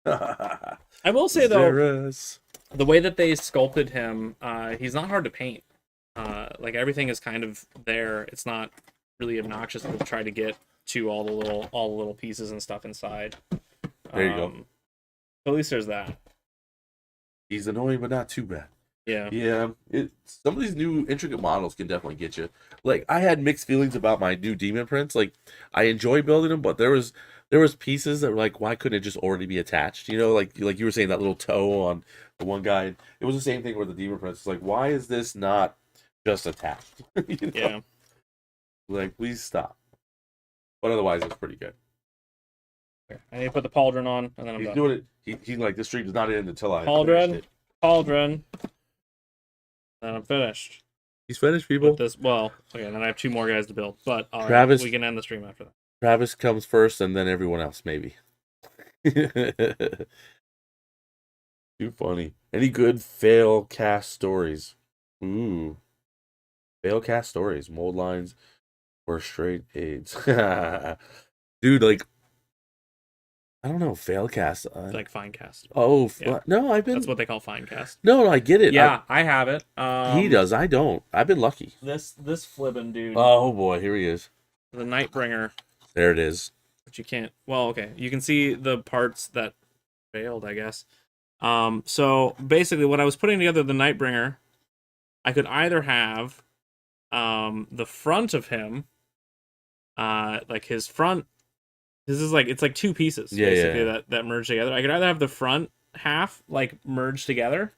I will say though, Xeris. the way that they sculpted him, he's not hard to paint. Like everything is kind of there. It's not really obnoxious to try to get to all the little pieces and stuff inside. There you go. At least there's that. He's annoying, but not too bad. Yeah. Yeah, some of these new intricate models can definitely get you. Like I had mixed feelings about my new demon prints. Like I enjoy building them, but there was pieces that were like, why couldn't it just already be attached? You know, like you were saying that little toe on the one guy. It was the same thing with the demon prints. It's like, why is this not just attached? You know? Yeah. Like, please stop. But otherwise, it's pretty good. I need to put the pauldron on, and then I'm He's done. doing it. He's like, this stream is not in until I Pauldron. finished it. Pauldron. Then I'm finished. He's finished, people. With this, well, okay, then I have 2 more guys to build, but Travis, we can end the stream after that. Travis comes first, and then everyone else, maybe. Too funny. Any good fail cast stories? Ooh. Fail cast stories. Mold lines or straight aids. Dude, like, I don't know. Fail cast. Like fine cast. Oh, Yeah. no, I've been. That's what they call fine cast. No, I get it. Yeah, I have it. He does. I don't. I've been lucky. This flippin' dude. Oh, boy. Here he is. The Nightbringer. There it is. But you can't. Well, okay. You can see the parts that failed, I guess. So basically, what I was putting together the Nightbringer, I could either have the front of him, like his front. This is like, it's like 2 pieces basically that merge together. I could either have the front half like merged together,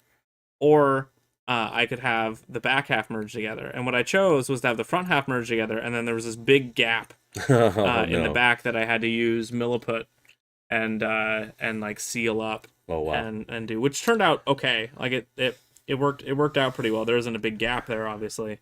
or I could have the back half merged together. And what I chose was to have the front half merged together, and then there was this big gap in the back that I had to use milliput and like seal up. Oh, wow. And do, which turned out okay. Like it worked out pretty well. There isn't a big gap there, obviously.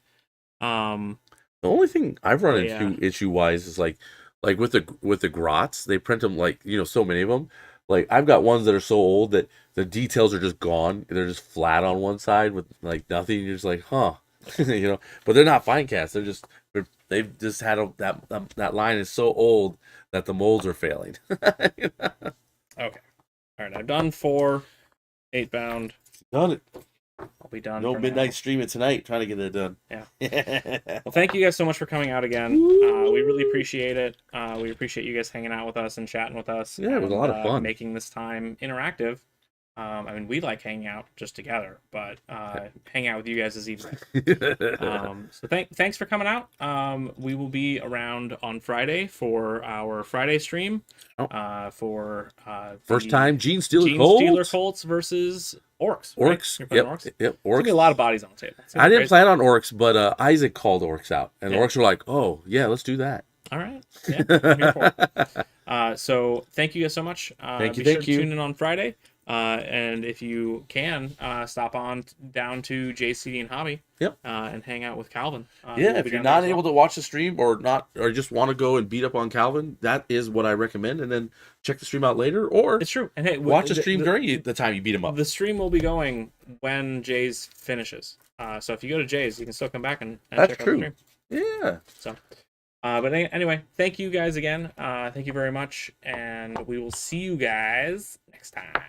The only thing I've run into issue wise is like with the grots, they print them like, so many of them. Like I've got ones that are so old that the details are just gone. They're just flat on one side with like nothing. You're just like, huh, But they're not fine cast. They've just had that line is so old that the molds are failing. Okay, all right. I've done 4 8-bound. Done it. I'll be done. No midnight streaming tonight. Trying to get it done. Yeah. Well, thank you guys so much for coming out again. We really appreciate it. We appreciate you guys hanging out with us and chatting with us. Yeah, it was a lot of fun. Making this time interactive. I mean, we like hanging out just together, but hang out with you guys is even. So thanks for coming out. We will be around on Friday for our Friday stream. For first time Gene Stealer Colts versus Orcs. Orcs. Right? Yep. Orcs. Yep. Orcs. Gonna be a lot of bodies on the table. I didn't plan on Orcs, but Isaac called Orcs out, and Orcs were like, "Oh yeah, let's do that." All right. Yeah, I'm here for it. So thank you guys so much. Thank you. Be sure to tune in on Friday And if you can, stop on down to JCD and Hobby. Yep. And hang out with Calvin. Yeah, if you're not able to watch the stream or just want to go and beat up on Calvin, that is what I recommend. And then check the stream out later, or it's true. And hey, watch the stream during the time you beat him up. The stream will be going when Jay's finishes. So if you go to Jay's, you can still come back and check out the stream. Yeah. So, but anyway, thank you guys again. Thank you very much, and we will see you guys next time.